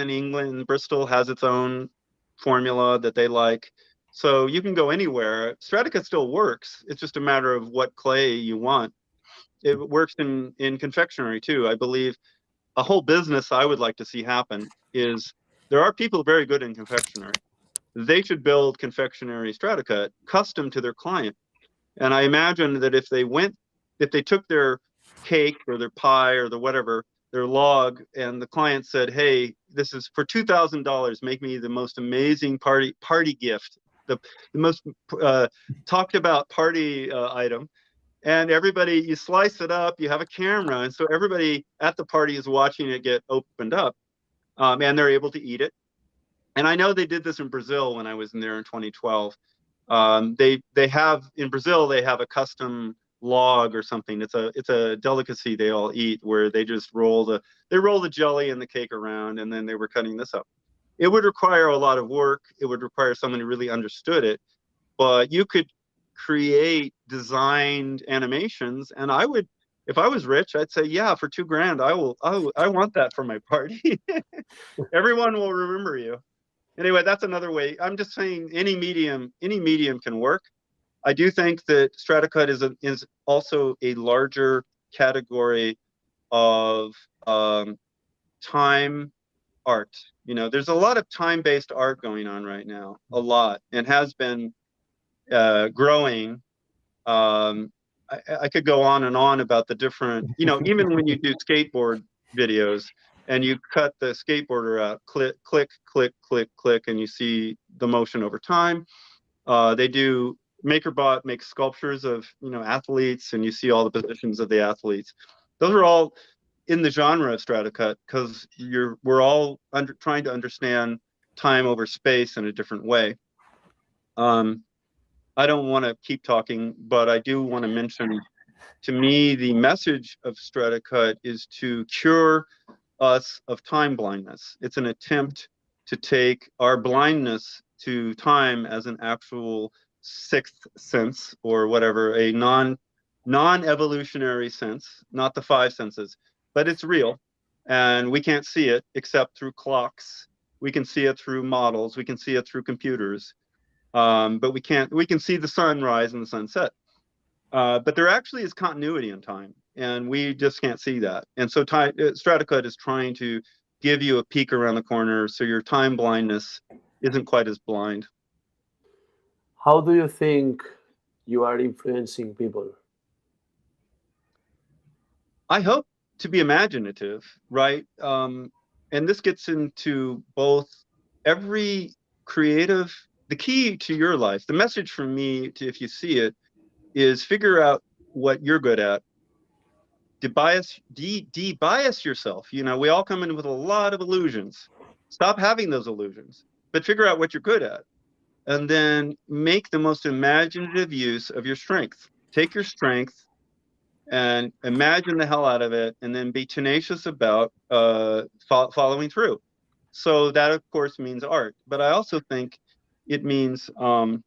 in England, Bristol, has its own formula that they like. So you can go anywhere. Stratacut still works. It's just a matter of what clay you want. It works in confectionery too. I believe a whole business I would like to see happen is there are people very good in confectionery. They should build confectionery Stratacut custom to their client. And I imagine that if they took their cake or their pie or their log, and the client said, hey, this is for $2,000, make me the most amazing party gift, the most talked about party item. And everybody, you slice it up, you have a camera, and so everybody at the party is watching it get opened up, and they're able to eat it. And I know they did this in Brazil when I was in there in 2012. They have in Brazil, they have a custom log or something. It's a delicacy they all eat, where they just roll the jelly and the cake around, and then they were cutting this up. It would require a lot of work. It would require someone who really understood it, but you could create designed animations. And I would, if I was rich, I'd say, yeah, for $2,000, I want that for my party. Everyone will remember you. Anyway, that's another way. I'm just saying any medium can work. I do think that Stratacut is also a larger category of time art. You know, there's a lot of time-based art going on right now, a lot, and has been growing. I could go on and on about the different, you know, even when you do skateboard videos and you cut the skateboarder out, click, click, click, click, click, and you see the motion over time. They do MakerBot makes sculptures of, you know, athletes, and you see all the positions of the athletes. Those are all in the genre of Stratacut because we're all trying to understand time over space in a different way. I don't want to keep talking, but I do want to mention, to me, the message of Stratacut is to cure us of time blindness. It's an attempt to take our blindness to time as an actual sixth sense, or whatever, a non-evolutionary sense, not the five senses, but it's real, and we can't see it except through clocks. We can see it through models. We can see it through computers. But we can see the sun rise and the sun set. But there actually is continuity in time, and we just can't see that. And so Stratacut is trying to give you a peek around the corner so your time blindness isn't quite as blind. How do you think you are influencing people? I hope to be imaginative, right? And this gets into both every creative. The key to your life, the message from me, if you see it, is figure out what you're good at. De-bias yourself. You know, we all come in with a lot of illusions. Stop having those illusions, but figure out what you're good at. And then make the most imaginative use of your strength. Take your strength and imagine the hell out of it, and then be tenacious about following through. So that, of course, means art. But I also think it means our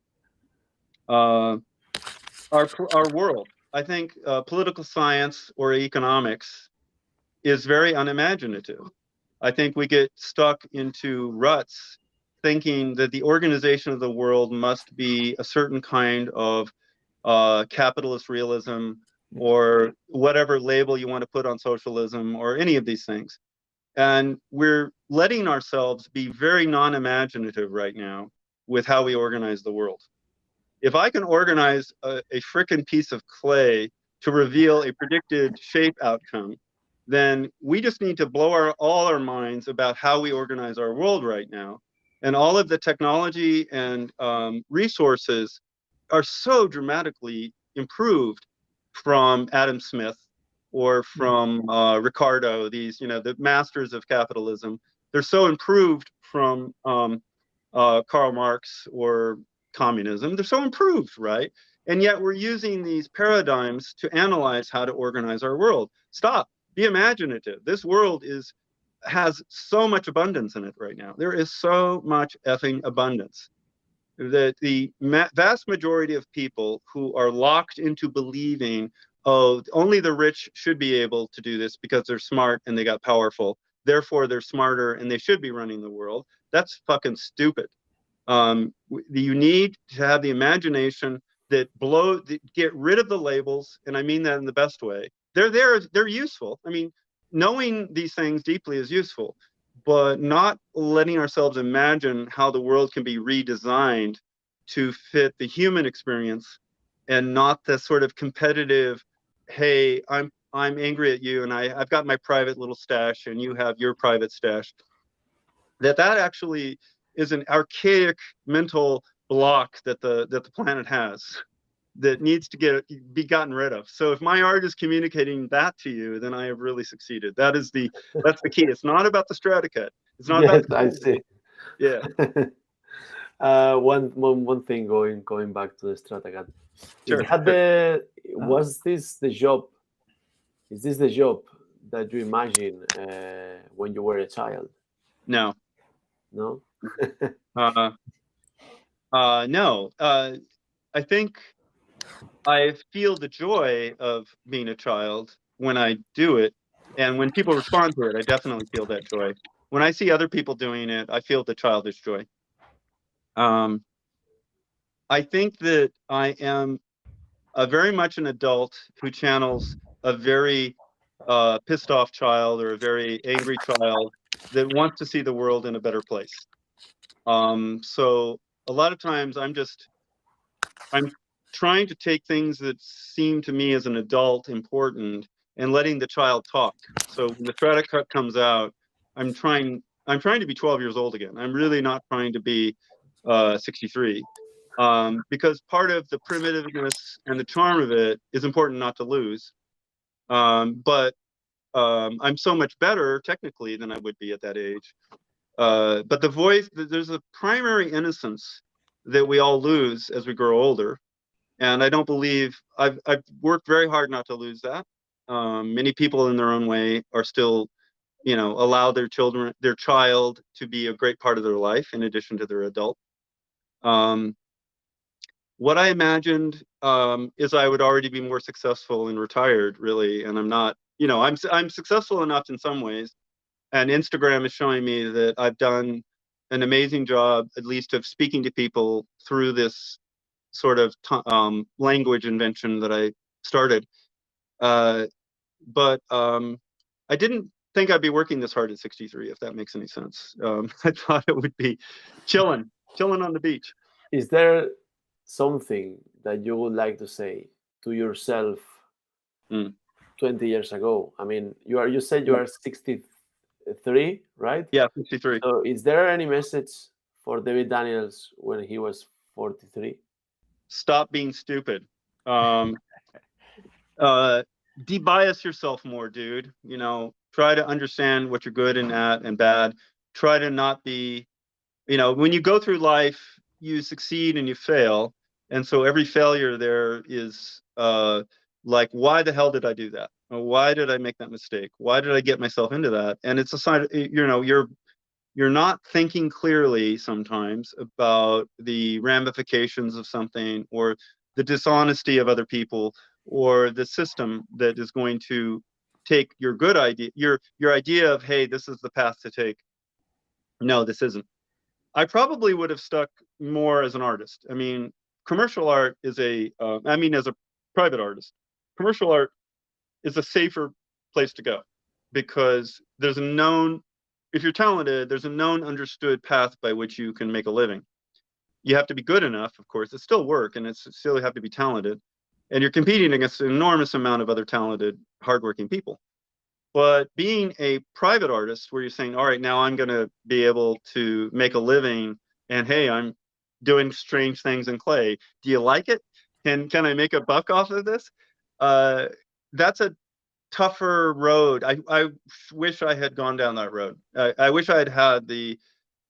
world. I think political science or economics is very unimaginative. I think we get stuck into ruts thinking that the organization of the world must be a certain kind of capitalist realism, or whatever label you want to put on socialism, or any of these things. And we're letting ourselves be very non-imaginative right now with how we organize the world. If I can organize a frickin' piece of clay to reveal a predicted shape outcome, then we just need to blow all our minds about how we organize our world right now. And all of the technology and resources are so dramatically improved from Adam Smith or from Ricardo, these, you know, the masters of capitalism. They're so improved from Karl Marx or communism. They're so improved, right? And yet we're using these paradigms to analyze how to organize our world. Stop. Be imaginative. This world has so much abundance in it right now. There is so much effing abundance that the vast majority of people who are locked into believing, oh, only the rich should be able to do this because they're smart and they got powerful, therefore they're smarter and they should be running the world. That's fucking stupid. You need to have the imagination that get rid of the labels, and I mean that in the best way. They're useful. I mean, knowing these things deeply is useful, but not letting ourselves imagine how the world can be redesigned to fit the human experience, and not the sort of competitive, hey, I'm angry at you and I've got my private little stash and you have your private stash. That actually is an archaic mental block that the planet has, that needs to be gotten rid of. So if my art is communicating that to you, then I have really succeeded. That's the key. It's not about the Stratacut. It's not yes, about I see. Yeah. One thing going back to the Stratacut. Sure. Was this the job? Is this the job that you imagined when you were a child? No. No. No. I think I feel the joy of being a child when I do it, and when people respond to it, I definitely feel that joy. When I see other people doing it, I feel the childish joy. Um, I think that I am very much an adult who channels a very pissed off child or a very angry child that wants to see the world in a better place. So a lot of times I'm trying to take things that seem to me as an adult important and letting the child talk. So when the Stratacut comes out, I'm trying to be 12 years old again. I'm really not trying to be 63. Because part of the primitiveness and the charm of it is important not to lose. But I'm so much better technically than I would be at that age. But the voice, there's a primary innocence that we all lose as we grow older. And I don't believe I've worked very hard not to lose that. Many people in their own way are still, allow their child to be a great part of their life in addition to their adult. What I imagined is I would already be more successful and retired, really, and I'm not. I'm successful enough in some ways, and Instagram is showing me that I've done an amazing job, at least of speaking to people through this sort of language invention that I started. But I didn't think I'd be working this hard at 63, if that makes any sense. I thought it would be chilling on the beach. Is there something that you would like to say to yourself 20 years ago? I mean, you said you are 63, right? Yeah, 63. So is there any message for David Daniels when he was 43? Stop being stupid. Debias yourself more, dude. Try to understand what you're good and bad. Try to not be, when you go through life, you succeed and you fail. And so every failure there is like, why the hell did I do that? Or why did I make that mistake? Why did I get myself into that? And it's a sign, you're not thinking clearly sometimes about the ramifications of something or the dishonesty of other people or the system that is going to take your good idea, your idea of, hey, this is the path to take. No, this isn't. I probably would have stuck more as an artist. I mean, commercial art is as a private artist, commercial art is a safer place to go because there's a known, if you're talented, there's a known understood path by which you can make a living. You have to be good enough, of course, it's still work and it's still have to be talented. And you're competing against an enormous amount of other talented, hardworking people. But being a private artist where you're saying, all right, now I'm going to be able to make a living and hey, I'm doing strange things in clay. Do you like it? Can I make a buck off of this? That's a tougher road. I wish I had gone down that road. I wish I had had the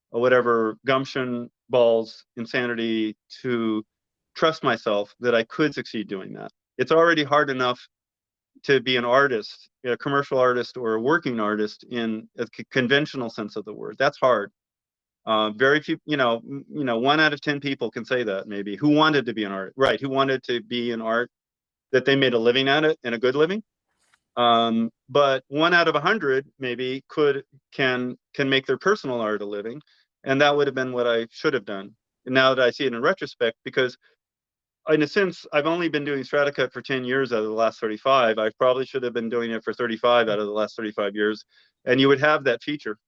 whatever gumption, balls, insanity to trust myself that I could succeed doing that. It's already hard enough to be an artist, a commercial artist or a working artist in a conventional sense of the word. That's hard. Very few, 1 out of 10 people can say that maybe who wanted to be an artist, right? Who wanted to be in art that they made a living at it and a good living. But 1 out of 100 maybe can make their personal art a living. And that would have been what I should have done. And now that I see it in retrospect, because in a sense, I've only been doing Stratacut for 10 years out of the last 35. I probably should have been doing it for 35 out of the last 35 years. And you would have that feature.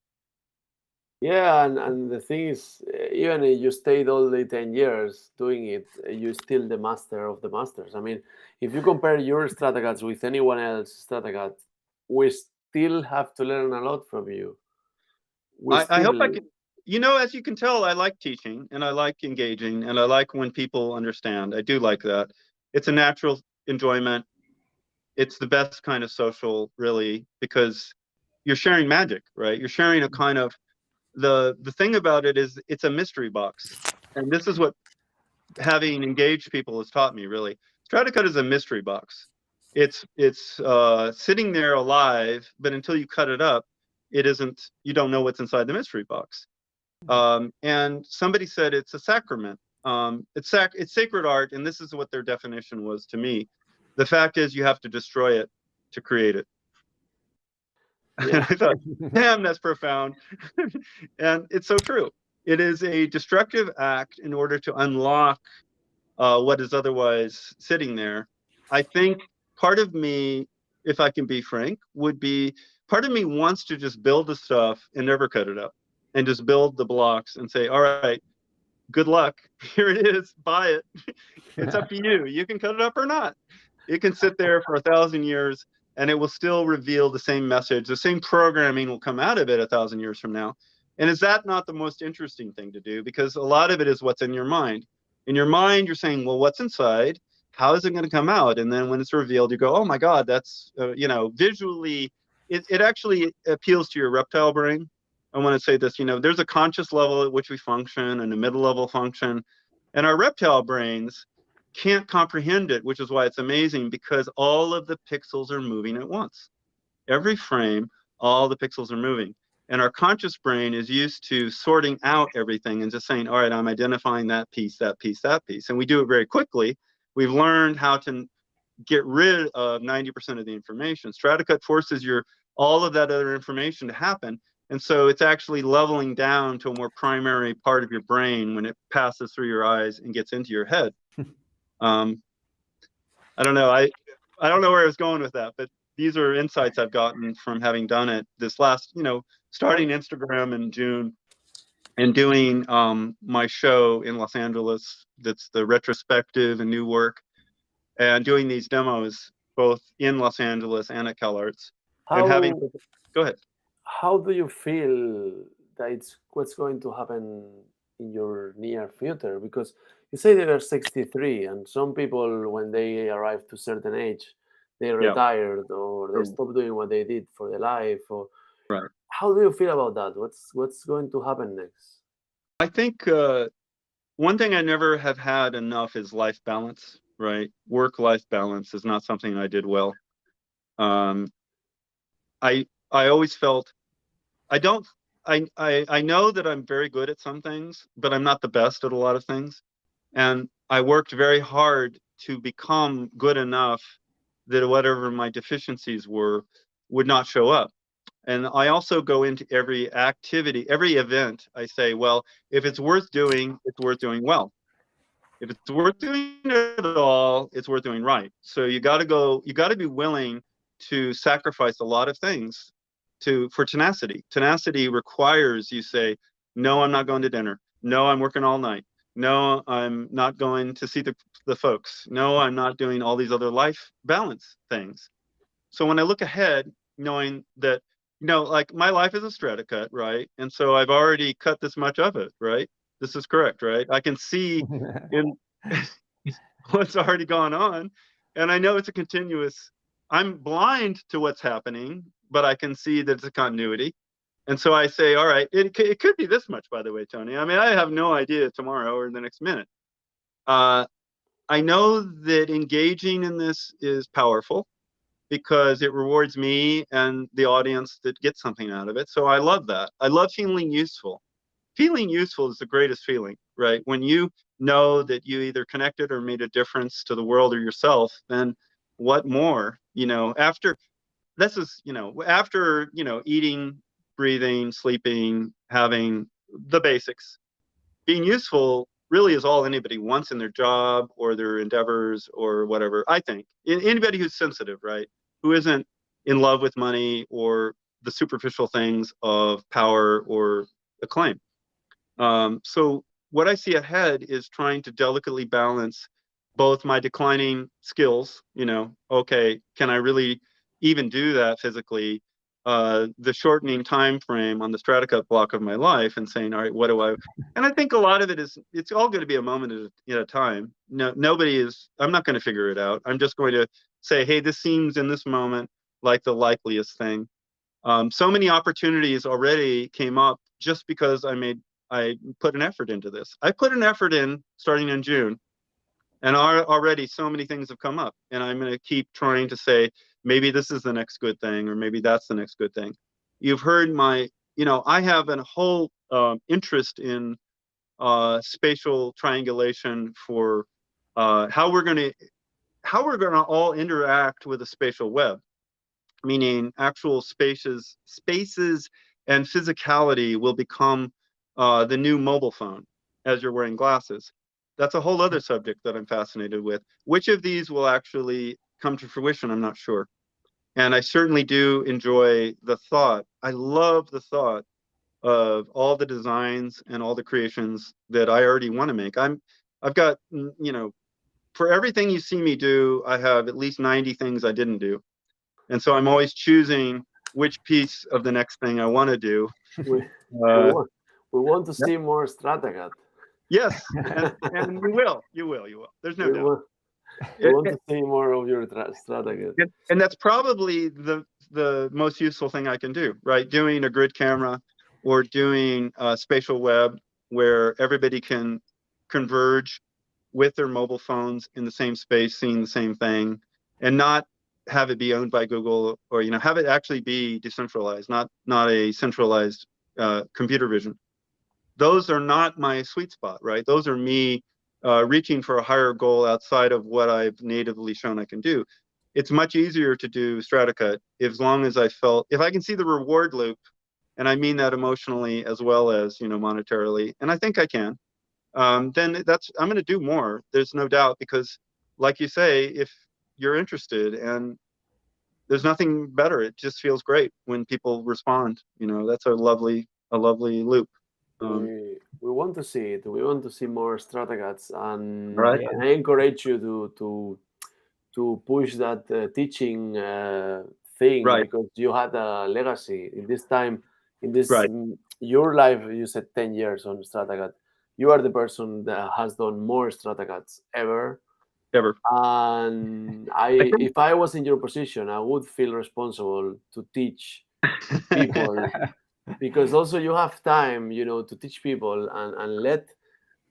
Yeah, and the thing is, even if you stayed all the 10 years doing it, you're still the master of the masters. I mean, if you compare your Stratacuts with anyone else's Stratacut, we still have to learn a lot from you. I hope I can. As you can tell, I like teaching and I like engaging and I like when people understand. I do like that. It's a natural enjoyment. It's the best kind of social, really, because you're sharing magic, right? You're sharing a kind of, the thing about it is it's a mystery box. And this is what having engaged people has taught me, really. Stratacut is a mystery box. It's sitting there alive, but until you cut it up, you don't know what's inside the mystery box. And somebody said it's a sacrament. It's sacred art, and this is what their definition was to me. The fact is, you have to destroy it to create it. Yeah. I thought, damn, that's profound. And it's so true. it is a destructive act in order to unlock what is otherwise sitting there. I think part of me, if I can be frank, would be part of me wants to just build the stuff and never cut it up and just build the blocks and say, all right, good luck. Here it is. Buy it. It's up to you. You can cut it up or not. It can sit there for 1,000 years and it will still reveal the same message. The same programming will come out of it 1,000 years from now. And is that not the most interesting thing to do? Because a lot of it is what's in your mind. In your mind, you're saying, well, what's inside? How is it going to come out? And then when it's revealed, you go, oh my God, that's, visually, it actually appeals to your reptile brain. I want to say this, there's a conscious level at which we function and a middle level function. And our reptile brains can't comprehend it, which is why it's amazing, because all of the pixels are moving at once. Every frame, all the pixels are moving. And our conscious brain is used to sorting out everything and just saying, all right, I'm identifying that piece, that piece, that piece. And we do it very quickly. We've learned how to get rid of 90% of the information. Stratacut forces all of that other information to happen. And so it's actually leveling down to a more primary part of your brain when it passes through your eyes and gets into your head. I don't know. I don't know where I was going with that, but these are insights I've gotten from having done it this last, starting Instagram in June and doing my show in Los Angeles. That's the retrospective and new work, and doing these demos both in Los Angeles and at CalArts. Go ahead. How do you feel that what's going to happen in your near future? Because you say they are 63, and some people, when they arrive to a certain age, they retired or they stop doing what they did for their life. Or right. How do you feel about that? What's going to happen next? I think one thing I never have had enough is life balance. Right, work-life balance is not something I did well. I always felt I know that I'm very good at some things, but I'm not the best at a lot of things. And I worked very hard to become good enough that whatever my deficiencies were would not show up. And I also go into every activity, every event, I say, well, if it's worth doing, it's worth doing well. If it's worth doing it at all, it's worth doing right. So you got to be willing to sacrifice a lot of things for tenacity. Tenacity requires you say, no, I'm not going to dinner. No, I'm working all night. No, I'm not going to see the folks. No, I'm not doing all these other life balance things. So when I look ahead, knowing that, like my life is a Stratacut, right? And so I've already cut this much of it, right? This is correct, right? I can see in what's already gone on. And I know it's a continuous, I'm blind to what's happening, but I can see that it's a continuity. And so I say, all right, it could be this much, by the way, Tony. I mean, I have no idea tomorrow or the next minute. I know that engaging in this is powerful because it rewards me and the audience that gets something out of it. So I love that. I love feeling useful. Feeling useful is the greatest feeling, right? When you know that you either connected or made a difference to the world or yourself, then what more? After eating, breathing, sleeping, having the basics, being useful really is all anybody wants in their job or their endeavors or whatever. I think anybody who's sensitive, right? Who isn't in love with money or the superficial things of power or acclaim. So what I see ahead is trying to delicately balance both my declining skills, okay, can I really even do that physically? The shortening time frame on the Stratacut block of my life and saying, all right, what do I? And I think a lot of it is, it's all going to be a moment at a time. No, I'm not going to figure it out. I'm just going to say, hey, this seems in this moment like the likeliest thing. So many opportunities already came up just because I put an effort into this. I put an effort in starting in June, and already so many things have come up. And I'm going to keep trying to say, maybe this is the next good thing, or maybe that's the next good thing. You've heard I have a whole interest in spatial triangulation for how we're going to all interact with a spatial web, meaning actual spaces and physicality will become the new mobile phone as you're wearing glasses. That's a whole other subject that I'm fascinated with. Which of these will actually come to fruition, I'm not sure. And I certainly do enjoy the thought. I love the thought of all the designs and all the creations that I already want to make. I've got, for everything you see me do, I have at least 90 things I didn't do. And so I'm always choosing which piece of the next thing I want to do. We want to see more Stratacut. Yes, and you will. There's no doubt. We want to see more of your Stratacut. And that's probably the most useful thing I can do, right? Doing a grid camera or doing a spatial web where everybody can converge with their mobile phones in the same space, seeing the same thing, and not have it be owned by Google, or have it actually be decentralized, not a centralized computer vision. Those are not my sweet spot, right? Those are me reaching for a higher goal outside of what I've natively shown I can do. It's much easier to do Stratacut as long as if I can see the reward loop, and I mean that emotionally as well as monetarily, and I think I can. Then I'm going to do more. There's no doubt, because, like you say, if you're interested, and there's nothing better. It just feels great when people respond. That's a lovely loop. We want to see it. We want to see more Stratacuts, and Right. I encourage you to push that teaching thing, Right. because you had a legacy in this time. In this Right. Your life, you said 10 years on Stratacut. You are the person that has done more Stratacuts ever. And if I was in your position, I would feel responsible to teach people, because also you have time, to teach people and let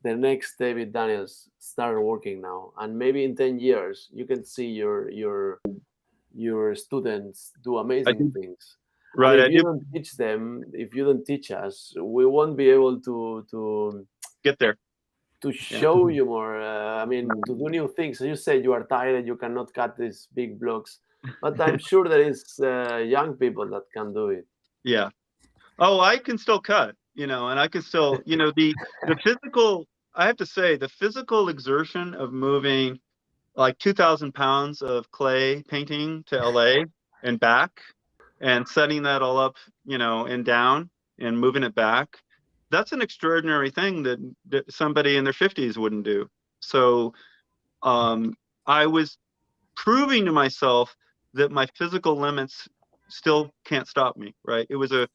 the next David Daniels start working now. And maybe in 10 years, you can see your students do amazing things. Right. And if you don't teach them, if you don't teach us, we won't be able to get there, to show you more. To do new things. As you said, you are tired, you cannot cut these big blocks, but I'm sure there is young people that can do it. Yeah. Oh, I can still cut, and I can still, the physical, I have to say, the physical exertion of moving like 2,000 pounds of clay painting to LA and back, and setting that all up, and down, and moving it back. That's an extraordinary thing that somebody in their 50s wouldn't do. So I was proving to myself that my physical limits still can't stop me, right? It was a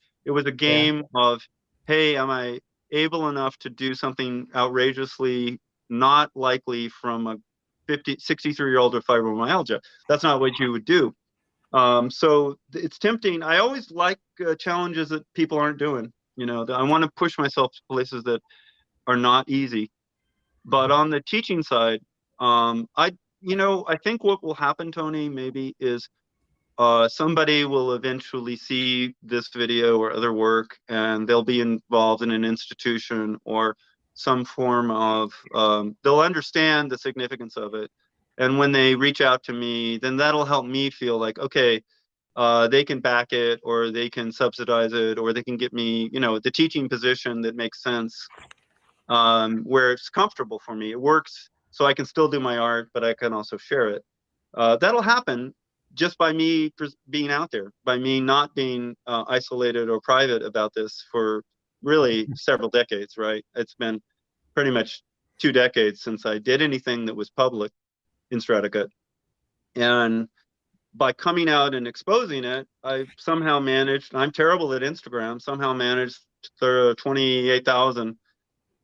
game of, hey, am I able enough to do something outrageously not likely from a 63-year-old with fibromyalgia? That's not what you would do. So it's tempting. I always like challenges that people aren't doing. I want to push myself to places that are not easy. But on the teaching side, I think what will happen, Tony, maybe is somebody will eventually see this video or other work, and they'll be involved in an institution or some form of, they'll understand the significance of it. And when they reach out to me, then that'll help me feel like, okay, they can back it, or they can subsidize it, or they can get me, the teaching position that makes sense, where it's comfortable for me. It works, so I can still do my art, but I can also share it. That'll happen just by me being out there, by me not being isolated or private about this for really several decades, right? It's been pretty much 2 decades since I did anything that was public in Stratacut. And by coming out and exposing it, I somehow managed, I'm terrible at Instagram, somehow managed 28,000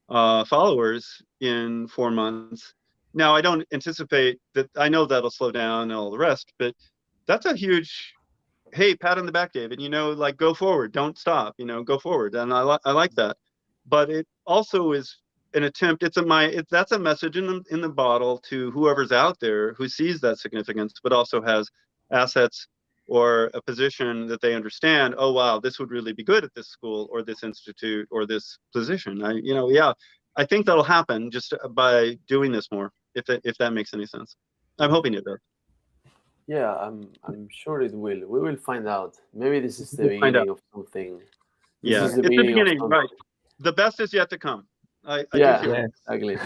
followers in 4 months. Now, I don't anticipate that, I know that'll slow down and all the rest, but that's a huge, hey, pat on the back, David, like, go forward, don't stop, go forward. And I like that. But it also is an attempt, that's a message in the bottle to whoever's out there who sees that significance, but also has assets or a position that they understand, oh, wow, this would really be good at this school or this institute or this position. I think that'll happen just by doing this more, if that makes any sense. I'm hoping it does. Yeah, I'm sure it will. We will find out. Maybe this is the beginning of something. It's the beginning, right? The best is yet to come. I Yeah, do feel exactly.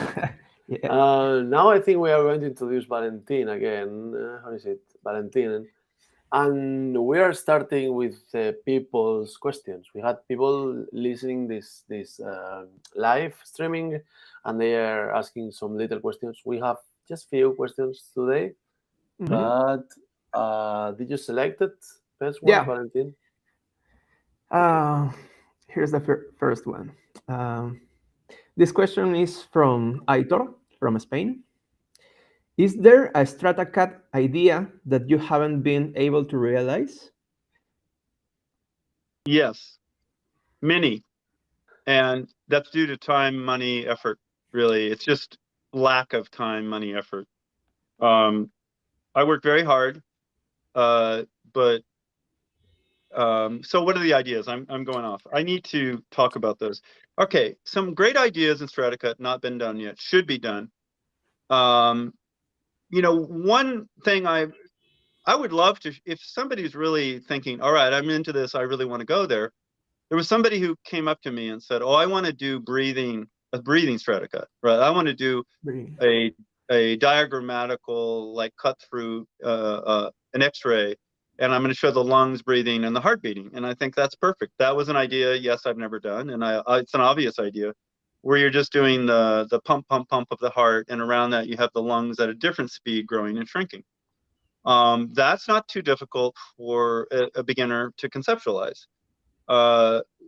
Yeah. Now I think we are going to introduce Valentin again. How is it? Valentin. And we are starting with people's questions. We had people listening this live streaming, and they are asking some little questions. We have just few questions today, but did you select it? Best one, Yeah. Valentin? Here's the first one. This question is from Aitor from Spain. Is there a Stratacut idea that you haven't been able to realize? yes, many, and that's due to time, money, effort. Really, it's just lack of time, money, effort. I work very hard, but so what are the ideas? I'm going off. I need to talk about those. Okay, some great ideas in Stratacut not been done yet, should be done. One thing I would love to, if somebody's really thinking, all right, I'm into this, I really want to go there. There was somebody who came up to me and said, oh, I want to do a breathing Stratacut, right? I want to do a diagrammatical, like cut through an X-ray, and I'm going to show the lungs breathing and the heart beating. And I think that's perfect. That was an idea, yes, I've never done, and it's an obvious idea, where you're just doing the pump, pump, pump of the heart, and around that you have the lungs at a different speed growing and shrinking. That's not too difficult for a beginner to conceptualize.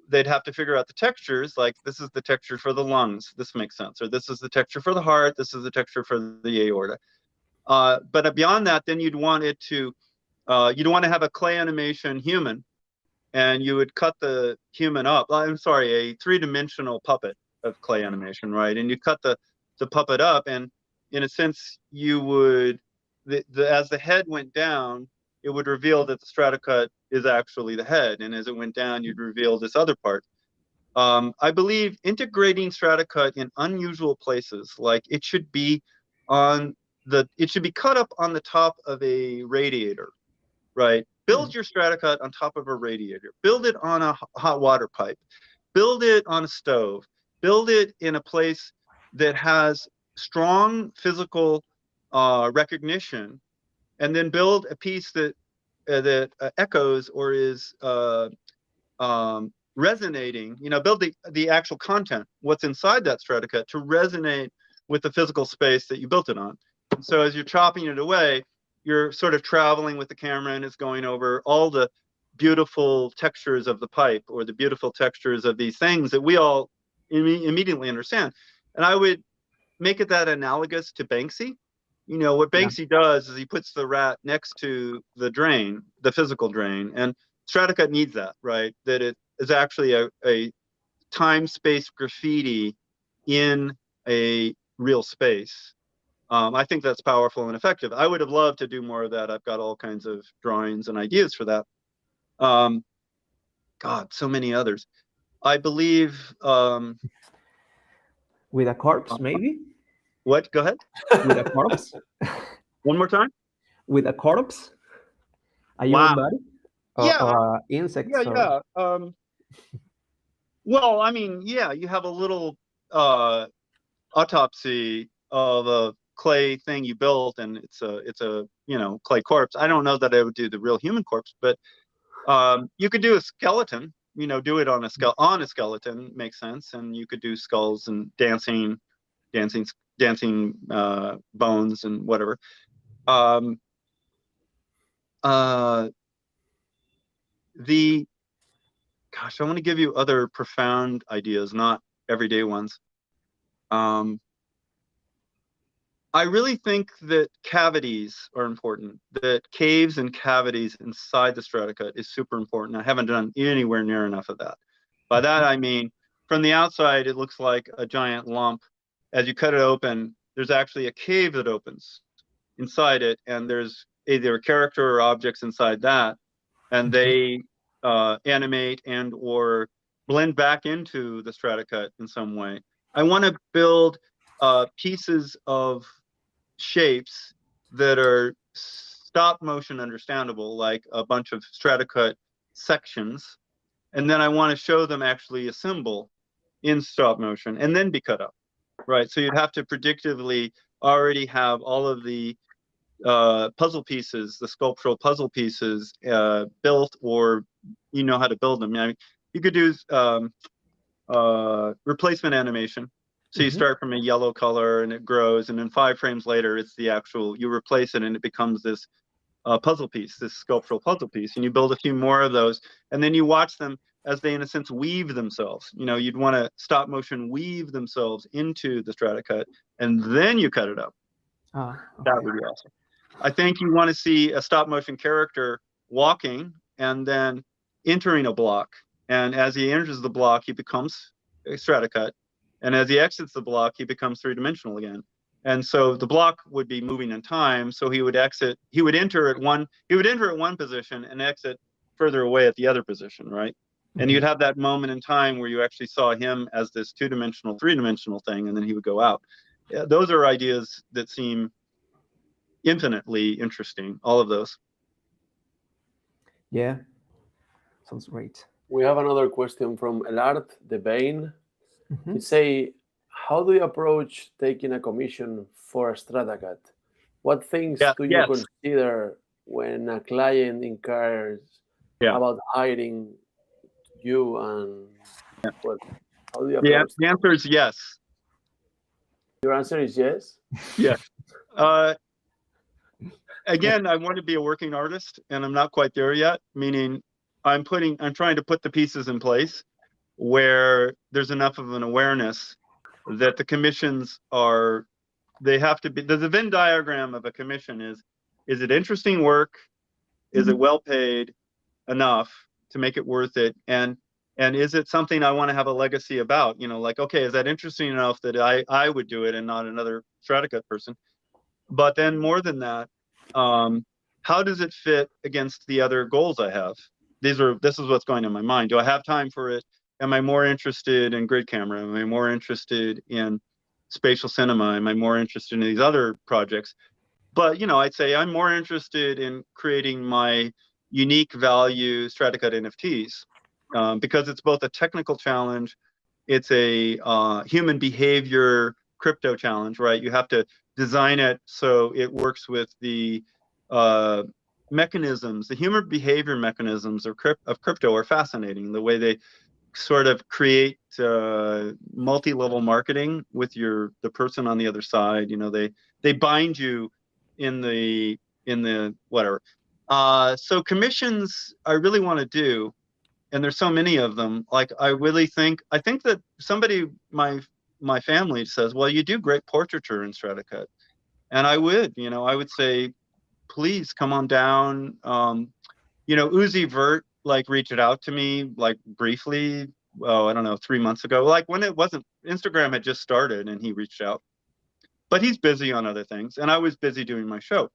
They'd have to figure out the textures, like this is the texture for the lungs, this makes sense, or this is the texture for the heart, this is the texture for the aorta. But beyond that, then you'd want it to, you'd want to have a clay animation human, and you would cut the human up. I'm sorry, a three-dimensional puppet of clay animation, right? And you cut the puppet up, and in a sense, you would, as the head went down, it would reveal that the Stratacut is actually the head, and as it went down, you'd reveal this other part. I believe integrating Stratacut in unusual places, like it should be cut up on the top of a radiator, right? Build your Stratacut on top of a radiator. Build it on a hot water pipe. Build it on a stove. Build it in a place that has strong physical recognition, and then build a piece that echoes or is resonating. Build the actual content, what's inside that Stratacut, to resonate with the physical space that you built it on. And so as you're chopping it away, you're sort of traveling with the camera, and it's going over all the beautiful textures of the pipe, or the beautiful textures of these things that we all immediately understand. And I would make it that analogous to Banksy. What Banksy does is he puts the rat next to the drain, the physical drain, and Stratacut needs that, right? That it is actually a time-space graffiti in a real space. I think that's powerful and effective. I would have loved to do more of that. I've got all kinds of drawings and ideas for that. God, so many others. I believe. With a corpse, maybe? What? Go ahead. With a corpse? One more time. With a corpse? A Wow. human body? Or insects? Yeah. Well, I mean, yeah, you have a little autopsy of a clay thing you built, and it's a clay corpse. I don't know that I would do the real human corpse, but you could do a skeleton. Do it on a skeleton, makes sense, and you could do skulls and dancing bones and whatever. Gosh, I want to give you other profound ideas, not everyday ones. I really think that cavities are important, that caves and cavities inside the Stratacut is super important. I haven't done anywhere near enough of that. By that, I mean, from the outside, it looks like a giant lump. As you cut it open, there's actually a cave that opens inside it, and there's either a character or objects inside that, and they animate and or blend back into the Stratacut in some way. I want to build pieces of shapes that are stop motion understandable, like a bunch of Stratacut sections, and then I want to show them actually assemble in stop motion and then be cut up, right? So you'd have to predictively already have all of the puzzle pieces, the sculptural puzzle pieces built, or you know how to build them. I mean, you could do replacement animation. So you start from a yellow color and it grows, and then 5 frames later, it's the actual, you replace it and it becomes this puzzle piece, this sculptural puzzle piece, and you build a few more of those, and then you watch them as they, in a sense, weave themselves. You know, you'd want to stop motion weave themselves into the Stratacut, and then you cut it up. Okay. That would be awesome. I think you want to see a stop motion character walking and then entering a block, and as he enters the block, he becomes a Stratacut, and as he exits the block, he becomes 3-dimensional again. And so the block would be moving in time. So he would enter at one position and exit further away at the other position, right? And you'd have that moment in time where you actually saw him as this 2-dimensional, 3-dimensional thing, and then he would go out. Yeah, those are ideas that seem infinitely interesting, all of those. Yeah, sounds great. We have another question from Elard de Bain. He say, how do you approach taking a commission for a Stratacut? What things do you consider when a client inquires about hiring you? And well, how do you approach the answer is yes. Your answer is yes? Yes. Again, I want to be a working artist, and I'm not quite there yet, meaning I'm trying to put the pieces in place where there's enough of an awareness that the commissions they have to be, the Venn diagram of a commission is it interesting work? Is it well paid enough to make it worth it? And is it something I want to have a legacy about? You know, like, okay, is that interesting enough that I would do it and not another Stratacut person? But then more than that, how does it fit against the other goals I have? This is what's going in my mind. Do I have time for it? Am I more interested in grid camera? Am I more interested in spatial cinema? Am I more interested in these other projects? But, you know, I'd say I'm more interested in creating my unique value Stratacut NFTs because it's both a technical challenge, it's a human behavior crypto challenge, right? You have to design it so it works with the mechanisms, the human behavior mechanisms of crypto are fascinating. The way they sort of create multi-level marketing with the person on the other side. You know, they bind you in the whatever. So commissions I really want to do, and there's so many of them. Like I think that somebody, my family says, well, you do great portraiture in Stratacut, and I would say, please come on down. You know, Uzi Vert reached out to me briefly, I don't know, 3 months ago, when Instagram had just started, and he reached out, but he's busy on other things, and I was busy doing my show.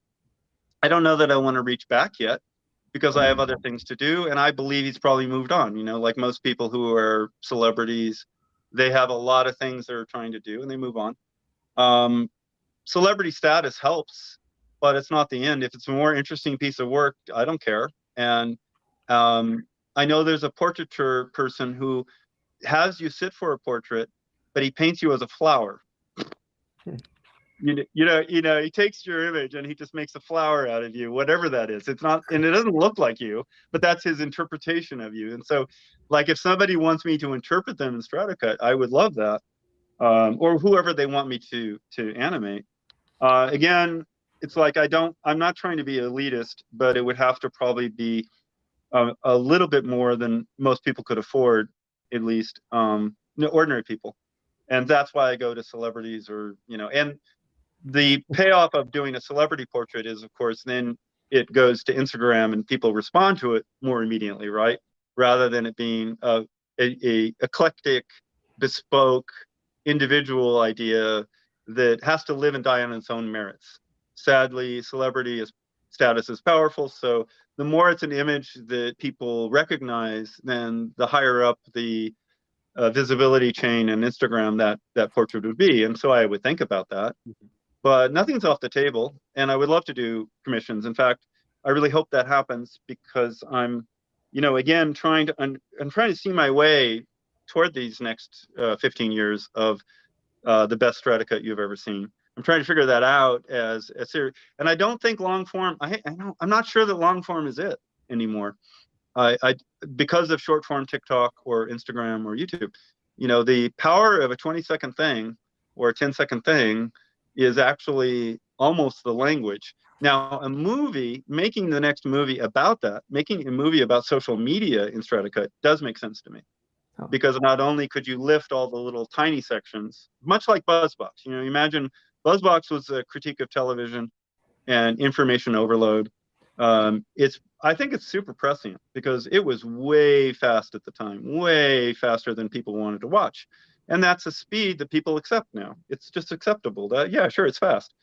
I don't know that I want to reach back yet because I have other things to do, and I believe he's probably moved on. You know, like most people who are celebrities, they have a lot of things they're trying to do and they move on. Celebrity status helps, but it's not the end. If it's a more interesting piece of work, I don't care. And I know there's a portraiture person who has you sit for a portrait, but he paints you as a flower. You know, he takes your image and he just makes a flower out of you, whatever that is. It's not, and it doesn't look like you, but that's his interpretation of you. And so, if somebody wants me to interpret them in Stratacut, I would love that, or whoever they want me to animate. Again, it's I'm not trying to be elitist, but it would have to probably be a little bit more than most people could afford, at least ordinary people. And that's why I go to celebrities, or and the payoff of doing a celebrity portrait is, of course, then it goes to Instagram and people respond to it more immediately, right? Rather than it being a eclectic, bespoke, individual idea that has to live and die on its own merits. Sadly, celebrity status is powerful, so the more it's an image that people recognize, then the higher up the visibility chain in Instagram that portrait would be. And so I would think about that. But nothing's off the table, and I would love to do commissions. In fact, I really hope that happens because I'm, again, trying to see my way toward these next 15 years of the best Stratacut you've ever seen. I'm trying to figure that out as a series, and I don't think long form. I'm not sure that long form is it anymore. Because of short form TikTok or Instagram or YouTube, the power of a 20-second thing or a 10-second thing is actually almost the language. Now, a movie, making the next movie about that, making a movie about social media in Stratacut does make sense to me. Because not only could you lift all the little tiny sections, much like BuzzBox. Imagine BuzzBox was a critique of television and information overload. I think it's super prescient because it was way fast at the time, way faster than people wanted to watch. And that's a speed that people accept now. It's just acceptable that, yeah, sure, it's fast.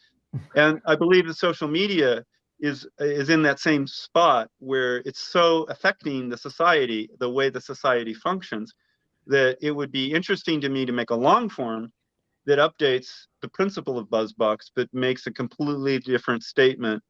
And I believe that social media is in that same spot where it's so affecting the society, the way the society functions, that it would be interesting to me to make a long form that updates the principle of BuzzBox, but makes a completely different statement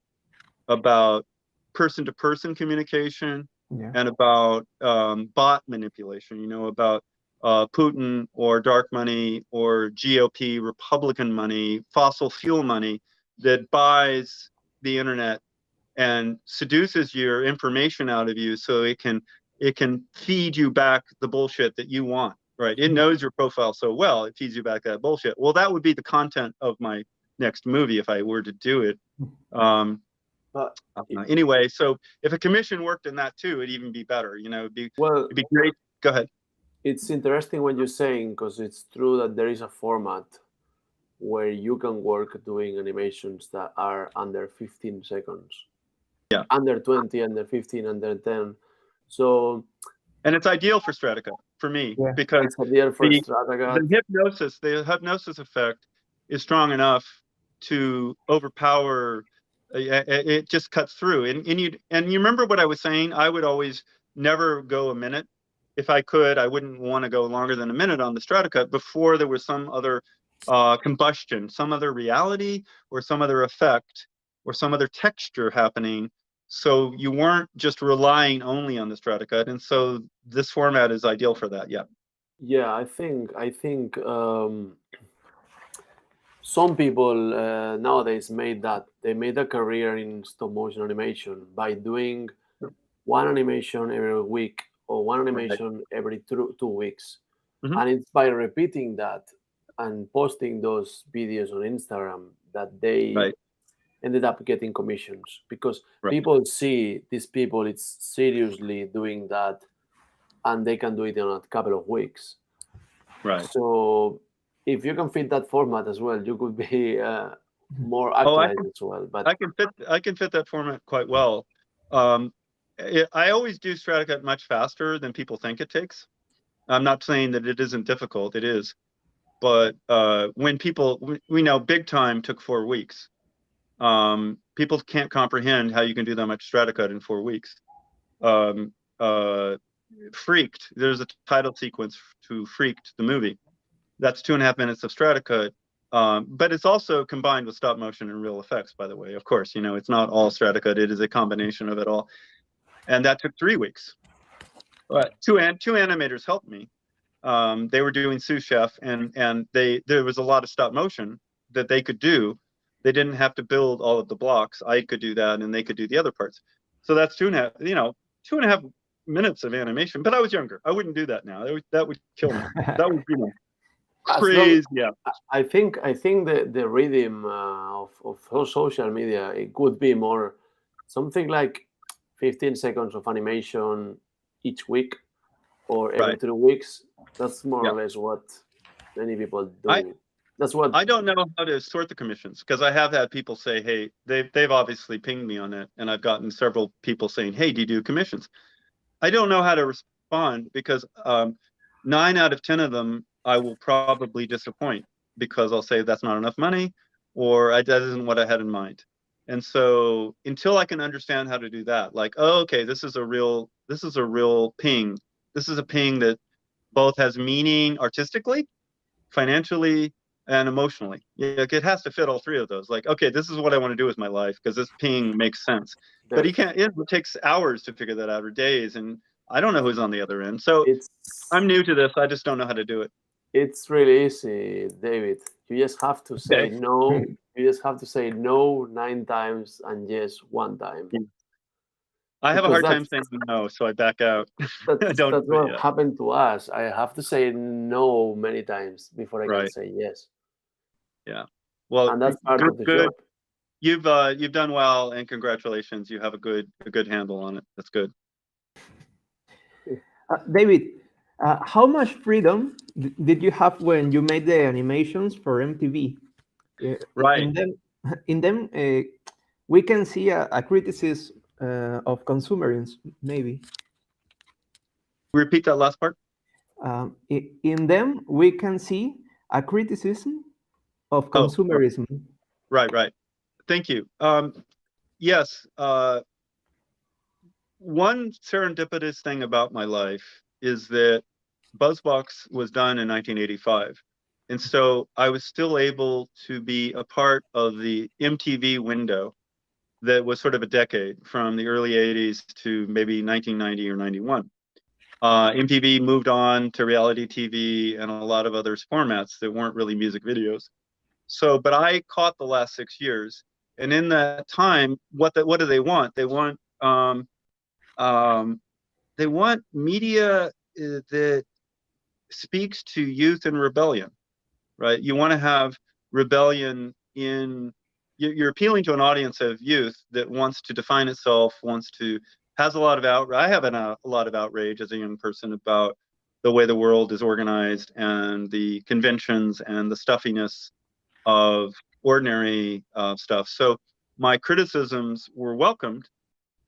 about person-to-person communication and about bot manipulation, about Putin or dark money or GOP Republican money, fossil fuel money that buys the internet and seduces your information out of you so it can feed you back the bullshit that you want, right? It knows your profile so well, it feeds you back that bullshit. Well, that would be the content of my next movie if I were to do it. Anyway, so if a commission worked in that too, it'd even be better. It'd be great. Go ahead. It's interesting what you're saying, because it's true that there is a format where you can work doing animations that are under 15 seconds. Yeah. Under 20, under 15, under 10. So. And it's ideal for Stratacut, for me, because it's ideal for Stratacut. The hypnosis effect is strong enough to overpower. It just cuts through, and you remember what I was saying. I would always never go a minute. If I could, I wouldn't want to go longer than a minute on the Stratacut before there was some other combustion, some other reality, or some other effect, or some other texture happening. So you weren't just relying only on the Stratacut, and so this format is ideal for that. Yeah, I think some people nowadays made a career in stop motion animation by doing one animation every week or one animation every 2 weeks. And it's by repeating that and posting those videos on Instagram that they ended up getting commissions, because people see these people, it's seriously doing that, and they can do it in a couple of weeks. So if you can fit that format as well, you could be more accurate as well. But I can fit that format quite well. I always do Stratacut much faster than people think it takes. I'm not saying that it isn't difficult. It is. But when we know Big Time took 4 weeks. People can't comprehend how you can do that much Stratacut in 4 weeks. Freaked, there's a title sequence to Freaked, the movie. That's 2.5 minutes of Stratacut. But it's also combined with stop motion and real effects, by the way. Of course, it's not all Stratacut. It is a combination of it all. And that took 3 weeks. But two animators helped me. They were doing sous chef, and there was a lot of stop motion that they could do. They didn't have to build all of the blocks. I could do that, and they could do the other parts. So that's 2.5 minutes of animation. But I was younger. I wouldn't do that now. That would kill me. That would be crazy. I think the rhythm of social media, it could be more something like 15 seconds of animation each week or every 3 weeks. That's more or less what many people do. That's what I don't know how to sort the commissions, because I have had people say, hey, they've obviously pinged me on it, and I've gotten several people saying, hey, do you do commissions? I don't know how to respond, because 9 out of 10 of them I will probably disappoint, because I'll say that's not enough money, or that isn't what I had in mind. And so until I can understand how to do that, like, oh, okay, this is a real ping. This is a ping that both has meaning artistically, financially, and emotionally. It has to fit all 3 of those. Like, okay, this is what I want to do with my life, because this ping makes sense. But you can't. It takes hours to figure that out, or days. And I don't know who's on the other end. So It's I'm new to this. I just don't know how to do it. it's really easy, David. You just have to say Okay. no. You just have to say no 9 times and yes 1 time. I have a Because hard time saying no, so I back out. I that's don't do it what yet. happened to us. I have to say no many times before I can Right. say yes, Yeah. Well, and that's part of the good. job. You've done well, and congratulations. You have a good handle on it. That's good. David, how much freedom did you have when you made the animations for MTV? Right. In them, we can see a criticism of consumerism, maybe. Repeat that last part. In them, we can see a criticism of Oh, consumerism. right. Thank you. Yes. One serendipitous thing about my life is that BuzzBox was done in 1985. And so I was still able to be a part of the MTV window that was sort of a decade from the early 80s to maybe 1990 or 91. MTV moved on to reality TV and a lot of other formats that weren't really music videos. So, but I caught the last 6 years. And in that time, what do they want? They want media that speaks to youth and rebellion, right? You want to have rebellion in, you're appealing to an audience of youth that wants to define itself, has a lot of outrage. I have a lot of outrage as a young person about the way the world is organized and the conventions and the stuffiness of ordinary stuff. So my criticisms were welcomed.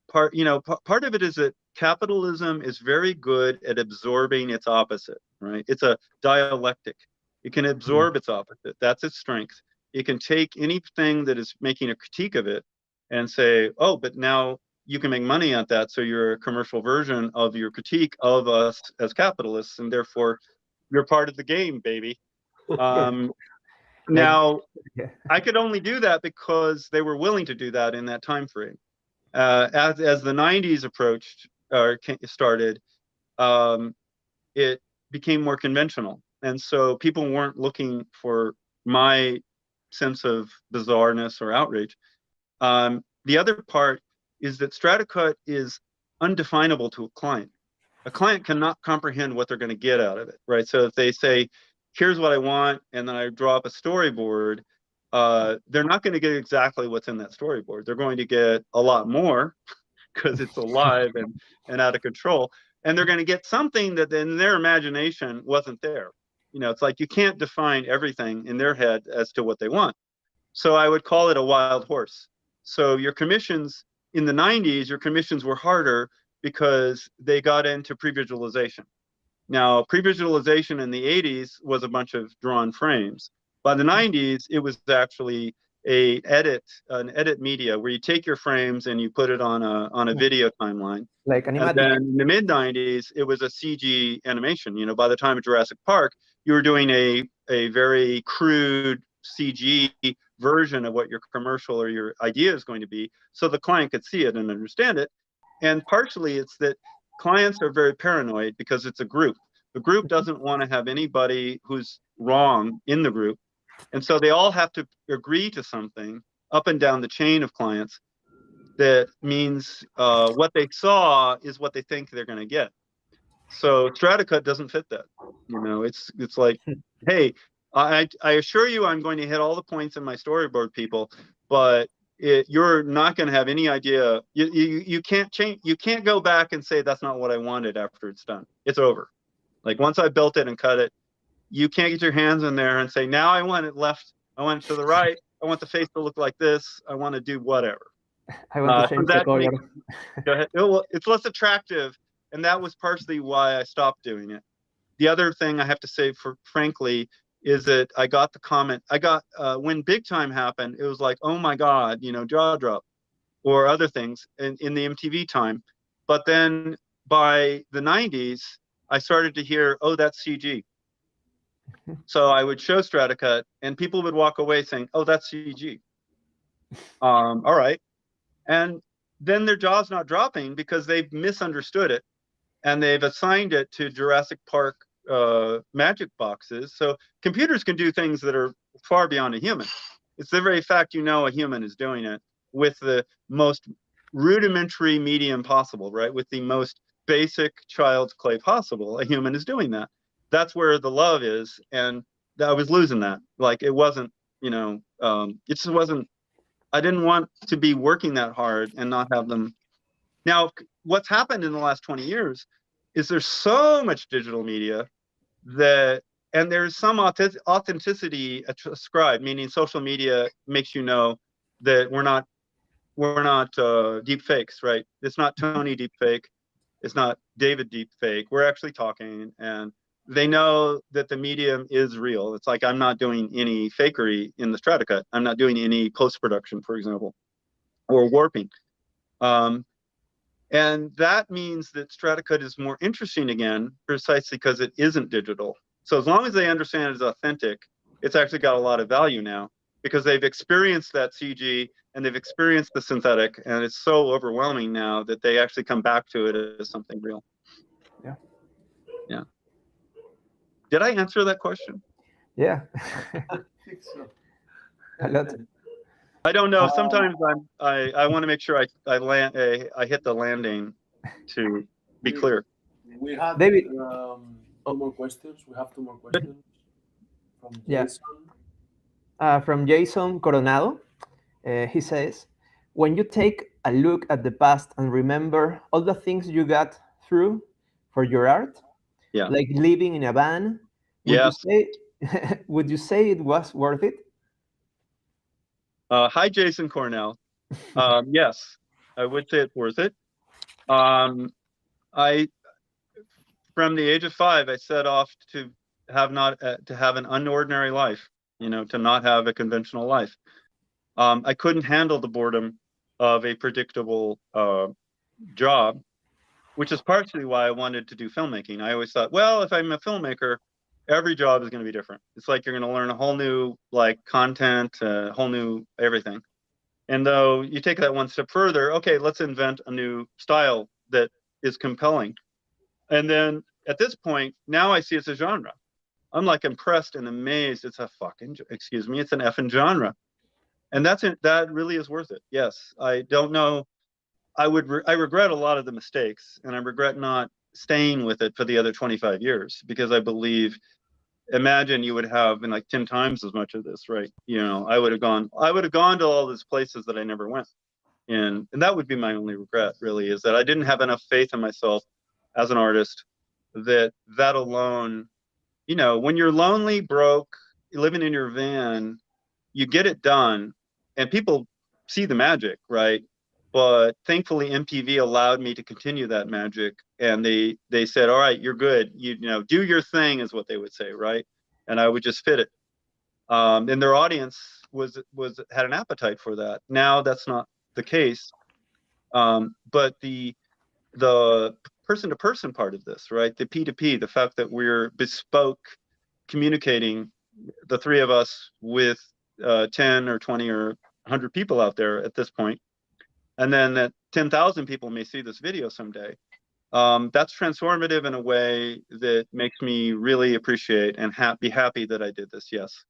Part of it is that capitalism is very good at absorbing its opposite, right? It's a dialectic. It can absorb its opposite. That's its strength. It can take anything that is making a critique of it and say, oh, but now you can make money at that, so you're a commercial version of your critique of us as capitalists, and therefore you're part of the game, baby. Now, I could only do that because they were willing to do that in that time frame. As the 90s approached or started, it became more conventional. And so people weren't looking for my sense of bizarreness or outrage. The other part is that Stratacut is undefinable to a client. A client cannot comprehend what they're going to get out of it, right? So if they say, here's what I want, and then I draw up a storyboard, they're not going to get exactly what's in that storyboard. They're going to get a lot more because it's alive and out of control. And they're going to get something that in their imagination wasn't there. It's like you can't define everything in their head as to what they want. So I would call it a wild horse. So your commissions in the 90s, your commissions were harder because they got into pre-visualization. Now, pre-visualization in the 80s was a bunch of drawn frames. By the 90s, it was actually an edit media where you take your frames and you put it on a video timeline. Like And animatic. then in the mid 90s, it was a CG animation. By the time of Jurassic Park, you were doing a very crude CG version of what your commercial or your idea is going to be, so the client could see it and understand it. And partially it's that clients are very paranoid because it's a group. The group doesn't want to have anybody who's wrong in the group. And so they all have to agree to something up and down the chain of clients that means what they saw is what they think they're going to get. So Stratacut doesn't fit that. It's like, hey, I assure you I'm going to hit all the points in my storyboard, people, but you're not going to have any idea. You can't change. You can't go back and say that's not what I wanted after it's done. It's over. Like once I built it and cut it, you can't get your hands in there and say, now I want it left. I want it to the right. I want the face to look like this. I want to do whatever. I want to change the color. Go ahead. It's less attractive, and that was partially why I stopped doing it. The other thing I have to say, frankly, is that I got the comment. When Big Time happened, it was like, oh my God, jaw drop, or other things in the MTV time. But then by the 90s, I started to hear, oh, that's CG. So I would show Stratacut, and people would walk away saying, oh, that's CG. All right. And then their jaw's not dropping because they've misunderstood it. and they've assigned it to Jurassic Park magic boxes. So computers can do things that are far beyond a human. It's the very fact a human is doing it with the most rudimentary medium possible, right? With the most basic child's play possible, a human is doing that. That's where the love is, and I was losing that. Like it wasn't, it just wasn't. I didn't want to be working that hard and not have them. Now, what's happened in the last 20 years is there's so much digital media and there's some authenticity ascribed, meaning social media makes you know that we're not deep fakes, right? It's not Tony deep fake. It's not David deep fake. We're actually talking, and they know that the medium is real. It's like I'm not doing any fakery in the Stratacut. I'm not doing any post-production, for example, or warping. And that means that Stratacut is more interesting again, precisely because it isn't digital. So as long as they understand it's authentic, it's actually got a lot of value now because they've experienced that CG and they've experienced the synthetic, and it's so overwhelming now that they actually come back to it as something real. Yeah. Yeah. Did I answer that question? Yeah. I think so. A lot. I don't know. Sometimes I want to make sure I hit the landing to be clear. We had David. 2 more questions. We have 2 more questions from Jason. From Jason Coronado. He says, when you take a look at the past and remember all the things you got through for your art, like living in a van, would you say it was worth it? Hi, Jason Cornell. Yes, I would say it's worth it. From the age of 5, I set off to have an unordinary life, to not have a conventional life. I couldn't handle the boredom of a predictable job, which is partially why I wanted to do filmmaking. I always thought, well, if I'm a filmmaker, every job is going to be different. It's like you're going to learn a whole new content, a whole new everything. And though you take that one step further, okay, let's invent a new style that is compelling. And then at this point, now I see it's a genre. I'm like impressed and amazed. It's an effing genre. And that really is worth it. Yes, I don't know. I regret a lot of the mistakes, and I regret not staying with it for the other 25 years because I believe, imagine you would have been like 10 times as much of this, right? I would have gone to all these places that I never went. And that would be my only regret, really, is that I didn't have enough faith in myself as an artist that alone, when you're lonely, broke, living in your van, you get it done and people see the magic, right? But thankfully MTV allowed me to continue that magic, and they said, all right, you're good, do your thing, is what they would say, right? And I would just fit it. And their audience had an appetite for that. Now that's not the case. But the person-to-person part of this, right? The P2P, the fact that we're bespoke communicating, the 3 of us with 10 or 20 or 100 people out there at this point, and then that 10,000 people may see this video someday. That's transformative in a way that makes me really appreciate and be happy that I did this. Yes,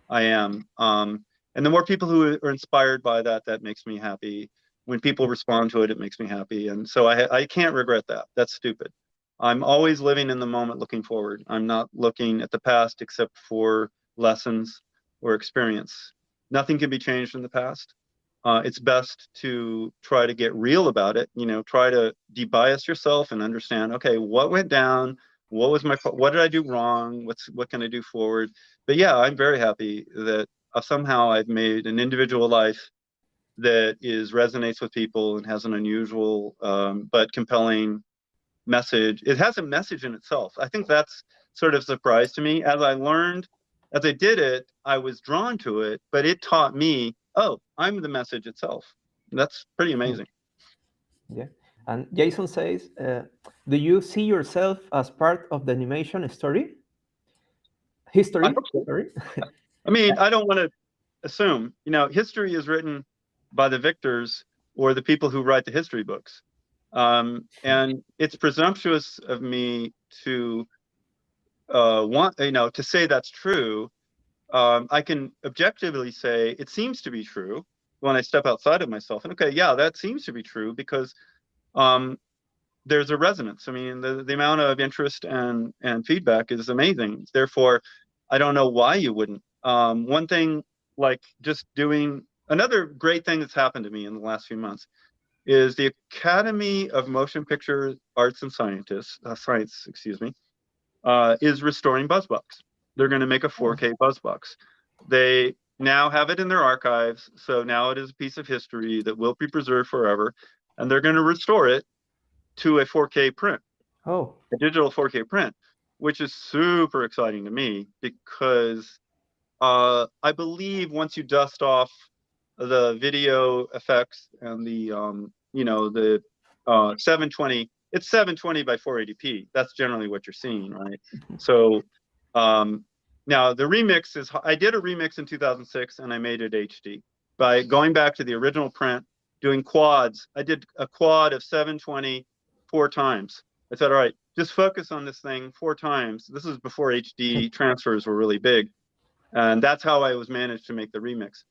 I am. And the more people who are inspired by that makes me happy. When people respond to it, it makes me happy. And so I can't regret that. That's stupid. I'm always living in the moment, looking forward. I'm not looking at the past except for lessons or experience. Nothing can be changed in the past. It's best to try to get real about it. Try to debias yourself and understand, okay, what went down? What did I do wrong? What can I do forward? But yeah, I'm very happy that somehow I've made an individual life that resonates with people and has an unusual but compelling message. It has a message in itself. I think that's sort of a surprise to me. As I did it, I was drawn to it, but it taught me, oh, I'm the message itself. That's pretty amazing. Yeah. And Jason says, do you see yourself as part of the animation history? Sorry. I mean, I don't want to assume, history is written by the victors or the people who write the history books. And it's presumptuous of me to to say that's true. I can objectively say it seems to be true when I step outside of myself. And okay, yeah, that seems to be true because there's a resonance. I mean, the amount of interest and feedback is amazing. Therefore, I don't know why you wouldn't. One thing, like just doing another great thing that's happened to me in the last few months is the Academy of Motion Picture Arts and Science, excuse me, is restoring BuzzBox. They're going to make a 4K BuzzBox. They now have it in their archives, so now it is a piece of history that will be preserved forever, and they're going to restore it to a 4K print, a digital 4K print, which is super exciting to me because I believe once you dust off the video effects and the the 720, it's 720 by 480p. That's generally what you're seeing, right? So now the remix is, I did a remix in 2006 and I made it HD by going back to the original print, doing quads. I did a quad of 720 4 times. I said, all right, just focus on this thing 4 times. This is before HD transfers were really big. And that's how I was managed to make the remix.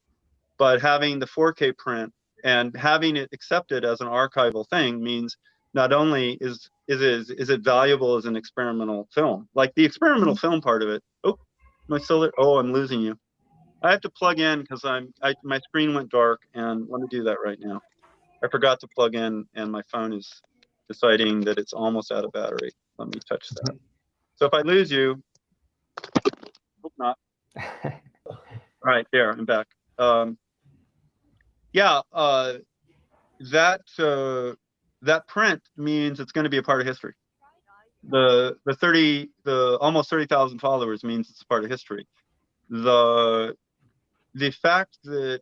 But having the 4K print and having it accepted as an archival thing means not only is it valuable as an experimental film, like the experimental film part of it. Oh, am I still there? Oh, I'm losing you. I have to plug in because my screen went dark, and let me do that right now. I forgot to plug in, and my phone is deciding that it's almost out of battery. Let me touch that. So if I lose you, hope not. All right, there, I'm back. Yeah, that print means it's going to be a part of history. The almost 30,000 followers means it's a part of history. The fact that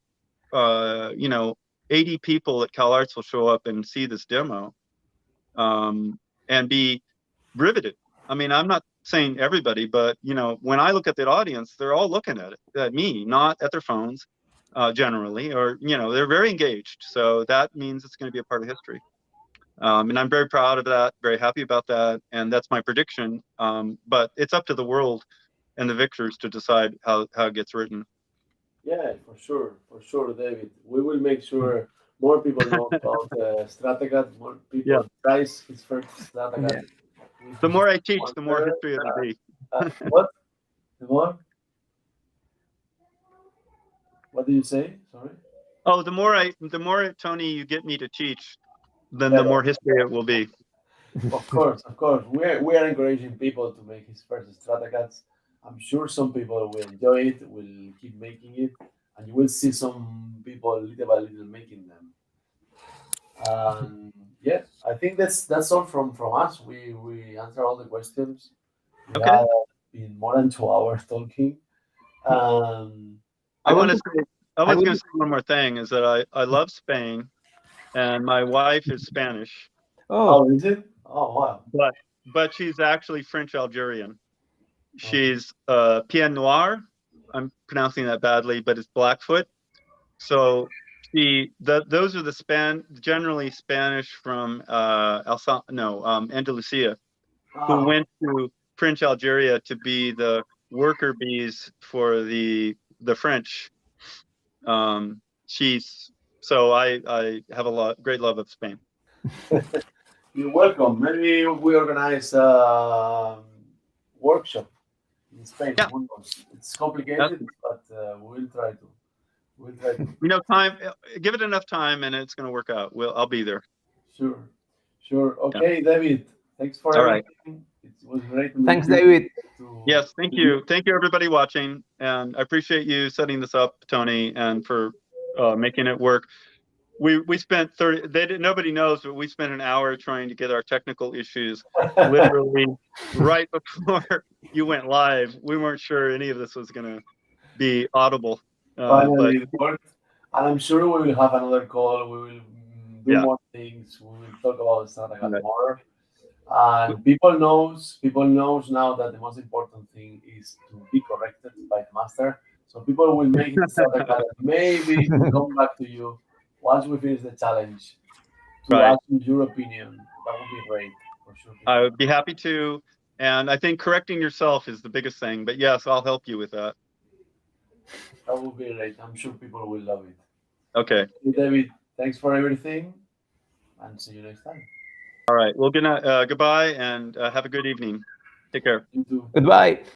80 people at CalArts will show up and see this demo and be riveted. I mean, I'm not saying everybody, but when I look at that audience, they're all looking at me, not at their phones, generally, or they're very engaged. So that means it's going to be a part of history, and I'm very proud of that, very happy about that, and that's my prediction. But it's up to the world and the victors to decide how it gets written. Yeah, for sure, David. We will make sure more people know about Stratacut, more people tries his first Stratacut. Yeah. The more I teach, the more history it'll be. What? The more? What did you say? Sorry. Oh, the more Tony you get me to teach, then the more history it will be. Of course. We are encouraging people to make his first Stratacuts. I'm sure some people will enjoy it, will keep making it, and you will see some people little by little making them. Yeah, I think that's all from us. We answer all the questions. We have been more than 2 hours talking. I was going to say one more thing, is that I love Spain, and my wife is Spanish. Oh, is it? Oh, wow. But she's actually French Algerian. She's Pied Noir. I'm pronouncing that badly, but it's Blackfoot. So those are the generally Spanish from Andalusia, who went to French Algeria to be the worker bees for the French. So I have great love of Spain. You're welcome. Maybe we organize a workshop in Spain. Yeah. It's complicated, but we'll try to. Time. Give it enough time, and it's going to work out. I'll be there. Sure. Okay, yeah. David. Thanks for everything. It was great. Thanks, David. Yes, thank you. Thank you, everybody watching, and I appreciate you setting this up, Tony, and for making it work. We spent nobody knows, but we spent an hour trying to get our technical issues literally right before you went live. We weren't sure any of this was going to be audible. Finally, it worked. And I'm sure we will have another call. We will do more things. We will talk about Stratacut more. And people knows now that the most important thing is to be corrected by the master. So people will make it Stratacut. Maybe come back to you once we finish the challenge. to Right. ask you your opinion. That would be great for sure. I would be happy to. And I think correcting yourself is the biggest thing. But yes, I'll help you with that. That would be great. I'm sure people will love it. Okay. David, thanks for everything, and see you next time. All right. Well, goodbye, and have a good evening. Take care. You too. Goodbye.